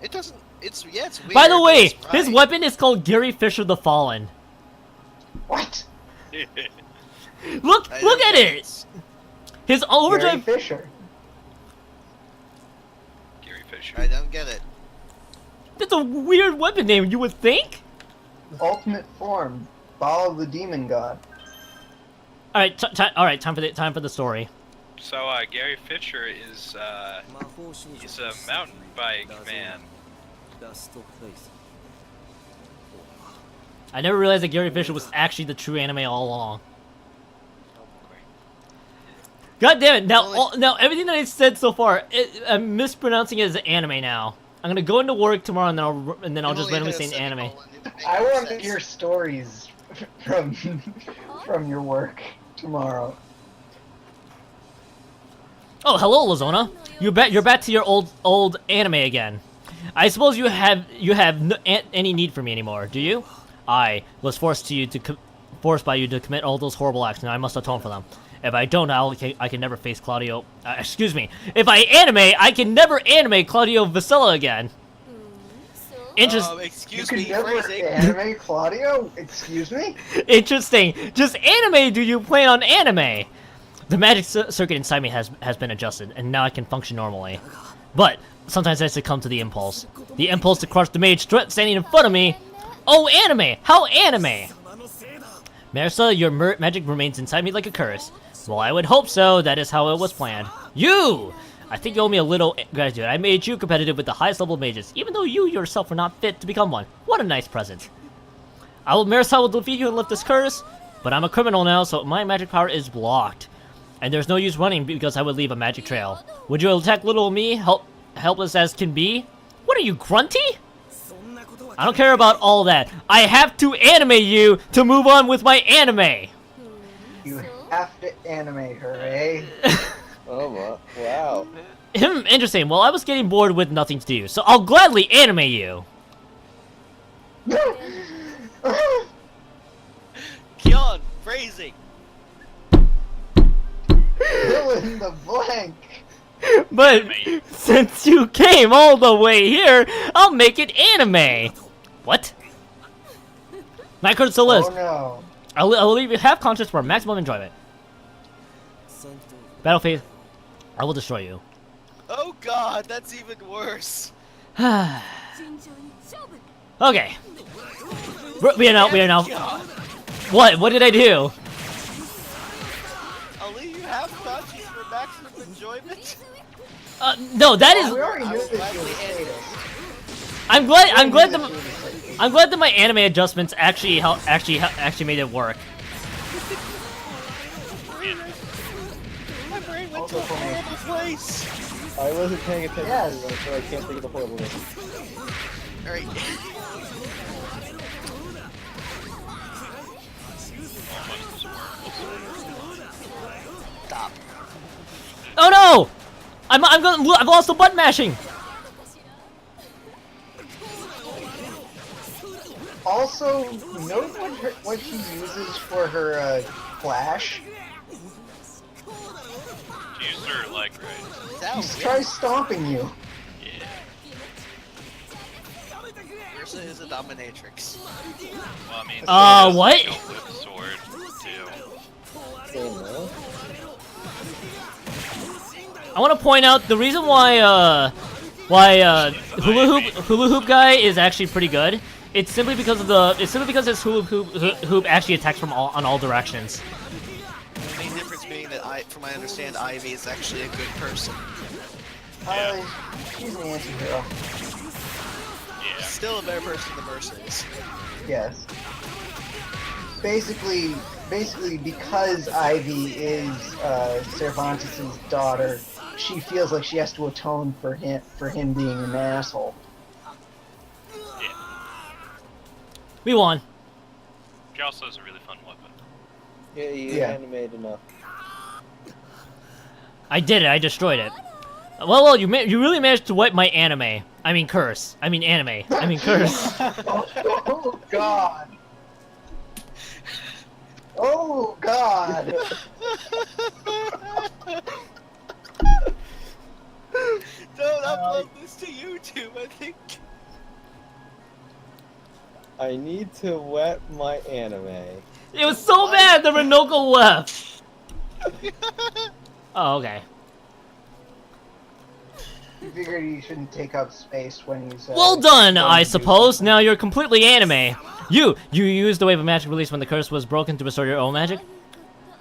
It doesn't. It's it's weird. By the way, it's his right. weapon is called Gary Fisher the Fallen. What? Look at it. His Gary overdrive. Fisher. Gary Fisher. I don't get it. That's a weird weapon name. You would think. Ultimate form. Baal the demon god. All right, time for the story. So Gary Fisher is he's a mountain bike man. I never realized that Gary Fisher was actually the true anime all along. God damn it! Now everything that I said so far, I'm mispronouncing it as anime now. I'm gonna go into work tomorrow and then I'll just randomly say anime. I want to hear stories from your work tomorrow. Oh, hello, Lazona. You're back to your old anime again. I suppose you have any need for me anymore, do you? I was forced by you to commit all those horrible acts, and I must atone for them. If I don't, I can never face Claudio. Excuse me. If I anime, I can never animate Claudio Vasella again. Excuse me, You can never phrasing. anime Claudio? Excuse me? Interesting. Just anime do you plan on anime? The magic circuit inside me has been adjusted, and now I can function normally. But sometimes I succumb to the impulse. The impulse to crush the mage standing in front of me. Oh, anime! How anime! Marissa, your magic remains inside me like a curse. Well, I would hope so. That is how it was planned. You! I think you owe me a little gratitude. I made you competitive with the highest level mages, even though you yourself were not fit to become one. What a nice present. Marissa will defeat you and lift this curse, but I'm a criminal now, so my magic power is blocked. And there's no use running because I would leave a magic trail. Would you attack little me, helpless as can be? What are you, grunty? I don't care about all that. I have to animate you to move on with my anime. You have to animate her, eh? Oh, wow. Interesting. Well, I was getting bored with nothing to do, so I'll gladly animate you. Kion, phrasing. Fill in the blank. But since you came all the way here, I'll make it anime. What? My curse still is. Oh no. I'll leave you half conscious for maximum enjoyment. Battlefield, I will destroy you. Oh god, that's even worse. Okay. We are now. What did I do? I'll leave you half conscious for maximum enjoyment. No, that is. We already knew this was status. I'm glad that my anime adjustments actually made it work. My brain went to a horrible place. I wasn't paying attention Yes. to it, so I can't think of the horrible name. Alright. Stop. Oh no! I've lost the button mashing. Also, note what she uses for her flash. She used her leg right. She tries stomping you. Yeah. Ursa is a dominatrix. Well, I mean, What? she has a whip sword too. I want to point out the reason why hula hoop guy is actually pretty good. It's simply because his hula hoop actually attacks from on all directions. The main difference being that from what I understand, Ivy is actually a good person. She's an anti-hero. Yeah. Still a better person than Mercer is. Yes. Basically, basically because Ivy is Cervantes' daughter, she feels like she has to atone for him being an asshole. We won. She also has a really fun weapon. Yeah, you Yeah. animated enough. I did it. I destroyed it. Well, you really managed to wipe my anime. I mean curse. I mean anime. I mean curse. Oh God. Oh God. Don't upload this to YouTube, I think. I need to wet my anime. It was so bad. There were no go left. Oh, okay. You figured you shouldn't take up space when you said. Well done, when I you do suppose. something. Now you're completely anime. You used the wave of magic release when the curse was broken to restore your own magic?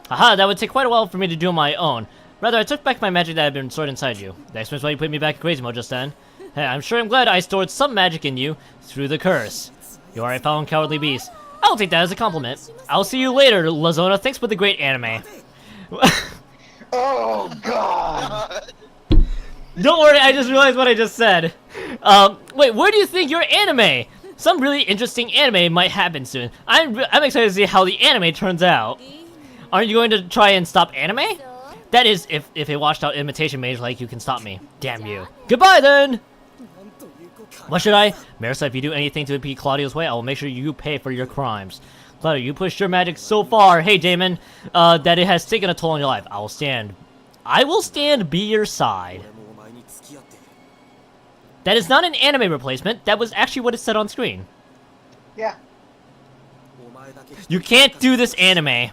Haha, that would take quite a while for me to do on my own. Rather, I took back my magic that had been stored inside you. That explains why you put me back in crazy mode just then. Hey, I'm sure I'm glad I stored some magic in you through the curse. You are a foul and cowardly beast. I'll take that as a compliment. I'll see you later, Lazona. Thanks for the great anime. Oh God. Don't worry, I just realized what I just said. Wait, where do you think your anime? Some really interesting anime might happen soon. I'm excited to see how the anime turns out. Aren't you going to try and stop anime? That is, if a washed out imitation mage like you can stop me. Damn you. Goodbye then! What should I? Marissa, if you do anything to impede Claudio's way, I will make sure you pay for your crimes. Claudio, you pushed your magic so far, hey Damon, that it has taken a toll on your life. I will stand by your side. That is not an anime replacement, that was actually what it said on screen. Yeah. You can't do this anime.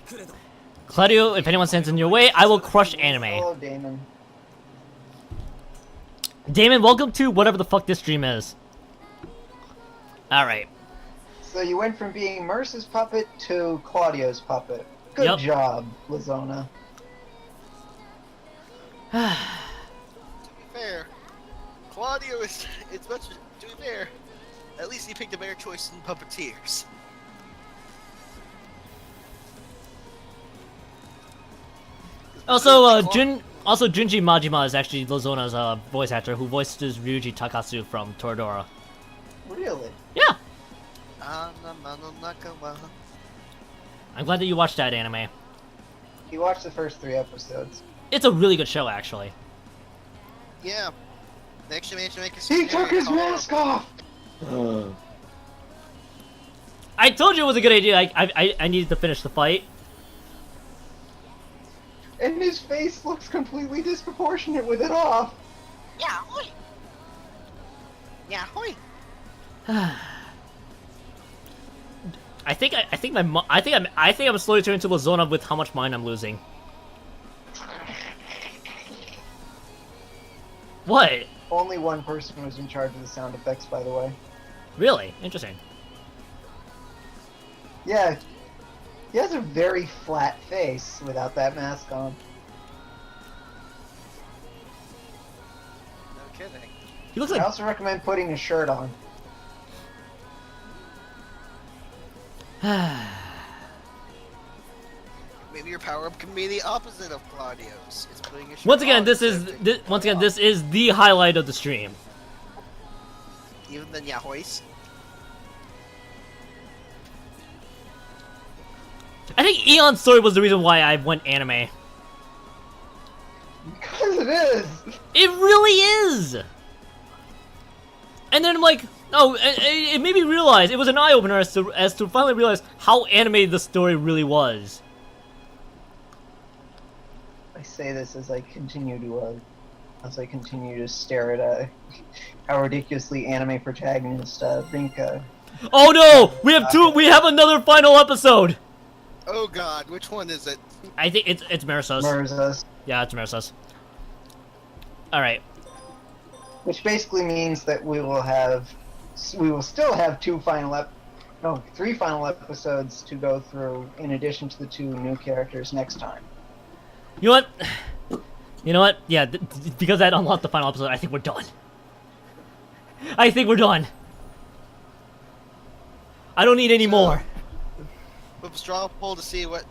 Claudio, if anyone stands in your way, I will crush anime. Hello, Damon. Damon, welcome to whatever the fuck this stream is. Alright. So you went from being Merce's puppet to Claudio's puppet. Good Yep. job, Lazona. To be fair, Claudio is. It's much. To be fair, at least he picked a better choice than puppeteers. Also, Junji Majima is actually Lazona's voice actor who voices Ryuji Takatsu from Toradora. Really? Yeah! I'm glad that you watched that anime. He watched the first 3 episodes. It's a really good show, actually. Yeah. They actually managed to make a He took his mask off! I told you it was a good idea. I needed to finish the fight. And his face looks completely disproportionate with it off. Yeah, hoi. Yeah, hoi. I think I'm slowly turning to Lazona with how much mind I'm losing. What? Only one person was in charge of the sound effects, by the way. Really? Interesting. Yeah. He has a very flat face without that mask on. No kidding. He looks I like also recommend putting a shirt on. Maybe your power-up can be the opposite of Claudio's. It's putting a shirt once again, on this instead is of taking it off. this is the highlight of the stream. Even than Yahoi's. I think Eon's story was the reason why I went anime. Because it is! It really is! And then I'm like, oh, it made me realize, it was an eye-opener as to finally realize how animated the story really was. I say this as I continue to stare at how ridiculously anime protagonist Rinka. Oh no! We have another final episode! Oh god, which one is it? I think it's Marisos. Mirza's. Yeah, it's Marisos. Alright. Which basically means that we will still have 3 final episodes to go through in addition to the 2 new characters next time. You know what? Yeah, because that unlocked the final episode, I think we're done. I think we're done. I don't need any more. With a straw poll to see what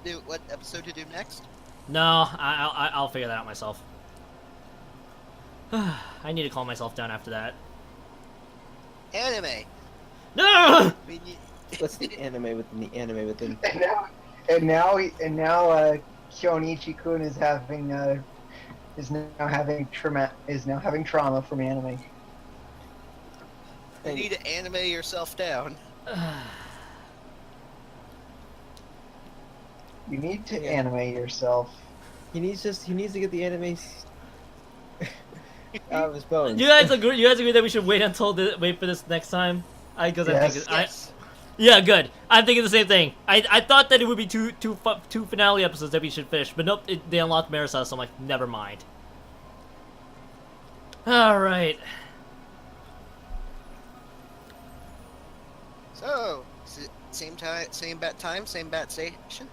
episode to do next. No, I'll figure that out myself. I need to calm myself down after that. Anime. No! I mean, What's the anime within the anime within? And now Kyonichi-kun is now having trauma from anime. you need to anime yourself down. You need to anime yourself. He needs to get the anime out of his bones. You guys agree that we should wait wait for this next time? Yes. Yeah, good. I'm thinking the same thing. I thought that it would be two finale episodes that we should finish, but nope, they unlocked Marisa, so I'm like, never mind. All right. So, same time, same bat time, same bat station.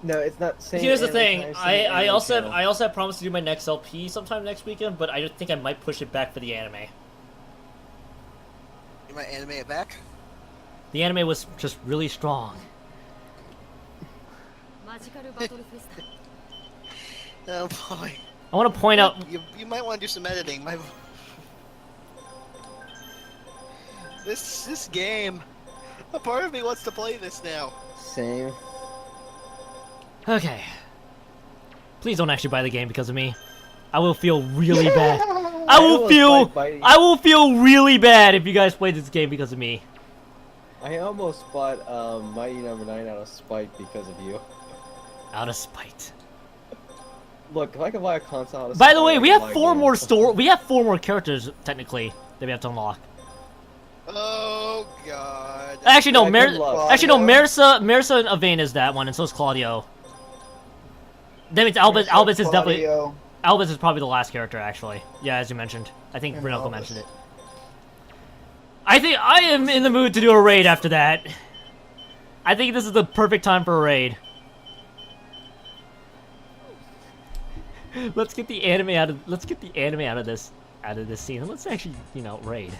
No, it's not same. Here's the anime thing. time, same I anime also channel. have promised to do my next LP sometime next weekend, but I think I might push it back for the anime. You might anime it back. The anime was just really strong. マジカルバトルフェスタ Oh boy. I want to point out. You might want to do some editing. This game. A part of me wants to play this now. Same. Okay. Please don't actually buy the game because of me. I will feel really bad. I will feel really bad if you guys play this game because of me. I almost bought Mighty Number 9 out of spite because of you. Out of spite. Look, if I could buy a console out of By spite, the way, I we could have buy a four game. more we have 4 more characters technically that we have to unlock. Oh god. Actually no, Yeah, good luck. Marisa and Avane is that one, and so is Claudio. That means Albus is definitely Claudio. Albus is probably the last character actually. Yeah, as you mentioned. I think And Renoko Albus. mentioned it. I think I am in the mood to do a raid after that. I think this is the perfect time for a raid. Let's get the anime out of this scene, and let's actually, raid.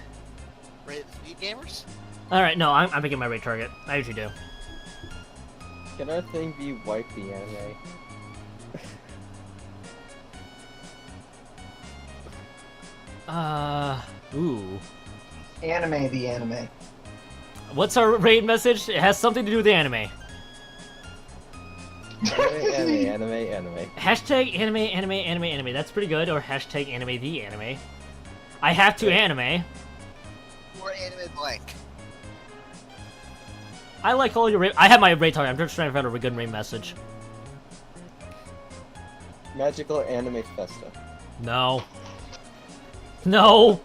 Raid the Speed Gamers? All right, no, I'm picking my raid target. I usually do. Can our thing be wipe the anime? Ooh. Anime the anime. What's our raid message? It has something to do with the anime. Anime. Hashtag anime. That's pretty good. Or hashtag anime the anime. I have to anime. Or anime blank. I like all your raid. I have my raid target. I'm just trying to find a good raid message. Magical Anime Festa. No. No.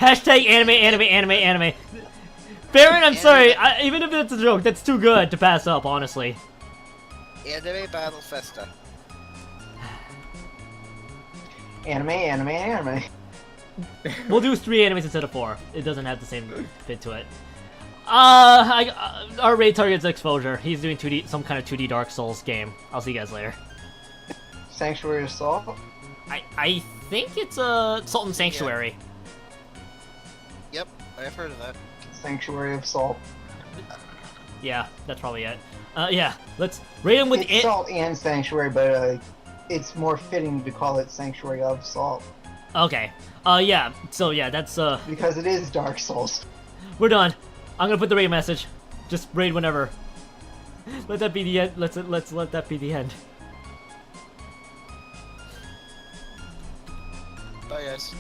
Hashtag anime. Baron, I'm sorry. Even if it's a joke, that's too good to pass up, honestly. Anime Battle Festa. Anime. We'll do 3 animes instead of 4. It doesn't have the same fit to it. Our raid target's Exposure. He's doing some kind of 2D Dark Souls game. I'll see you guys later. Sanctuary Assault. I think it's a Salt and Sanctuary. Yep, I've heard of that. Sanctuary of Salt. Yeah, that's probably it. Yeah, let's raid him with It's Salt and Sanctuary, but it's more fitting to call it Sanctuary of Salt. Okay. Yeah. So yeah, that's Because it is Dark Souls. We're done. I'm gonna put the raid message. Just raid whenever. Let that be the end. Let's let that be the end. Bye guys.